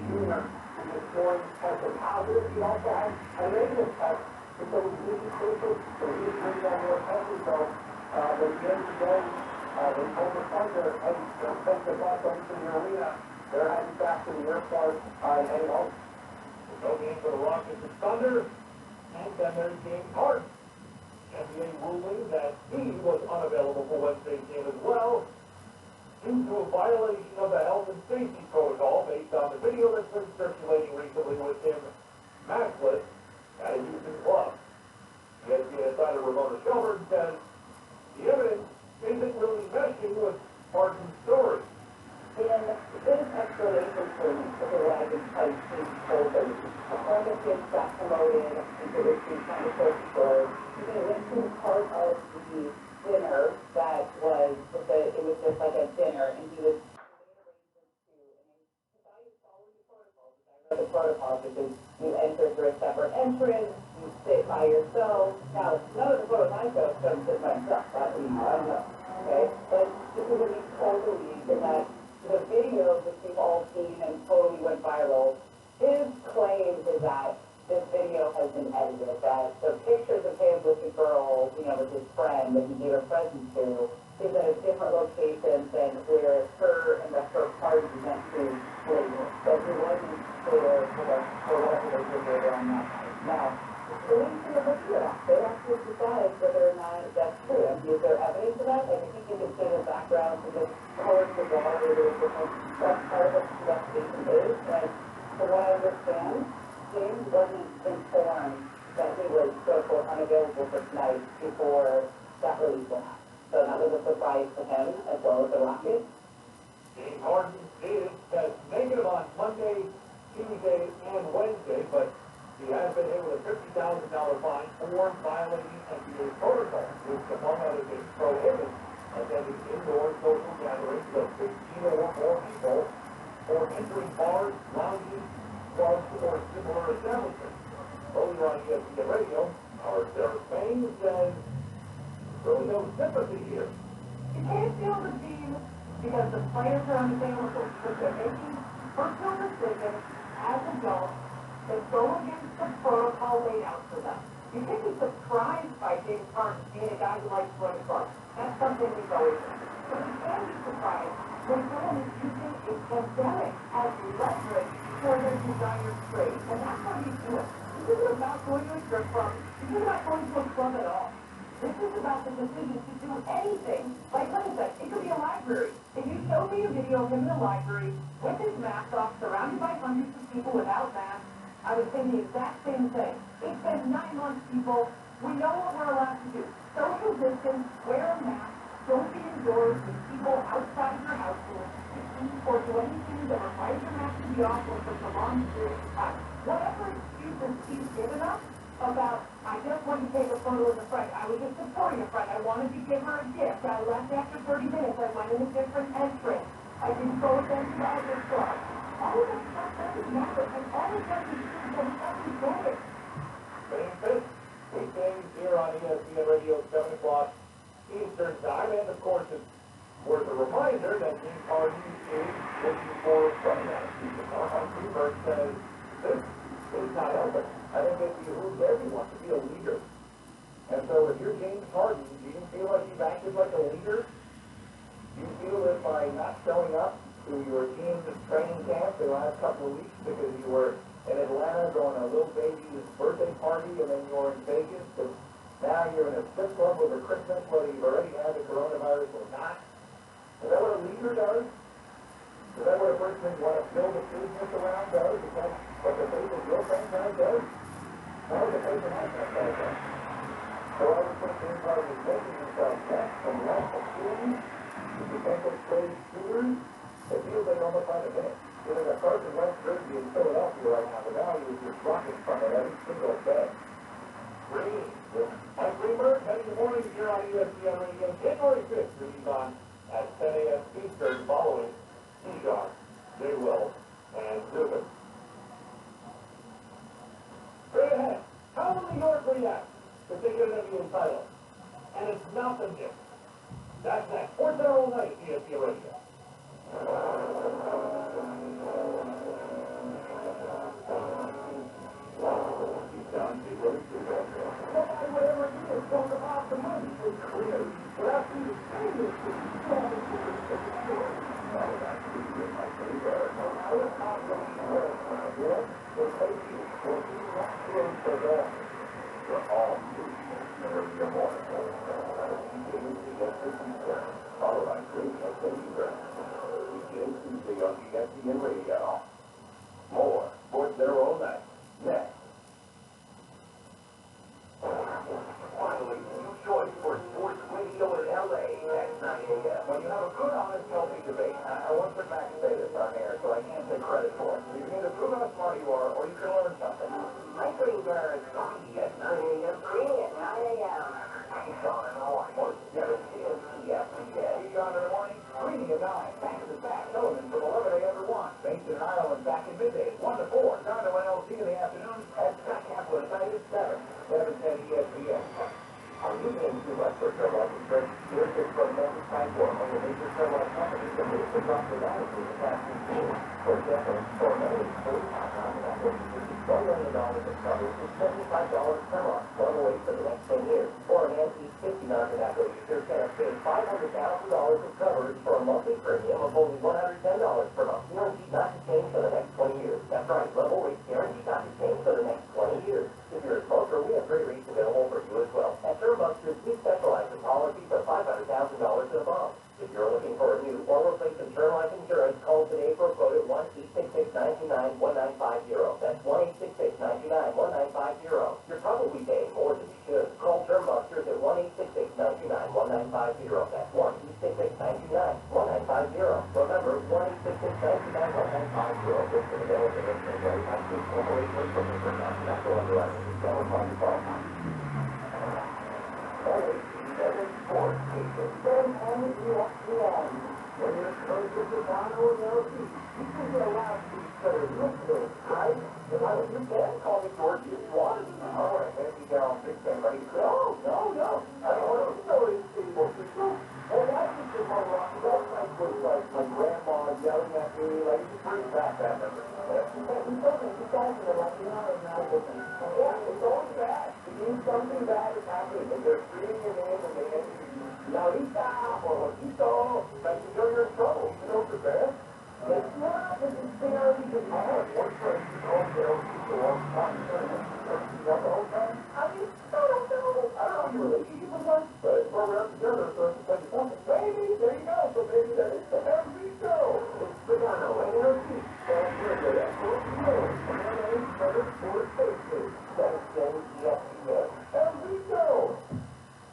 Jr. who was scoring tested positive. He also had a negative test, and so it was crucial for him to bring that more tested. So, but at the end of the day, they told the Thunder, hey, don't take the bus over to the arena. They're heading back to the airport and heading home. No game for the Rockets and Thunder, and then there's James Harden. NBA ruling that he was unavailable for Wednesday's game as well, due to a violation of the health and safety protocol based on the video that's been circulating recently with him maskless at a Houston club. ESPN insider Ramona Shelburne says the evidence isn't really meshing with Harden's story. And his explanation for the wagon type team told him a friend of his got promoted into this team kind of store. He went to part of the dinner that was, it was just like a dinner, and he was the protocol, because you enter through a separate entrance, you sit by yourself. Now, none of the photos I took don't sit by myself, that we don't know, okay? But this is what he told the league, and that the video, which we've all seen and totally went viral, his claim is that this video has been edited, that the pictures of him with the girl, you know, with his friend that he gave a present to, is at a different location than where her and her party went to later. That he wasn't there for whatever they did later on that night. Now, the league should have looked at that. They have to decide whether or not that's true. I mean, is there evidence of that? Like, I think you can say the background to this court, the law, or that's part of what the investigation is. And from what I understand, James wasn't informed that he was so-called unavailable for tonight before that release went out. So that was a surprise to him as well as the Rockets. James Harden did test negative on Monday, Tuesday, and Wednesday, but he has been hit with a $50,000 fine for violating NBA protocol, which, among other things, prohibits attending indoor social gatherings of 15 or more people, or entering bars, lounges, clubs, or similar establishments. Earlier on ESPN Radio, our Sarah Spain says, really no sympathy here. You can't feel the team because the players are unavailable, but they're making personal decisions as adults that go against the protocol laid out for them. You can't be surprised by James Harden being a guy who likes to run clubs. That's something we've always done. But you can be surprised when someone is using a pandemic as leverage for their desired trade. And that's how you do it. This isn't about going to a strip club. This isn't about going to a club at all. This is about the decision to do anything. Like I said, it could be a library. If you show me a video of him in a library with his mask off, surrounded by hundreds of people without masks, I would say the exact same thing. It's been 9 months, people. We know what we're allowed to do. Social distance, wear a mask, don't be indoors with people outside your household, or do anything that requires your mask to be off or for prolonged periods of time. Whatever excuses he's given us about, I just wanted to take a photo with a friend, I was just supporting a friend, I wanted to give her a gift, I left after 30 minutes, I went in a different entrance, I didn't go with them to the club. All of that stuff doesn't matter, and all it does is prove that nothing's better. Same thing. Weekdays here on ESPN Radio, 7 o'clock Eastern Time, and of course it's worth a reminder that James Harden is looking for running out of season. Our Greenberg says this is not helping. I think it behooves everyone to be a leader. And so if you're James Harden, do you feel like you've acted like a leader? Do you feel that by not showing up to your team's training camp the last couple of weeks because you were in Atlanta going to a little baby's birthday party and then you were in Vegas, but now you're in a strip club over Christmas whether you've already had the coronavirus or not? Is that what a leader does? Is that what a person who wants to build a business around does? Is that what the face of your franchise does? No, the face of my franchise does. So I would think James Harden is making himself back from lack of shooting to potential trade shooters. It feels like almost on a minute. There's a Carson Wentz jersey in Philadelphia right now. The value is just rocking from it every single day. Green. Mike Greenberg, heading the morning here on ESPN Radio. January 5th, release on at 10 a.m. Eastern, following Keyshawn, Jay Wells, and Zubin. Straight ahead, how will New York react if they get an NBA title? And it's nothing different. That's next. Sports all night, ESPN Radio. Whatever it is, talk about the money. It's clear. Without you saying this, for all Meridian morning. CKUC Tuesday, followed by Green Tuesday. CKUC Tuesday on ESPN Radio. More Sports Center all night. Next. Finally, new choice for sports radio in LA at 9 a.m. When you have a good, honest, healthy debate, I want to sit back and say this on air, so I can't take credit for it. You can either prove how smart you are, or you can learn something. Mike Greenberg, Coffee at 9 a.m. Free at 9 a.m. Sean and Roy, or 7 a.m. ESPN. John in the morning, Greeny at 9, back to back, Sullivan from 11 a.m. to 1, Mason and Ireland back in midday, 1 to 4, John to NLC in the afternoon, and Scott Kaplan at night at 7, 7:10 ESPN. Are you paying too much for Turlock Insurance? Here's your program time for one of the major Turlock companies that made the drop dramatically in the past 2 years. For example, for many, $45 $1 million of coverage is $75 per month, going away for the next 10 years. For an antique 50 non-tobacco user, can obtain $500,000 of coverage for a monthly premium of only $110 per month. Guaranteed not to change for the next 20 years. That's right, level rates guaranteed not to change for the next 20 years. If you're a smoker, we have great rates available for you as well. At Turnbuckers, we specialize in policies of $500,000 and above. If you're looking for a new or replacement term life insurance, call today for a quote at 1-866-929-1950. That's 1-866-929-1950. You're probably paying more than you should. Call Turnbuckers at 1-866-929-1950. That's 1-866-929-1950. Remember, 1-866-929-1950. This is available in the United Corporation for the National Underwriting and California Qualified. Sports Station, 10 ESPN. When you're close to Sedano and LC, you can get allowed to be better listeners, right? If I was you can, call me George if you want. All right, thank you, Darryl. Big fan, buddy. No. I don't want to know these people. And I think it's all wrong. That's like my grandma yelling at me, like, it's pretty bad, that number. You told me you guys are like, you know, it's not a good thing. Yeah, it's always bad. It means something bad is happening, and they're screaming your name, and they end you. Laurita, or Josito, like you know you're in trouble, even though it's bad. It's not, it's fair, because I have one friend who calls their own people all the time. You know the whole time? I mean, I don't know your relationship with them, but we're around together, so it's like something. Baby, there you go, so baby, that is the Enrico. It's Sedano and LC. That's where they're at. Better Sports Station. That's ESPN. Enrico.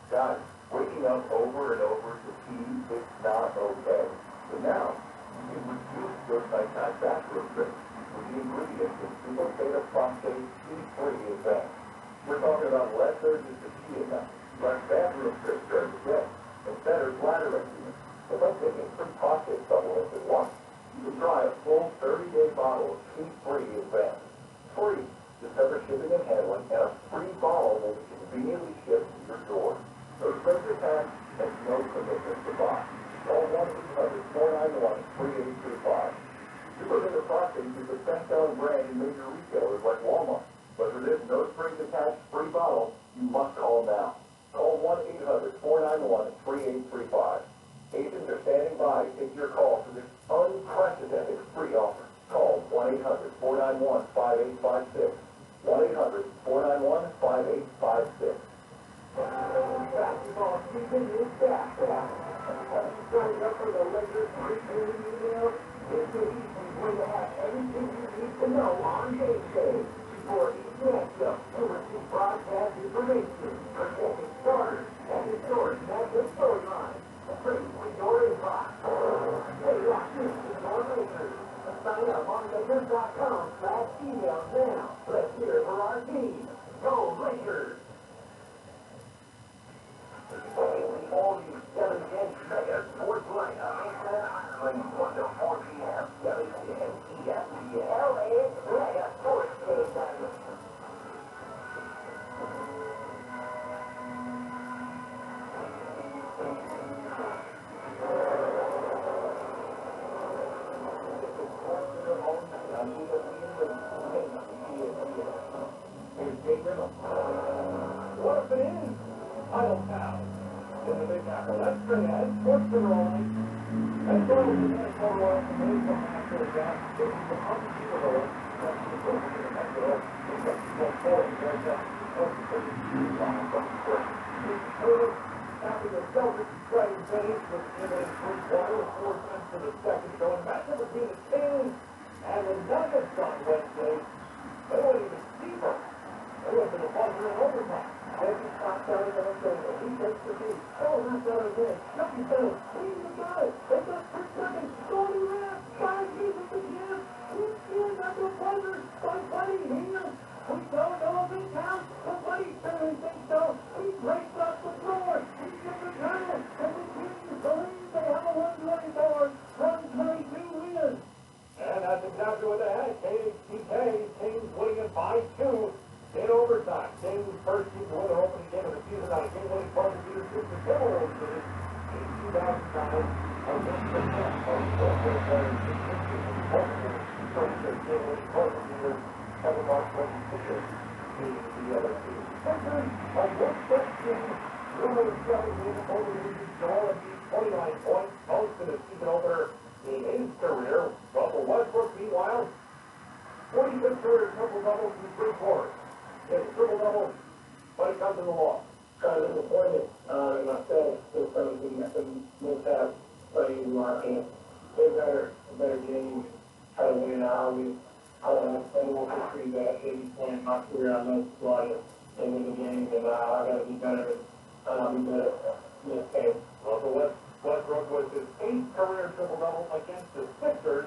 Guys, waking up over and over to pee is not okay. So now, you can reduce your nighttime bathroom trips with the ingredients in Super Beta Prostate Pee-Free Advance. We're talking about less urges to pee at night, less bathroom trips during the day, and better bladder emptying. It's like taking 3 prostate supplements at once. You can try a full 30-day bottle of Pee-Free Advance. Free. Just cover shipping and handling, and a free bottle will be conveniently shipped to your door. No strings attached, and no commitment to buy. Call 1-800-491-3835. Super Beta Prostate is the best-selling brand in major retailers like Walmart. But for this no strings attached free bottle, you must call now. Call 1-800-491-3835. Agents are standing by to take your call for this unprecedented free offer. Call 1-800-491-5856. 1-800-491-5856. Basketball season is back. Have you signed up for the Lakers pre-game email? It's easy when you have everything you need to know on game day. For each matchup, you'll receive broadcast information, projected starters, and historic matchup storylines. Free with your inbox. Hey, watch this with more Lakers. Sign up on Lakers.com/email now. Let's hear it for our team. Go Lakers! All you 710 Mega Sports Line on Ireland, 1 to 4 p.m. 710 ESPN. LA's Mega Sports Station. What if it is Idletown in the Big Apple? That's pretty good. Sports are rolling. That's all we're going to go on the main from after that. This is the unbelievable. That's the first thing that's going to go forward. After the Celtics trying finish with in a three-quarter, 4 cents to the second, going back to between the Kings and the Nuggets on Wednesday. They went even deeper. They went to the buzzer in overtime. Jackie stops out of the table. He takes the lead. Oh, that's out again. Chucky Bennett. He's the guy. They got 3 seconds. Scoring left. 5 minutes again. It's in at the buzzer by Buddy Hield. We don't know if it counts, but Buddy certainly thinks so. He breaks up the floor. He's in the tunnel. And the Kings believe they have a 124. 122 wins. And that's exactly what they had. Kings winning it by 2 in overtime. Kings first team to win their opening game of the season on a game-winning buzzer beater to the Timberwolves did it in 2009 against the Nets. Game-winning buzzer beater ever marked when he pitches the other team. Sixers against this team. Rumor was shouting in over the Joel Embiid 29 points, most in his season opener in his career. Russell Westbrook, meanwhile, 46 career triple-doubles in 3 quarters. It's triple-double, but it comes in the law. Kind of disappointed in myself with something that the most have played in my camp. They better game, try to win out. I want to history that at any point in my career I love to fly and win the game, and I got to be better. Be better in this game. Russell Westbrook was his 8th career triple-double against the Sixers,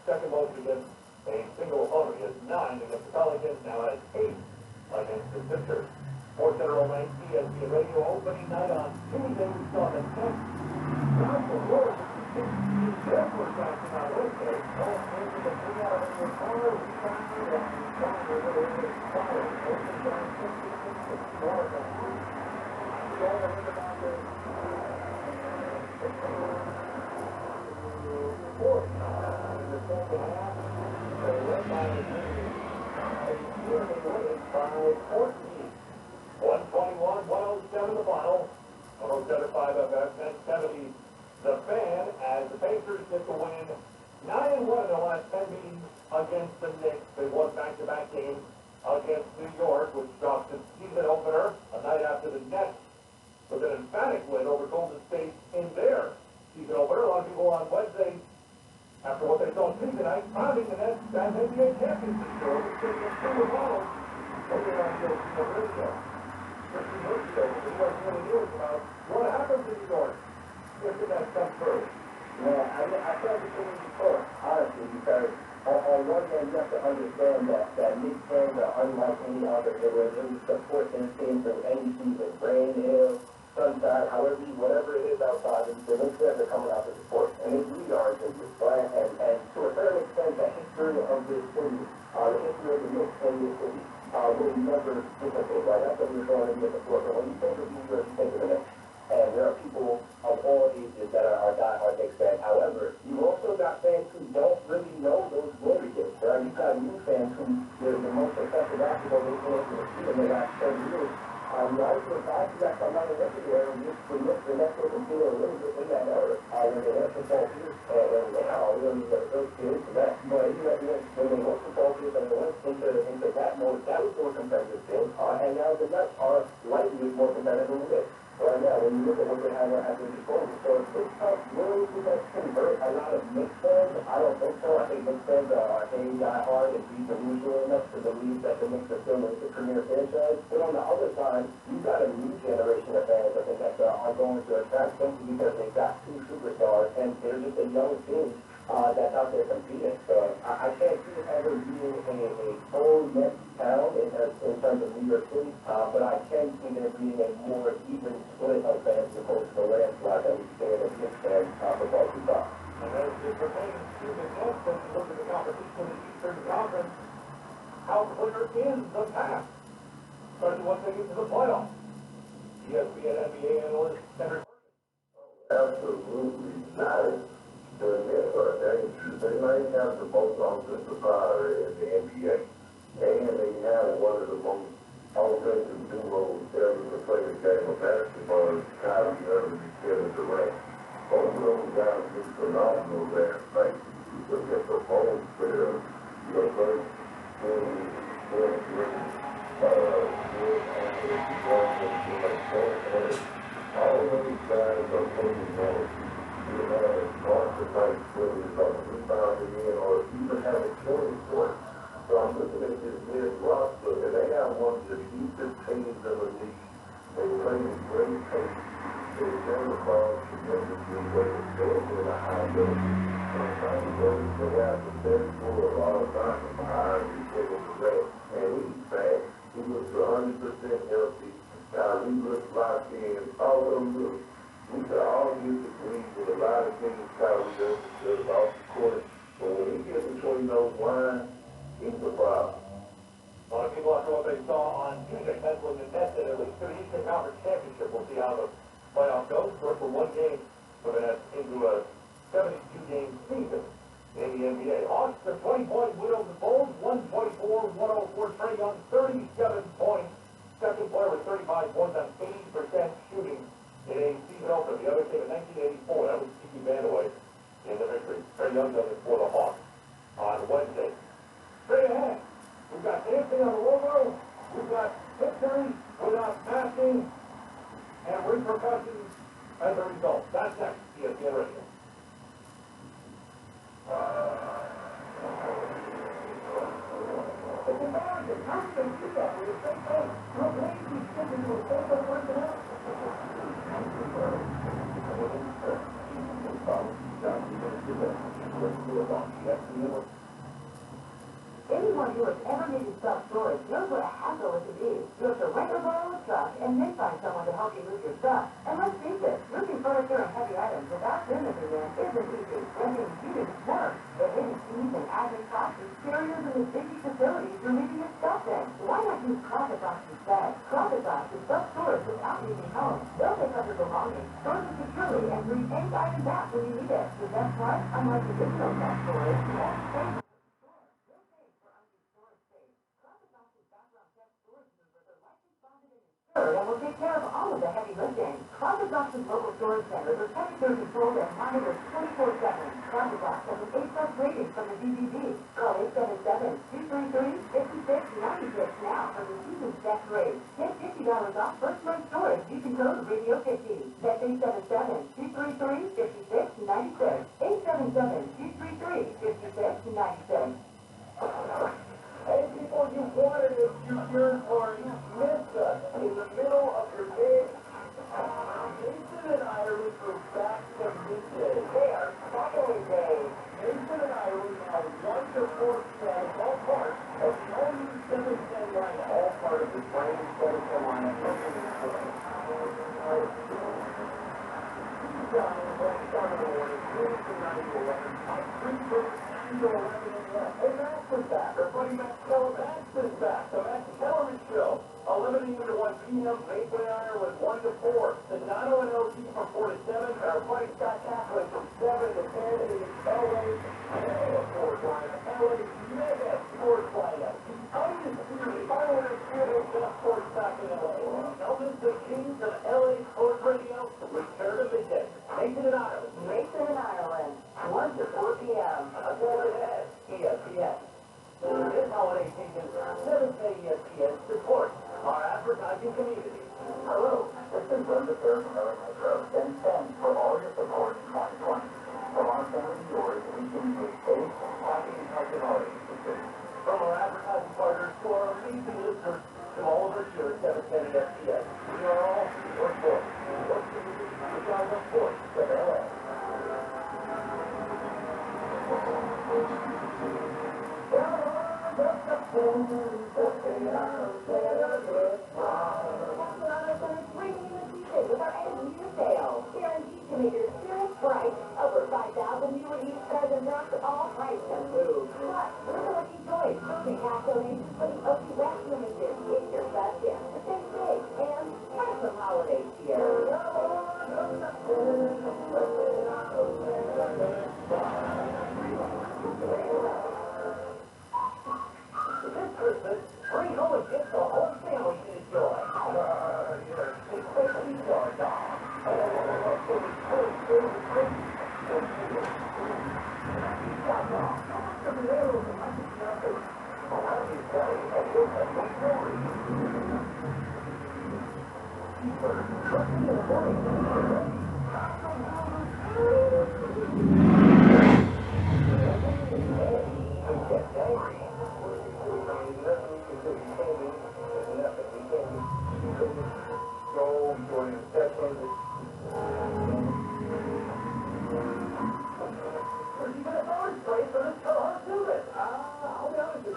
second most against a single opponent. He has 9 against the Pelicans, now has 8 against the Sixers. SportsCenter 09 ESPN Radio opening night on Tuesday. We saw the Nets drop the Wolves. Jeff was bouncing on Wednesday. All into the 3 out of the corner. We found it and we found it a little bit of fire. Open down 56-4. The only thing about the fourth in the second half, they led by the team. They win by 14. 121, 107 the final. 107.5 FX, 1070 the Fan, as the Pacers get the win. 9-1 in the last 10 meetings against the Knicks. They won back-to-back games against New York, which dropped the season opener a night after the Nets with an emphatic win over Golden State in their season opener. A lot of people on Wednesday, after what they saw Tuesday night, crowning the Nets as NBA championship show. It's going to be Super Bowl. Over on the radio. 15 years ago, the New York Daily News about what happens in New York if the Nets come through. Yeah, I tried to say it before, honestly, because on one hand, you have to understand that Knicks fans are unlike any other. They will really support their team through any season, rain, hail, sunshine, however, whatever it is outside, the Knicks fans are coming out to support. And it's we are in this, right? And to a certain extent, the history of this city, the history of the Knicks in this city, will never dissipate, right? That's what we're going to be at the forefront. When you think of New York, you think of the Knicks. And there are people of all ages that are diehard Knicks fans. However, you also got fans who don't really know those glory days. Right? You've got new fans who they're the most successful basketball they've been able to see in the last 10 years. Right to the back, you got some other everywhere, and the Nets will continue a little bit in that era. When they went to Paul Pierce, and now we don't even get into that. But even at the end, when they went to Paul Pierce and they went into that mode, that was more competitive thing. And now the Nets are slightly more competitive than the Knicks. Right now, when you look at what they have at their disposal. So it's tough. Will the Nets convert a lot of Knicks fans? I don't think so. I think Knicks fans are diehard and be delusional enough to believe that the Knicks are still the premier franchise. But on the other side, you've got a new generation of fans, I think, that are going to attract them because they've got 2 superstars and they're just a young team that's out there competing. So I can't see it ever being a full Nets town in terms of New York City, but I can see there being a more even split of fans as opposed to the landslide that we see in the Knicks fans for both sides. And as it pertains to the Nets, when you look at the competition in the Eastern Conference, how clear is the path? Especially once they get to the playoffs. ESPN NBA analyst Henry. Absolutely not. They might have the most offensive power in the NBA, and they have one of the most offensive duos ever to play the game of basketball, Kyrie Irving and Kevin Durant. Both of those guys look phenomenal last night. Look at the ball player, your first, son from behind, we take him to red, and he's fast. He looks 100% healthy. We look locked in, all of them look. We could all use the green with a lot of things Kyle does off the court. But when he gets between those lines, he's a problem. A lot of people after what they saw on Tuesday penciling the Nets in at least to the Eastern Conference Championship. We'll see how the playoff goes. We're for one game, but that's into a 72-game season in the NBA. Hawks, the 20-point win over the Bulls, 124-104. Trae Young, 37 points. Second player with 35 points on 80% shooting in a season opener. The other team in 1984, that was Kiki Vandeweghe in the victory. Trae Young does it for the Hawks on Wednesday. Straight ahead, we've got dancing on the logo, we've got victory without matching, and repercussions as a result. That's next, ESPN Radio. It's embarrassing. How can they do that with a straight face? How can you stick into a face of personnel? Anyone who has ever needed self-storage knows what a hassle it can be. You have to rent or borrow a truck and then find someone to help you move your stuff. And let's face it, moving furniture and heavy items without furniture in isn't easy. Renting units work. The hidden fees and admin costs and barriers in the busy facilities you're moving your stuff in. Why not use Closet Box instead? Closet Box is self-storage without leaving home. They'll pick up your belongings, store them securely, and bring any item back when you need it. The best part, unlike traditional self-storage, you won't save and will take care of all of the heavy lifting. Closet Box's local storage centers are temperature controlled and monitored 24/7. Closet Box has an A+ rating from the BBB. Call 877-233-5696 now for the season's best rate. Get $50 off first month storage using code Radio50. That's 877-233-5696. 877-233-5696. Hey people, you wanted a future or you missed us in the middle of your day. Mason and Ireland are back to midday. They are finally day. Mason and Ireland are 1-4 all part of the only 7-10 line, all part of the Brandon South Carolina Hey, Max is back. Our buddy Max Keller. Max is back. The Max Kellerman Show. 11 a.m. to 1 p.m. Mason and Ireland 1-4. Sedano and OT from 4 to 7. Our buddy Scott Kaplan from 7 to 10 in LA. Sports lineup. LA Mega Sports lineup. Undisputed. Final experience of sports back in LA. Elvis, the Kings of LA Sports Radio. Return to midday. Mason and Ireland. Mason and Ireland, 1 to 4 p.m. Aboard ahead. ESPN. This holiday season, 7K ESPN supports our advertising community. Hello, this is Brenda Fair from American Show. And thanks for all your support in 2020. From our family to yours, we can be safe, happy, and healthy holidays. From our advertising partners to our amazing listeners, to all of us here at 710 at SPS, we are all your sports. We are the sports of LA. With our end-of-year sale, guaranteed to make your experience bright. Over 5,000 new and used cars and trucks, all priced and moved. Plus, we're the lucky choice. We cash donations for the OP Rescue Mission. It's your best chance to save big and have some holidays here. This Christmas, bring home a gift the whole family can enjoy. Especially your dog.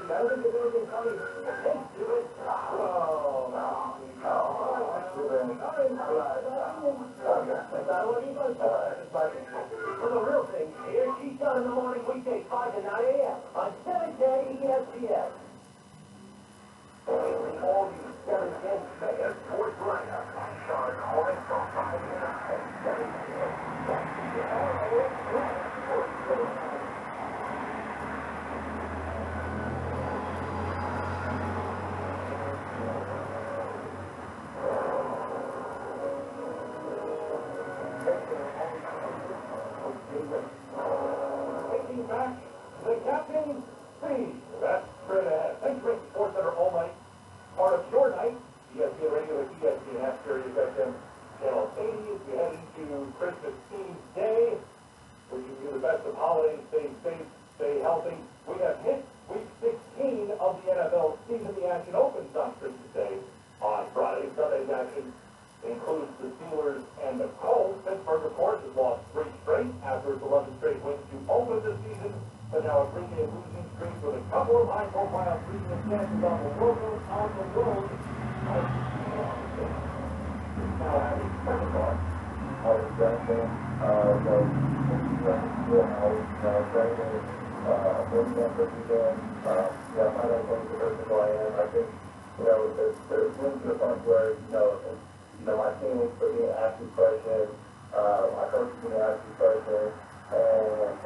I don't think there's anything coming. Hey, Steven. Oh, no. Well, the real thing here, she's done in the morning weekdays 5 to 9 a.m. on 710 ESPN. All these 710 fans, Fort Bryant, Charlotte Hornets from 5 to 9. Taking back the captain's speed. That's straight ahead. Thanks for Sports Center all night. Part of your night. ESPN Radio at ESPN Half Series FM Channel 80 as we head into Christmas Eve Day. Wishing you the best of holidays. Stay safe, stay healthy. We have hit week 16 of the NFL season. The action opens on Christmas Day on Friday. Sunday's action includes the Steelers and the Colts. Pittsburgh, of course, has lost 3 straight after its 11 straight wins to open the season, but now a 3-game losing streak with a couple of high-profile previous chances on the road. Now having second thought. I was drinking, I don't think the person who I am. I think, there's room to the point where, my team for me to ask these questions, my coach is going to ask these questions, and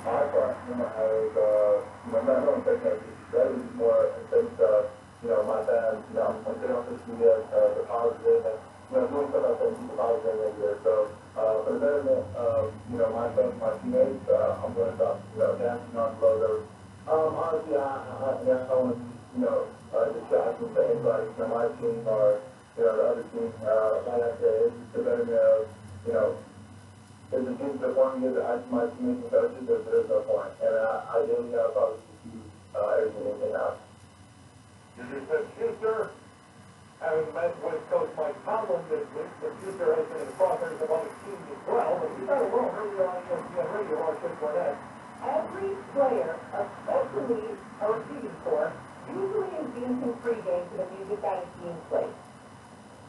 my part, not only taking that discredit, more in terms of, my fans, I'm going to see the positive, and, doing some of the things the positive in here. So, for the betterment of, myself, my teammates, I'm going to stop, dancing on logos. Honestly, I want to, distract to anybody, my team or, the other team, like I said, it's the betterment of, there's a team that want me to my teammates and coaches, there's no point. And I really probably see everything in-house. Juju Smith-Schuster, having met with Coach Mike Tomlin this week, Smith-Schuster has been in the crosshairs of other teams as well, but he's not alone earlier on ESPN Radio on Chip Barnett. Every player, especially a receiving corps, usually is dancing pregame to the music that his team plays.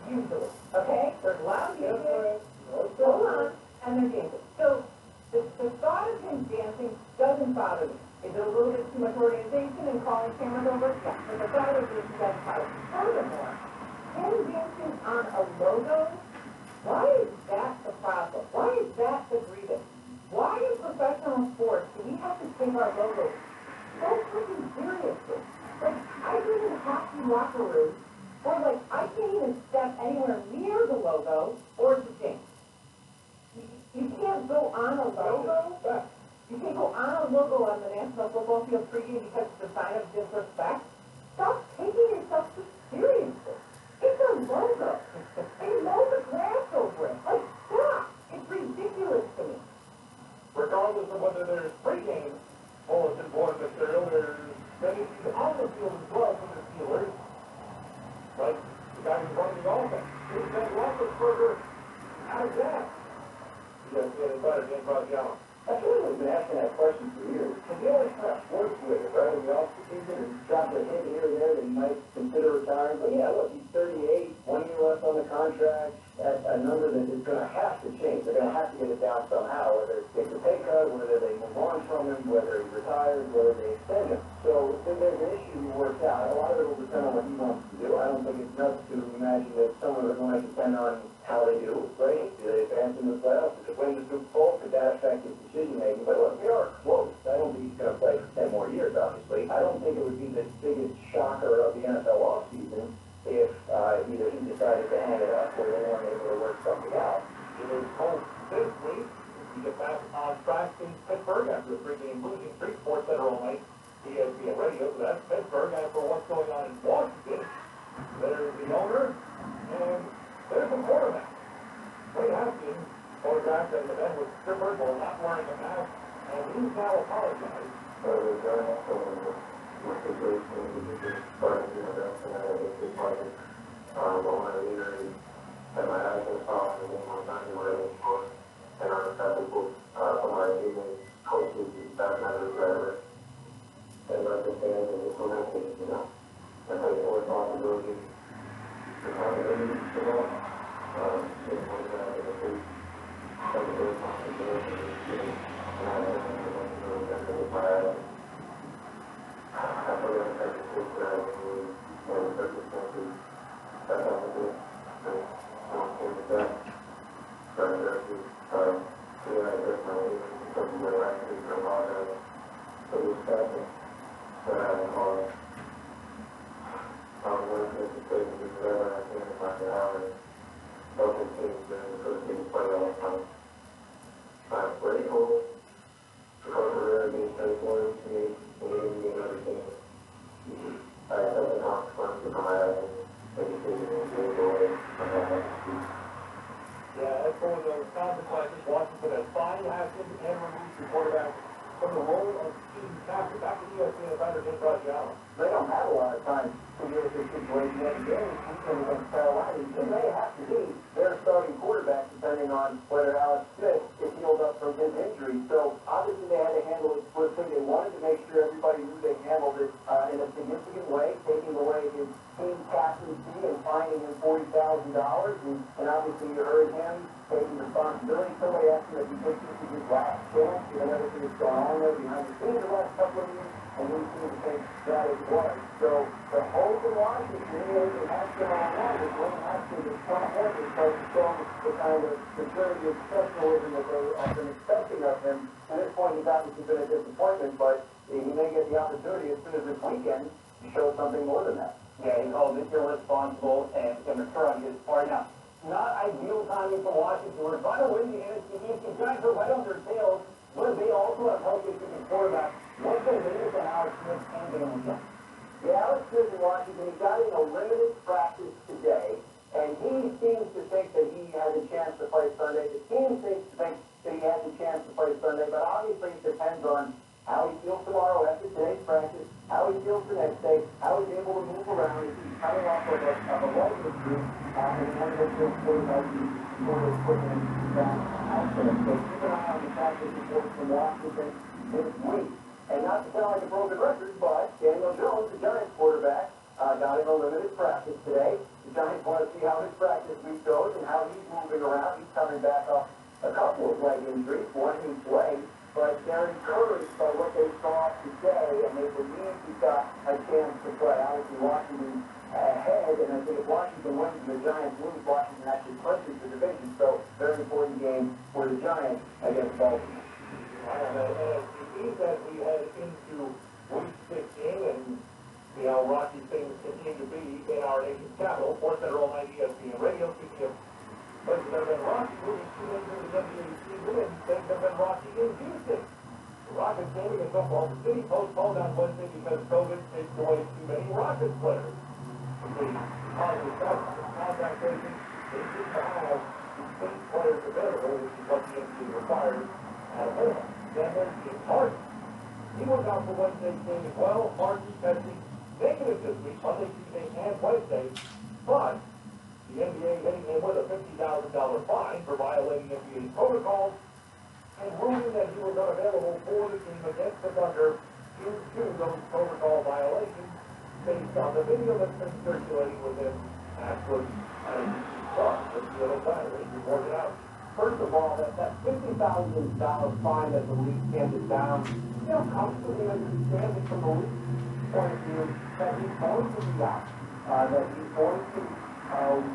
Usually, okay? There's loud music, hold on, and they're dancing. So, the thought of him dancing doesn't bother me. Is it a little bit too much organization and calling cameras over? Yeah, but the thought of it doesn't bother me. Furthermore, him dancing on a logo, why is that the problem? Why is that the grievance? Why in professional sports do we have to take our logos so freaking seriously? Like, I've been in hockey locker rooms where, like, I can't even step anywhere near the logo or the jinx. You can't go on a logo. You can't go on a logo on the National Football Field pregame because it's a sign of disrespect. Stop taking yourself so seriously. It's a logo. They mow the grass over it. Like, stop. It's ridiculous to me. Regardless of whether there's pregame bulletin board material, there's many on the field as well for the Steelers. Like the guy who's running the offense. Here's Ben Roethlisberger out of that. He doesn't get any better, James Graziano. I feel like we've been asking that question for years. Because he always kind of sports with it, right? In the off-season and dropped a hint here and there that he might consider retiring. But yeah, look, he's 38, 1 year left on the contract. That's a number that is going to have to change. They're going to have to get it down somehow, whether it's take a pay cut, whether they move on from him, whether he retires, whether they extend him. So if there's an issue he works out, a lot of it will depend on what he wants to do. I don't think it's nuts to imagine that some of it might depend on how they do, right? Do they advance in the playoffs? Did they win the Super Bowl? Could that affect his decision-making? But look, we are close. I don't think he's going to play for 10 more years, obviously. I don't think it would be the biggest shocker of the NFL offseason if either he decided to hang it up or they weren't able to work something out. It is Colts this week. We get back on track in Pittsburgh after a 3-game losing streak. Sports Center all night. ESPN Radio. So that's Pittsburgh. And for what's going on in Washington, there's the owner and there's the quarterback. Wade Haskins photographed as the man with strippers while not wearing a mask, and he's now apologized. But when I literally had my actions following the game on Sunday, where they were, and I was happy for my agents, coaches, staff members, whatever. Rockets fans, and this one I think, you know, I take full responsibility for continuity to that. Being one guy in the booth, taking full responsibility, and I have to do exactly what my I put in the circumstances that I need, and the circumstances that I have to do. So, I'm okay with that. So, feeling like there's no need for something that I actually can apologize for this happening. But I'm willing to say to do whatever I can in my power and help the team for the team to play all the time. I'm grateful for the being straightforward to me and giving me everything. I have the consequences of my actions and decisions to avoid my actions. Yeah, as for those consequences, Washington has fined Haskins and removed the quarterback from the role of team captain. Back to ESPN insider Jim Graziano. They don't have a lot of time to deal with this situation yet. Again, against Carolina, they may have to be their starting quarterback, depending on whether Alex Smith is healed up from his injury. So obviously they had to handle it swiftly. They wanted to make sure everybody knew they handled it in a significant way, taking away his team captaincy and fining him $40,000. And obviously you heard him taking responsibility. Somebody asked him if he thinks this is his last chance, given everything that's gone on there behind the scenes the last couple of years. And we seem to think that it was. So the hope in Washington is it has been all right. It's when Haskins is front end and starts to show the kind of maturity and professionalism that they have been expecting of him. To this point, he's obviously been a disappointment, but he may get the opportunity as soon as this weekend to show something more than that. Yeah, he called it irresponsible and immature on his part. Now, not ideal timing for Washington. We're trying to win the NFC East. The Giants are right on their tails. What they also have healthy quarterback. What's the latest on Alex Smith and Daniel Jones? Yeah, Alex Smith in Washington, he got in a limited practice today, and he seems to think that he has a chance to play Sunday. The team seems to think that he has a chance to play Sunday, but obviously it depends on how he feels tomorrow after today's practice, how he feels the next day, how he's able to move around. If he's coming off of a leg injury, and one of those things quarterback sort of put him back out there. So keep an eye on the practice report from Washington this week. And not to sound like a broken record, but Daniel Jones, the Giants quarterback, got in a limited practice today. The Giants want to see how his practice week goes and how he's moving around. He's coming back off a couple of leg injuries, one each leg. But they're encouraged by what they saw today, and they believe he's got a chance to play. Obviously, Washington ahead, and I think if Washington wins and the Giants lose, Washington actually punches the division. So, very important game for the Giants against Baltimore. As we head into week 16, and see how rocky things continue to be in our nation's capital. Sports Center All Night ESPN Radio. Speaking of places that have been rocky, moving 2 days into the NBA season, and things have been rocky in Houston. The Rockets game against Oklahoma City postponed on Wednesday because COVID takes away too many Rockets players. The positive contact tracing, they seem to have 8 players available, which is what the NBA requires at a minimum. Then there's James Harden. He was out for Wednesday's game as well. Harden testing negative this week, Monday, Tuesday, and Wednesday. But the NBA hitting him with a $50,000 fine for violating NBA protocols and ruling that he was unavailable for the game against the Thunder due to those protocol violations based on the video that's been circulating with him after the Seattle Saturday reported out. First of all, that $50,000 fine that the league handed down, comfortably understanding from the league's point of view that he's going to be out, that he's going to,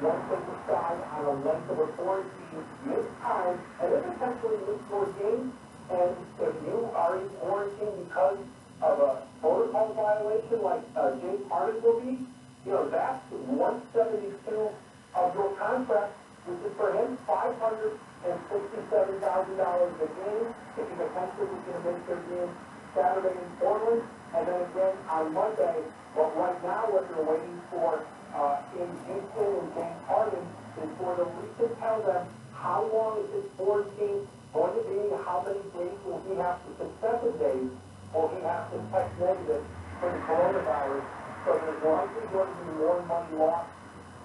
once they decide on a length of a quarantine, miss time, and then potentially miss 4 games. And if you are in quarantine because of a protocol violation like James Harden will be, that's 172 of your contract, which is for him $567,000 a game if he potentially was going to miss their game Saturday in Portland, and then again on Monday. But right now what they're waiting for in Houston and James Harden is for the league to tell them how long is his quarantine going to be, how many days will he have to, successive days, will he have to test negative for the coronavirus. So there's likely going to be more money lost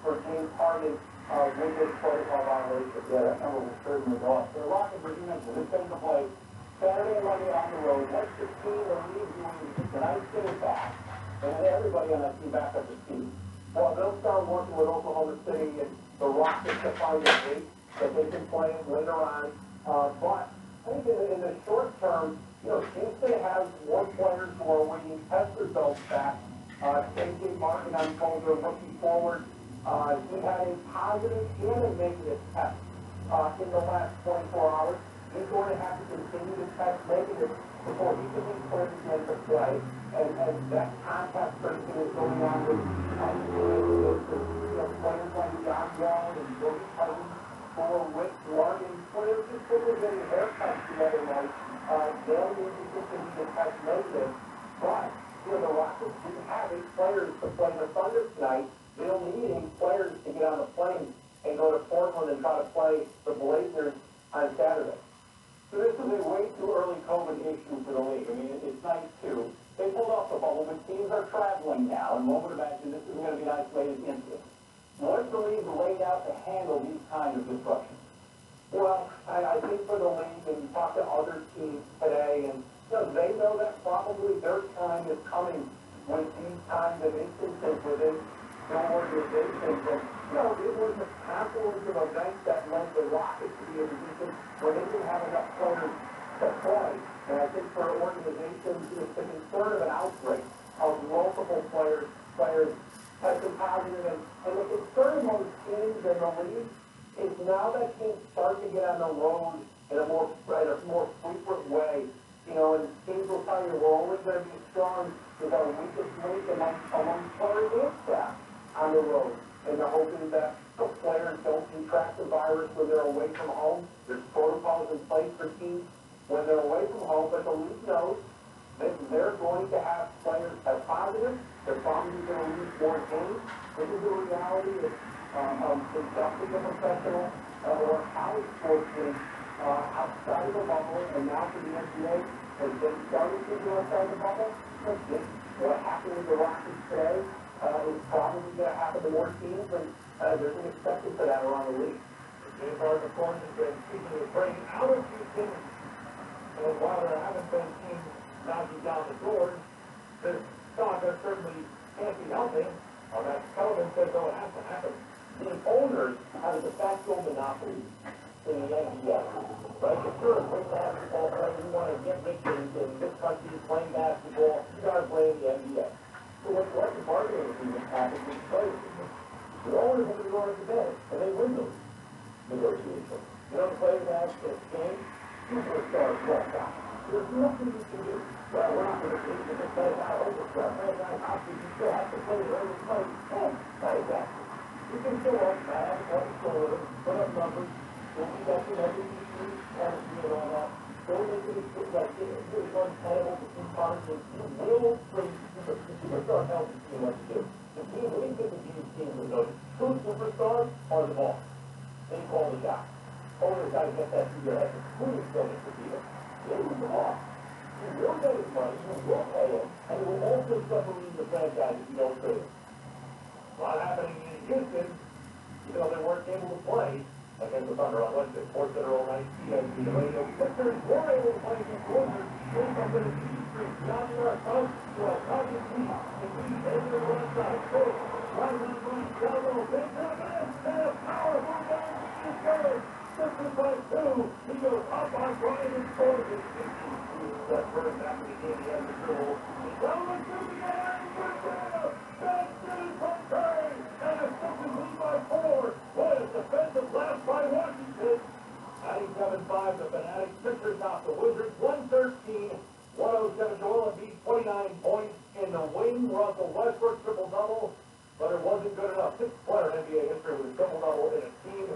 for James Harden with this protocol violation. Yeah, that number will certainly go up. They're rocking for this thing to play Saturday and Monday on the road. What's the team or league doing and I get it back, and everybody on that team back up to speed. Well, they'll start working with Oklahoma City and the Rockets to find a date that they can play later on. But I think in the short term, Houston has more players who are waiting test results back. KJ Martin, I'm told, they're looking forward. He had a positive and a negative test in the last 24 hours. He's going to have to continue to test negative before he can be put again to play. And that contact tracing is going on with players like John Wall and Jody Cousins, or Rick Larkin, players just simply getting haircuts the other night. They'll need to continue to test negative. But, the Rockets didn't have 8 players to play the Thunder tonight. They'll need 8 players to get on the plane and go to Portland and try to play the Blazers on Saturday. So this is a way too early COVID issue for the league. I mean, it's nice too. They pulled off the bubble, but teams are traveling now, and one would imagine this is going to be an isolated incident. What is the league laid out to handle these kinds of disruptions? Well, I think for the league, and you talk to other teams today, and they know that probably their time is coming with these kinds of instances within their organizations. And, it was a confluence of events that led the Rockets to be in a position where they didn't have enough players to play. And I think for organizations, it's the concern of an outbreak of multiple players testing positive. And the concern of most teams in the league is now that teams start to get on the road in a more frequent way. And teams will tell you we're only going to be strong with our weakest link among players and staff on the road. And they're hoping that the players don't contract the virus when they're away from home. There's protocols in place for teams when they're away from home, but the league knows that they're going to have players test positive. They're probably going to lose more games. This is the reality of conducting a professional or college sports league outside of the bubble, and now for the NBA, as they started to go outside the bubble, what happened with the Rockets today is probably going to happen to more teams, and there's an expectation for that around the league. James Harden, of course, has been speaking of bringing out of Houston, and while there haven't been teams knocking down the doors, this saga certainly can't be helping. That Sullivan says, it has to happen. The owners have a de facto monopoly in the NBA. Right? If you're a great basketball player, you want to get rich in this country playing basketball, you got to play in the NBA. So what the bargaining agreement happens with players? The owners have to go to bed, and they win those negotiations. The players have to exchange, superstars walk out. There's nothing you can do. Well, we're not going to change the franchise overstrap. Franchise option, you still have to play the early play. Not exactly. You can still have what you sold, put up numbers, we'll be back in every fantasy and all that. Don't make it like it's really untenable to see conferences. You will bring the superstar help the team what to do. The team, we think the team would know. True superstars are the boss. They call the shot. Owners got to get that through your head. Who is going to be it? They will the boss. You will get his money, you will pay him, and you will also suffer in the franchise if you don't trade him. A lot happening in Houston, they weren't able to play against the Thunder on Wednesday. Sports Center all night, TNT, the radio. Sixers were able to play against the Wizards. Based on the D Street, John Morris, Cousins, Lee, and Lee, over the right side. Right on the right, down low, big time, and a powerful down to the third. Sixers by 2. He goes up on Bryant and scores it. That first after the game, he has the dribble. He's down the two again, and that's it from Curry, and the Sixers lead by 4. What a defensive blast by Washington. Adding 7-5, the Fanatics. Sixers knock the Wizards 113. 107. Joel Embiid 29 points in the win. Russell Westbrook triple-double, but it wasn't good enough. 6th player in NBA history with a triple-double in a team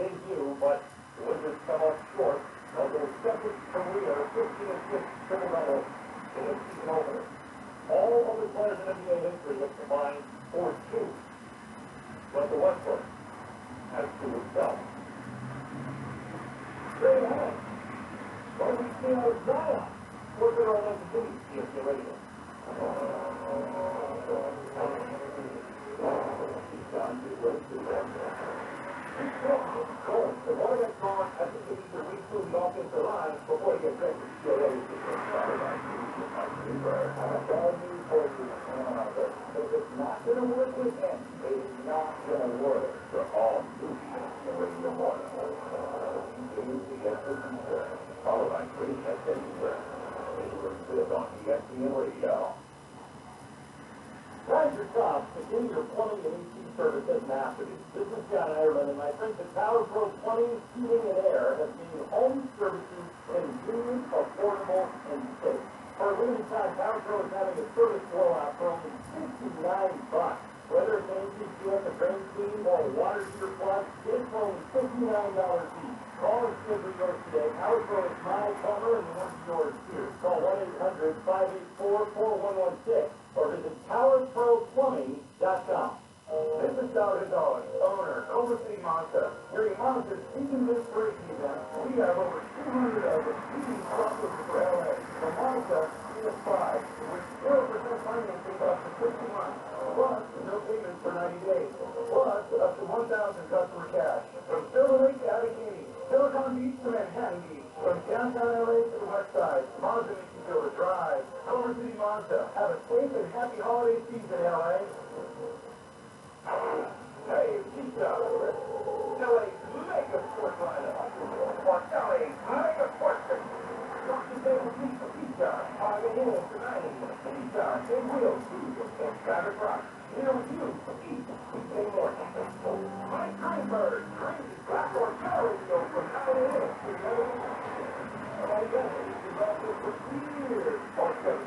debut, but the Wizards come up short of their second career 15-6 triple-double in a season opener. All other players in NBA history have combined for 2. But the Westbrook has 2 himself. Straight ahead. What do we see out of Zion? What's it all like to do? ESPN Radio. The one that's gone, I think they need to retool the offensive line before he gets ready. ESPN Radio. Rise your top, begin your plumbing and AC service at Masterpiece. This is John Ireland, and my friends at Tower Pro Plumbing, Heating, and Air have made home services convenient, affordable, and safe. For a limited time, Tower Pro is having a service blowout for only $59. Whether it's an NCCS, a drain clean, or a water heater plug, it's only $59 each. Call and schedule yours today. Tower Pro is my plumber, and yours is yours too. Call 1-800-584-4116 or visit TowerProPlumbing.com. This is Dr. Dolan, owner, Oversea Mazda. During Mazda's Season Inspiration event, we have over 200 of the leading truckers for LA. The Mazda ES5 with 0% financing up to 60 months, plus no payments for 90 days, plus up to 1,000 customer cash. From Silver Lake to Allegheny, Silicon Beach to Manhattan Beach, from downtown LA to the west side, Mazda makes you feel the drive. Oversea Mazda. Have a safe and happy holiday season, LA. Hey, pizza. LA Mega Sports lineup. Or LA Mega Sports. Don't you say pizza, pizza. Target in tonight. Pizza, Big Wheels, and Travis Rock. Here with you, eat, weekday morning. Mike Greenberg, crazy black or cherry show from 9 a.m. to 11 a.m. All day, you've got this for years. Or 7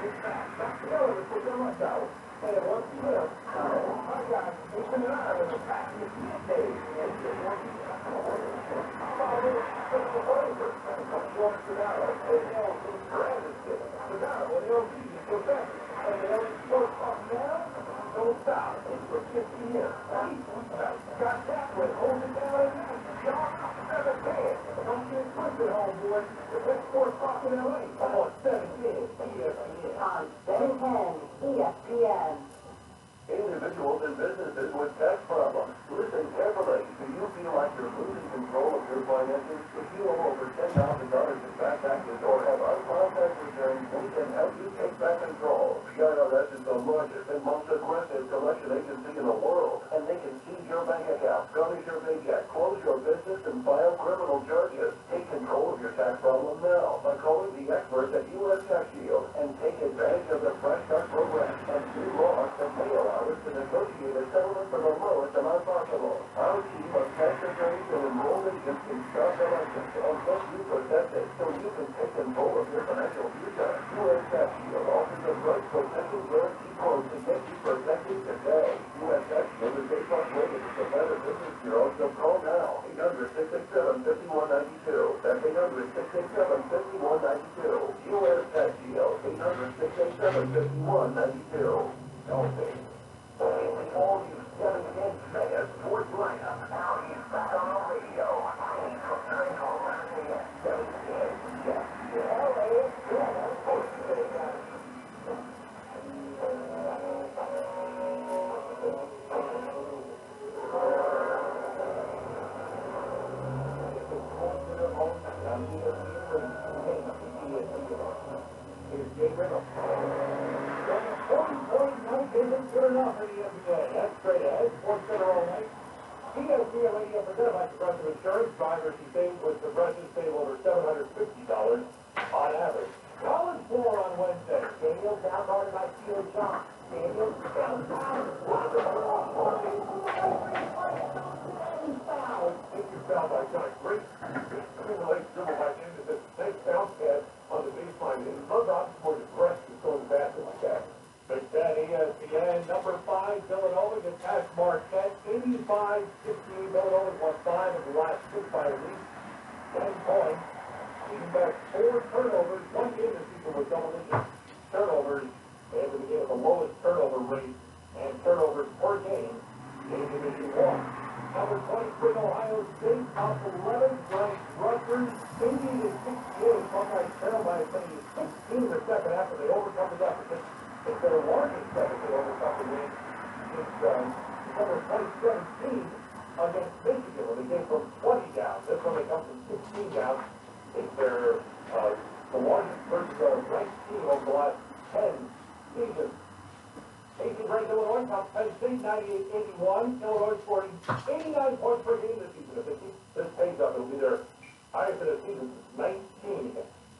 It's back together for your lunch hour. And once you live, my God, Ethan and I are back in the days. And you're working out. How about a little special flavor? One Sedano, and LG Granderson. Sedano, and LG is perfect. And the LG Sports Talk now, don't stop. It's for 50 years. Got that one. Hold it down and y'all never can. Don't get twisted, homeboy. The best sports talk in LA. On 710 ESPN. On 710 ESPN. Individuals and businesses with tax problems. Listen carefully. Do you feel like you're losing control of your finances? If you owe over $10,000 in back taxes or have unfiled tax returns, we can help you take back control. The IRS is the largest and most aggressive collection agency in the world, and they can seize your bank account, garnish your paycheck, close your business, and file criminal charges. Take control of your tax problem now by calling the experts at U.S. Tax Shield and take advantage of the Fresh Start program and new laws that may allow us to negotiate a settlement for the lowest amount possible. Our team of tax attorneys and enrolled agents can start elections and get you protected so you can take control of your financial future. U.S. Tax Shield offers a price protection guarantee quote to get you protected today. U.S. Tax Shield is based on ratings of Better Business Bureau, so call now. 800-667-5192. That's 800-667-5192. U.S. Tax Shield. 800-667-5192. Don't be. All you 710 Mega Sports lineup. Now he's back on the radio. From 9 to 11 a.m. 710. Yes, LA Mega Sports Radio. Here's Jay Riddle. 40-point night isn't good enough for the NBA. That's straight ahead. Sports Center all night. TSC Radio presented by Progressive Insurance. Drivers who save with Progressive save over $750 on average. College 4 on Wednesday. Daniel down guarded by Steely John. Daniel down. Thank you, foul by John. Great. Late dribble by him to the nice bounce pass on the baseline. And Buzz Austin more depressed with going faster like that. Big Ten ESPN, number 5, Villanova gets past Marquette. 85-16, Villanova won 5 of the last 6 by at least 10 points. Even back 4 turnovers. One game this season with double-digit turnovers. And we get the lowest turnover rate and turnovers per game in Division 1. Number 23, Ohio State, top 11, ranked Rutgers, 80-68. Buckeyes trail by as many as 16 in the second half, but they overcome the deficit. It's their largest deficit overcome the win since December 2017 against Michigan, when they came from 20 down. This one they come from 16 down. It's their the largest versus a ranked team over the last 10 seasons. 18th ranked Illinois, top Penn State, 98-81. Illinois scoring 89 points per game this season. If this pays up, it'll be their highest in a season since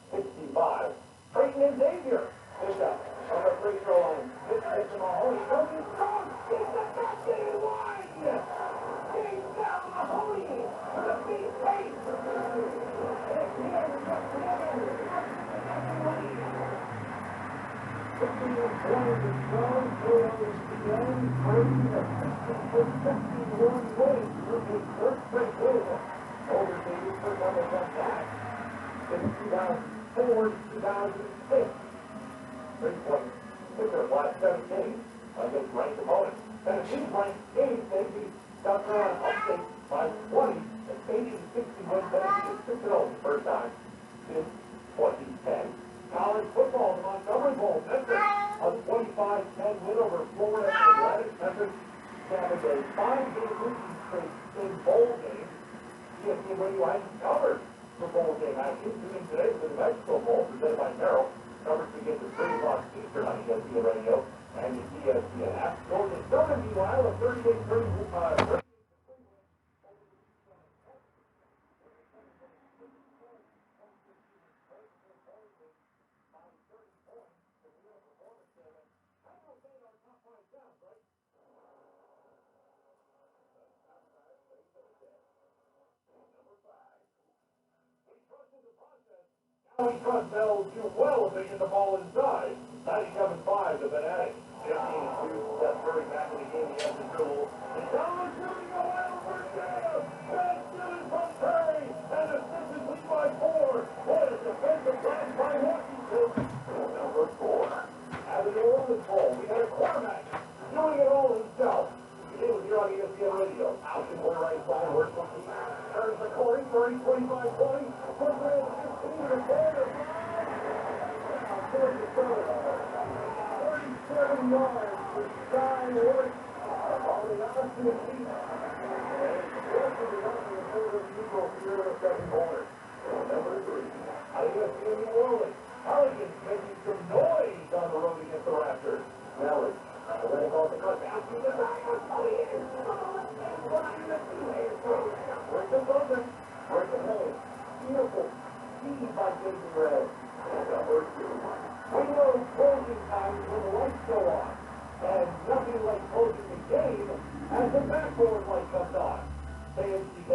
1965. Creighton Xavier. Bishop on the free throw line. Hits to Mahoney. Goes in strong. It's the best in one. James Mahoney to the big face. Over to you for number back. In 2004, 2006. 3-point kicker, last 17 against ranked opponents. Tennessee's ranked 8th. They beat South Carolina Upstate by 20. An 80-60 win. Tennessee is 6-0 the first time since 2010. College football, the Montgomery Bowl. Memphis, a 25-10 win over Florida Atlantic. Memphis having a 5-game losing streak in bowl games. ESPN Radio hasn't covered the bowl game action. Tuning today for the New Mexico Bowl, presented by Merrill. Coverage begins at 3 o'clock Eastern on ESPN Radio and the ESPN app. Georgia Southern, meanwhile, a 38-30. We trust they'll do well if they get the ball inside. 97-5 to Fanatic. 15-2. Steph Curry back in the game. He has the dribble. And Dolan shooting a wild first down. Bad stealing from Curry. And the Sixers lead by 4. What a defensive pass by Washington. Number 4. Out of the New Orleans Bowl, we got a quarterback doing it all himself. He was here on ESPN Radio. Out in one right side. Works from the turns the corner. 30, 25, 20. Puts it in 15 to 4. 37 yards for Sky Work on the opposite feet. And Wilson is on the third neutral here in the second quarter. Number 3. Out of ESPN New Orleans. Pelicans making some noise on the road against the Raptors. Nelly. And then they call the touchdown. Work the Southern. Work the Hay. Beautiful. Speed by Jason Red. Number 2. We know closing time is when the lights go on. And nothing like closing the game as the backboard light comes on. KMCK.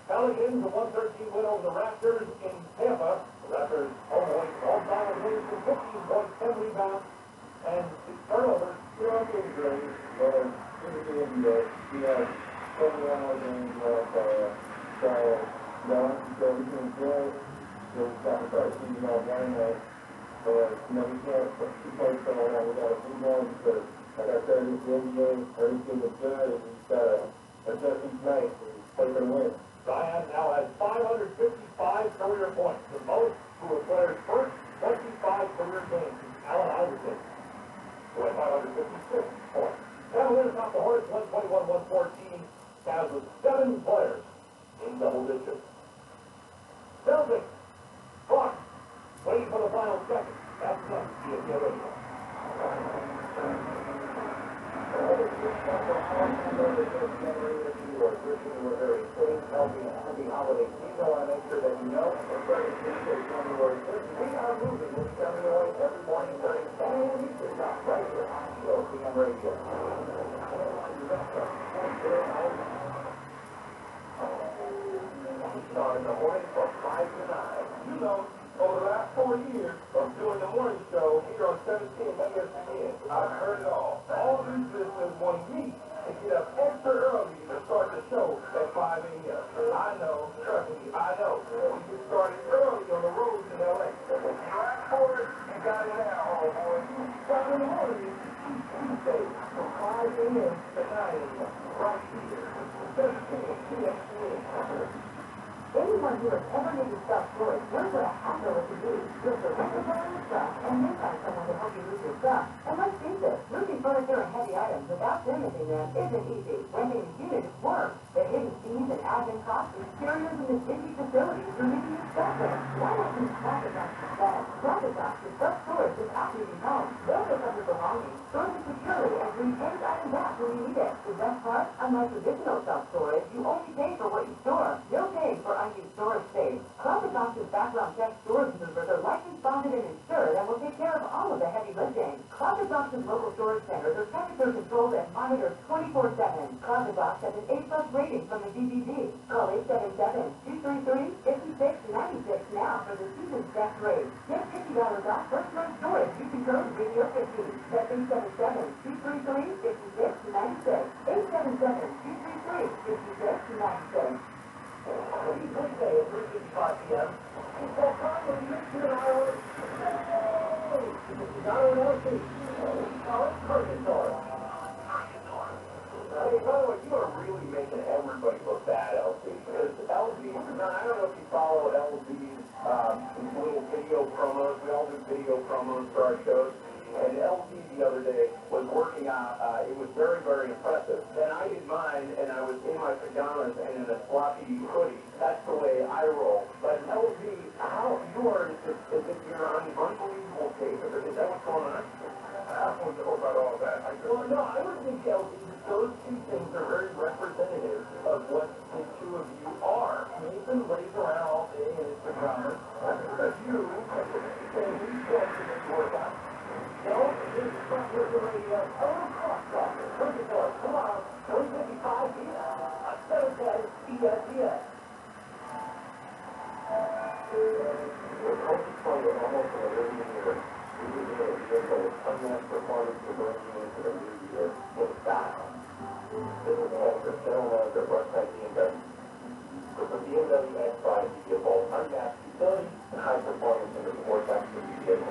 Pelicans, a 113 win over the Raptors in Tampa. The Raptors almost all down wins for 15 points, 10 rebounds, and 6 turnovers. You're on the grade, but in the game, we have 20 hours games left, so we can enjoy the sacrifice season all playing that. But, we can't play so long without a football because Like I said, it's the NBA, everything is good, and you just gotta adjust each night and play for the win. Zion now has 555 career points, the most to a player's first 25 career games. Allen Iverson, who had 556 points. Cavaliers top the Hornets 121-114, Cavs with 7 players in double digits. Celtics, Bucks, waiting for the final second. That's next, ESPN Radio. Happy holidays. You know, I make sure that you know, we're starting Tuesday, January 5th. We are moving with Illinois every morning starting 10 a.m. Eastern time, right here on ESPN Radio. Starting the morning from 5 to 9. You know, over the last 4 years of doing the morning show here on 17 ESPN, I've heard it all. All these listeners want me to get up extra early to start the show at 5 a.m. I know, trust me, I know. We get started early on the road in L.A. If you ask for it, you got it now, homeboy. 7 in the morning, Tuesday, from 5 a.m. to 9 a.m. Right here, 17 ESPN. Anyone who has ever needed self-storage knows what a hassle it can be. You have to rent a brand new stuff and then find someone to help you move your stuff. And let's face it, moving furniture and heavy items without damaging them isn't easy. Renting a unit is work. The hidden fees and admin costs of carriers in this busy facility are making you stuck there. Why not use Closet Box instead? Closet Box is self-storage without leaving home. They'll pick up your belongings, store it securely, and bring any item back when you need it. The best part, unlike traditional self-storage, you only pay for what you store. You'll pay for unused storage space. Closet Box's background check storage movers are licensed, bonded, and insured and will take care of all of the heavy lifting. Closet Box's local storage centers are temperature controlled and monitored 24/7. Closet Box has an A+ rating from the DBD. Call 877-233-5696 now for the season's best rate. Get $50 off first month storage using code Radio50. That's 877-233-5696. 877-233-5696. Every Wednesday at 3:55 p.m. It's that time when you make sure Iowa. This is Iowa LC. Oh, it's Purgatory. Hey, by the way, you are really making everybody look bad, LC. Because LZ, now, I don't know if you follow LZ's little video promos. We all do video promos for our shows. And LZ the other day was working on, it was very, very impressive. Then I did mine, and I was in my pajamas and in a floppy hoodie. That's the way I roll. But LZ, how you are, is it you're on unbelievable tape? Is that what's going on? I don't know about all that. Well, no, I would think, LZ, that those two things are very representative of what the two of you are. Nathan lays around all day in his pajamas. But you, and we get to this workout. No, this is from the radio. Oh, crosstalk. Purgatory. Tomorrow, 3:55 p.m. on 710 ESPN. We're coaches playing with almost an Olympian year. We need a vehicle with unmatched performance to bring you into the new year with style. This is Manager, General Manager, Westside BMW. With the BMW X5, you get both unmatched utility and high performance in the sports activity vehicle.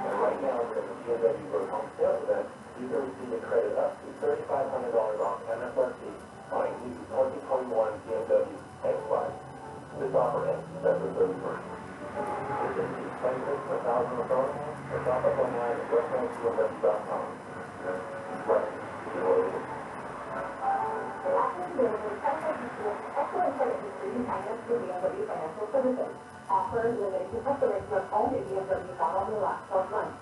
And right now, during the BMW Road Home Sales event, you can receive a credit up to $3,500 off MSRP on a new 2021 BMW X5. This offer ends December 31st. Visit the 26,000 of bonus or shop up online at westlandbmw.com. Right, you know what it is. Excellent credit history financed through BMW Financial Services. Offer limited to customers who have owned a BMW model in the last 12 months.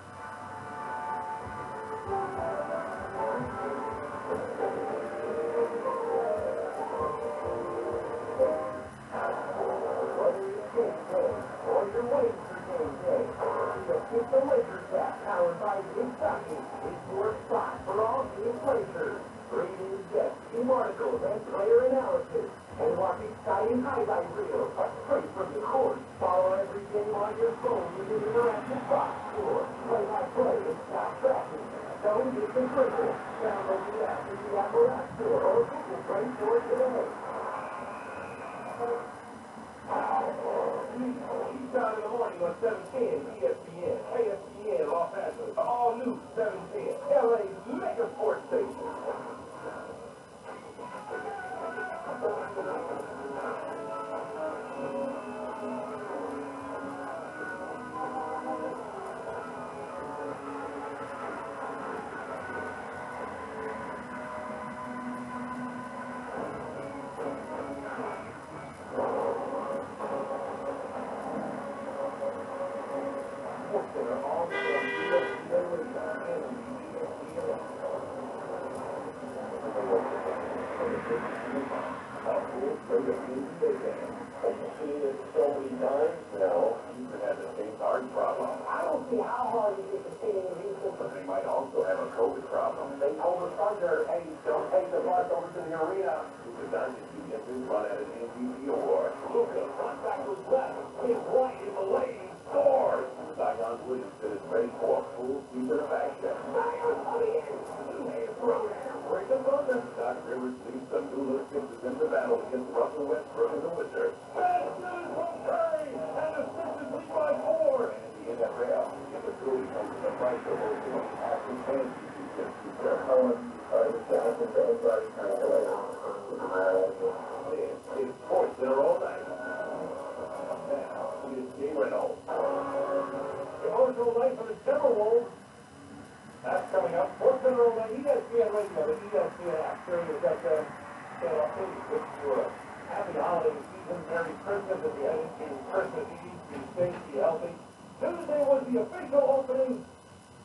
It's the Lakers Cat, powered by Kentucky. It's your spot for all team placers. Great news guests, team articles, and player analysis. And watch exciting highlight reels straight from the court. Follow every game on your phone with an interactive box score. Play-by-play and stop tracking. Don't get the critical. Download the app in the Apple App Store or Google Play Store today. Each time in the morning on 710 ESPN, KSPN, Los Angeles, all new 710, LA's mega sports. So many times now, Houston has the same guard problem. I don't see how hard it is competing in Houston. But they might also have a COVID problem. They told the Thunder, hey, don't take the bus over to the arena. The Dodgers do get this run at an MVP award. Luka, contact was left. His right in the lane. Scores. Zion Williamson is ready for a full season of action. Zion coming in. Two-hand throwdown. Break the Thunder. Doc Rivers leads the New York Knicks in the battle against Russell Westbrook and the Wizards. Benson from Curry. And assisted Levi Ford. And the NFL, the opportunity comes to the price of hosting a Austin Kansas City Super Bowl. It's sports that are all night. Now, here's Jay Reynolds. Emotional night for the Timberwolves. That's coming up. Sports General night. ESPN Radio, the ESPN app. Sure, you've got Channel 2. Wish you a happy holiday season. Merry Christmas as you head into Christmas Eve. Be safe, be healthy. Tuesday was the official opening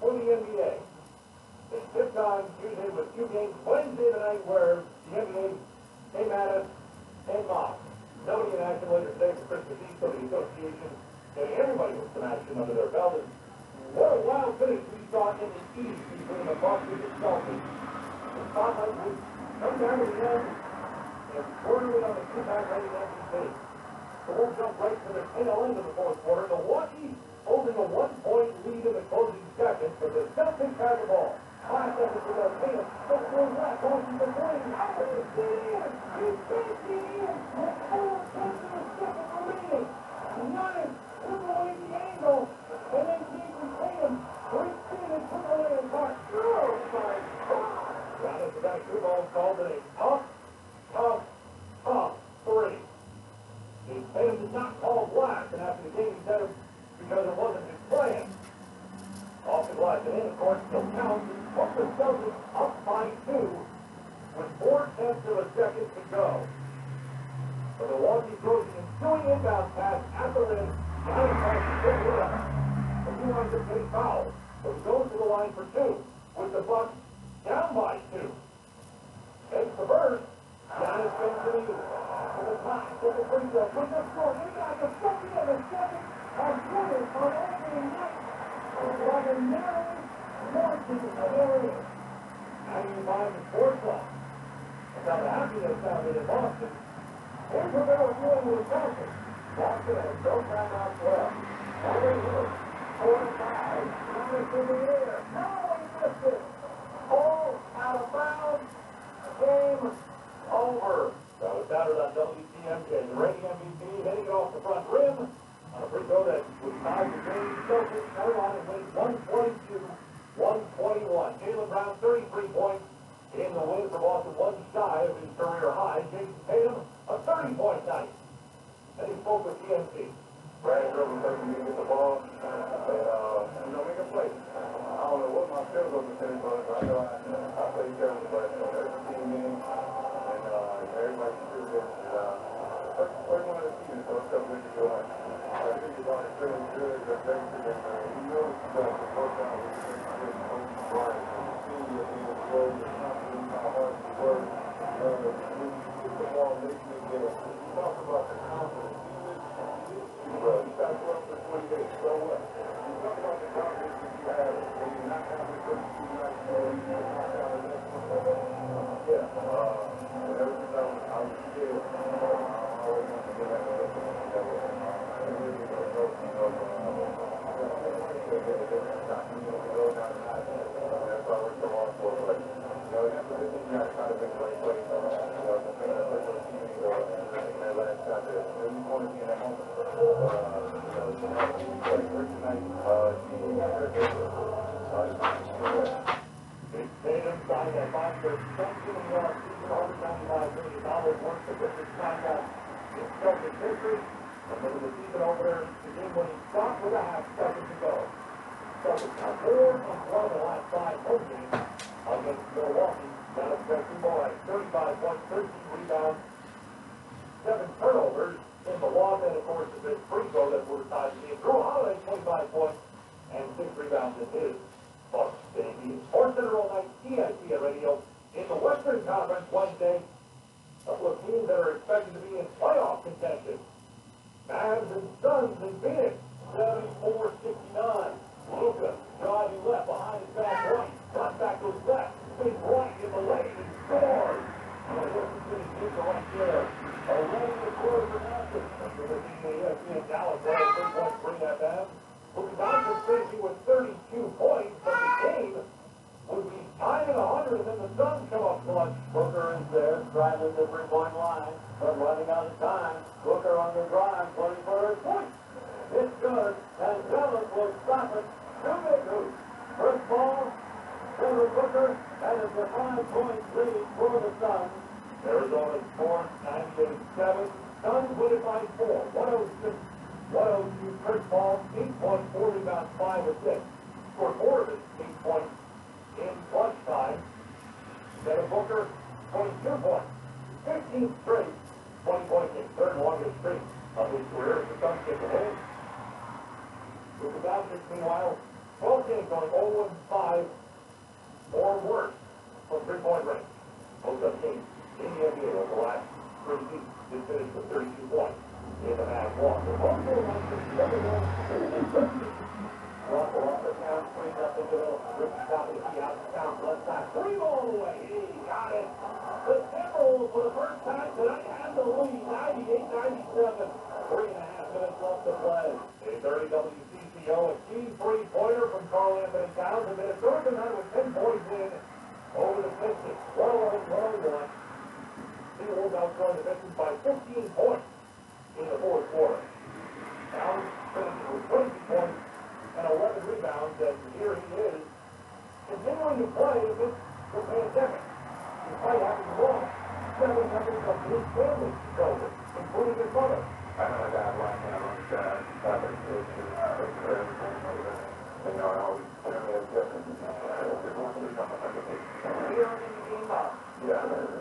for the NBA. It's this time, Tuesday with 2 games. Wednesday tonight where the NBA came at us and mocked. Nobody in action later today for Christmas Eve, so the association getting everybody with some action under their belt. And what a wild finish we saw in the East between the Bucks and the Celtics. The spotlight would come down to the end and quarter it on the two-time reigning MVP. The Wolves jumped right to the tail end of the fourth quarter. Milwaukee holding a 1-point lead in the closing seconds, but the Celtics had the ball. 5 seconds to go. Tatum, don't go left, going to the lane. Out of the stadium! He's facing in with 4 tenths of a second remaining. Giannis took away the angle, and then Jason Tatum breaks in and took away the mark. Oh, my God! Giannis, the basketball called it a tough 3. Tatum did not call blast, and after the game he said it because it wasn't his plan. Off the glass, and in, of course, still counts. The Celtics up by 2 with 4 tenths of a second to go. The Milwaukee throws an ensuing inbound pass at the rim. Giannis has to pick it up. The two lines are getting fouled, so he goes to the line for 2 with the Bucks down by 2. Takes the burst. Giannis spins to the to the top, to the free throw, with the score. They got the second and the second are good for opening night. Like a narrow margin of area. Now you find the sports law. That's how the happiness sounded in Boston. Here's what they were doing with the Celtics. Boston has no timeouts left. Already hit. 45. Giannis in the air. No, he missed it. Ball out of bounds. Game over. That was battered on WTMJ. The reigning MVP hitting it off the front rim. On a free throw that would tie the game. Celtics go on and win 122-121. Jaylen Brown, 33 points in the win for Boston, 1 shy of his career high. Jason Tatum, a 30-point night. And he spoke with TNT. Brad Grove said you get the ball and make a play. I don't know what my physical percentage was, but I know I played terrible, but every team game and everybody should get first one of the season, so it's something to go on. I think he's on feeling good, but everything, he knows he's got to work out with Coach Bryant. He's seen the flow, the confidence, how hard he works. When you get the ball, making it get up. Talk about the confidence. You got to go up for 20 days. So what? You talk about the confidence that you have when you're not confident for 2 nights, you're not confident. Yeah. Whenever I was a kid, I always wanted to get out of Tatum signed a 5-year extension in the offseason, $195 million worth of this contract in Celtics history. And then the season opener, the game when he stopped with a half second to go. Celtics now 4 and 1 the last 5 home games against Milwaukee. Giannis Benson ball at 35 points, 13 rebounds, 7 turnovers in the loss, and of course the big free throw that would have tied the game. Drew Holiday 25 points and 6 rebounds in his Bucks debut. Sports Center all night, ESPN Radio in the Western Conference Wednesday. couple of teams that are expected to be in playoff contention. Mavs and Suns in Phoenix, 74-69. Luka driving left behind his back right, got back to his left, spins right in the lane and scores. Wilson City gets right there. 11 to score for Nelson. You're listening to ESPN Dallas, 103.3 FM. Luka Doncic finishing with 32 points, but the game would be tied at 100, and then the Suns come up clutch. Booker is there, driving the three-point line, but running out of time. Booker on the drive, looking for his point. It's good, and Dallas will stop it. Two big hoops. First ball, Devin Booker, and it's a 5-point lead for the Suns. Arizona scores 98-7. Suns win it by 4. 102. Chris Paul, 8 points, 4 rebounds, 5 assists. Scored 4 of his 8 points in clutch time. Devin Booker, 22 points. 15 straight 20-point game. Third longest streak of his career as the Suns get the win. Luka Doncic, meanwhile, 12 games going 0-5 or worse from three-point range. Most of the teams in the NBA over the last 3 seasons did finish with 32 points in the Mavs loss. The also wants to see everyone Russell off the count, 3-0 to the Ricky top of the key out of town, left side, 3 all the way. He got it. The Timberwolves for the first time tonight have the lead, 98-97. 3.5 minutes left to play. A 30 WCCO, a key three-pointer from Karl Anthony Towns, and Minnesota tonight with 10 points in over the Pistons. 111-101. The Wolves outscoring the Pistons by 15 points in the fourth quarter. Towns finishing with 20 points and 11 rebounds, and here he is continuing to play against the pandemic. Despite having lost 7 members of his family children, including his mother. I know that like I was you know, I always different. Here in the game up. Yeah.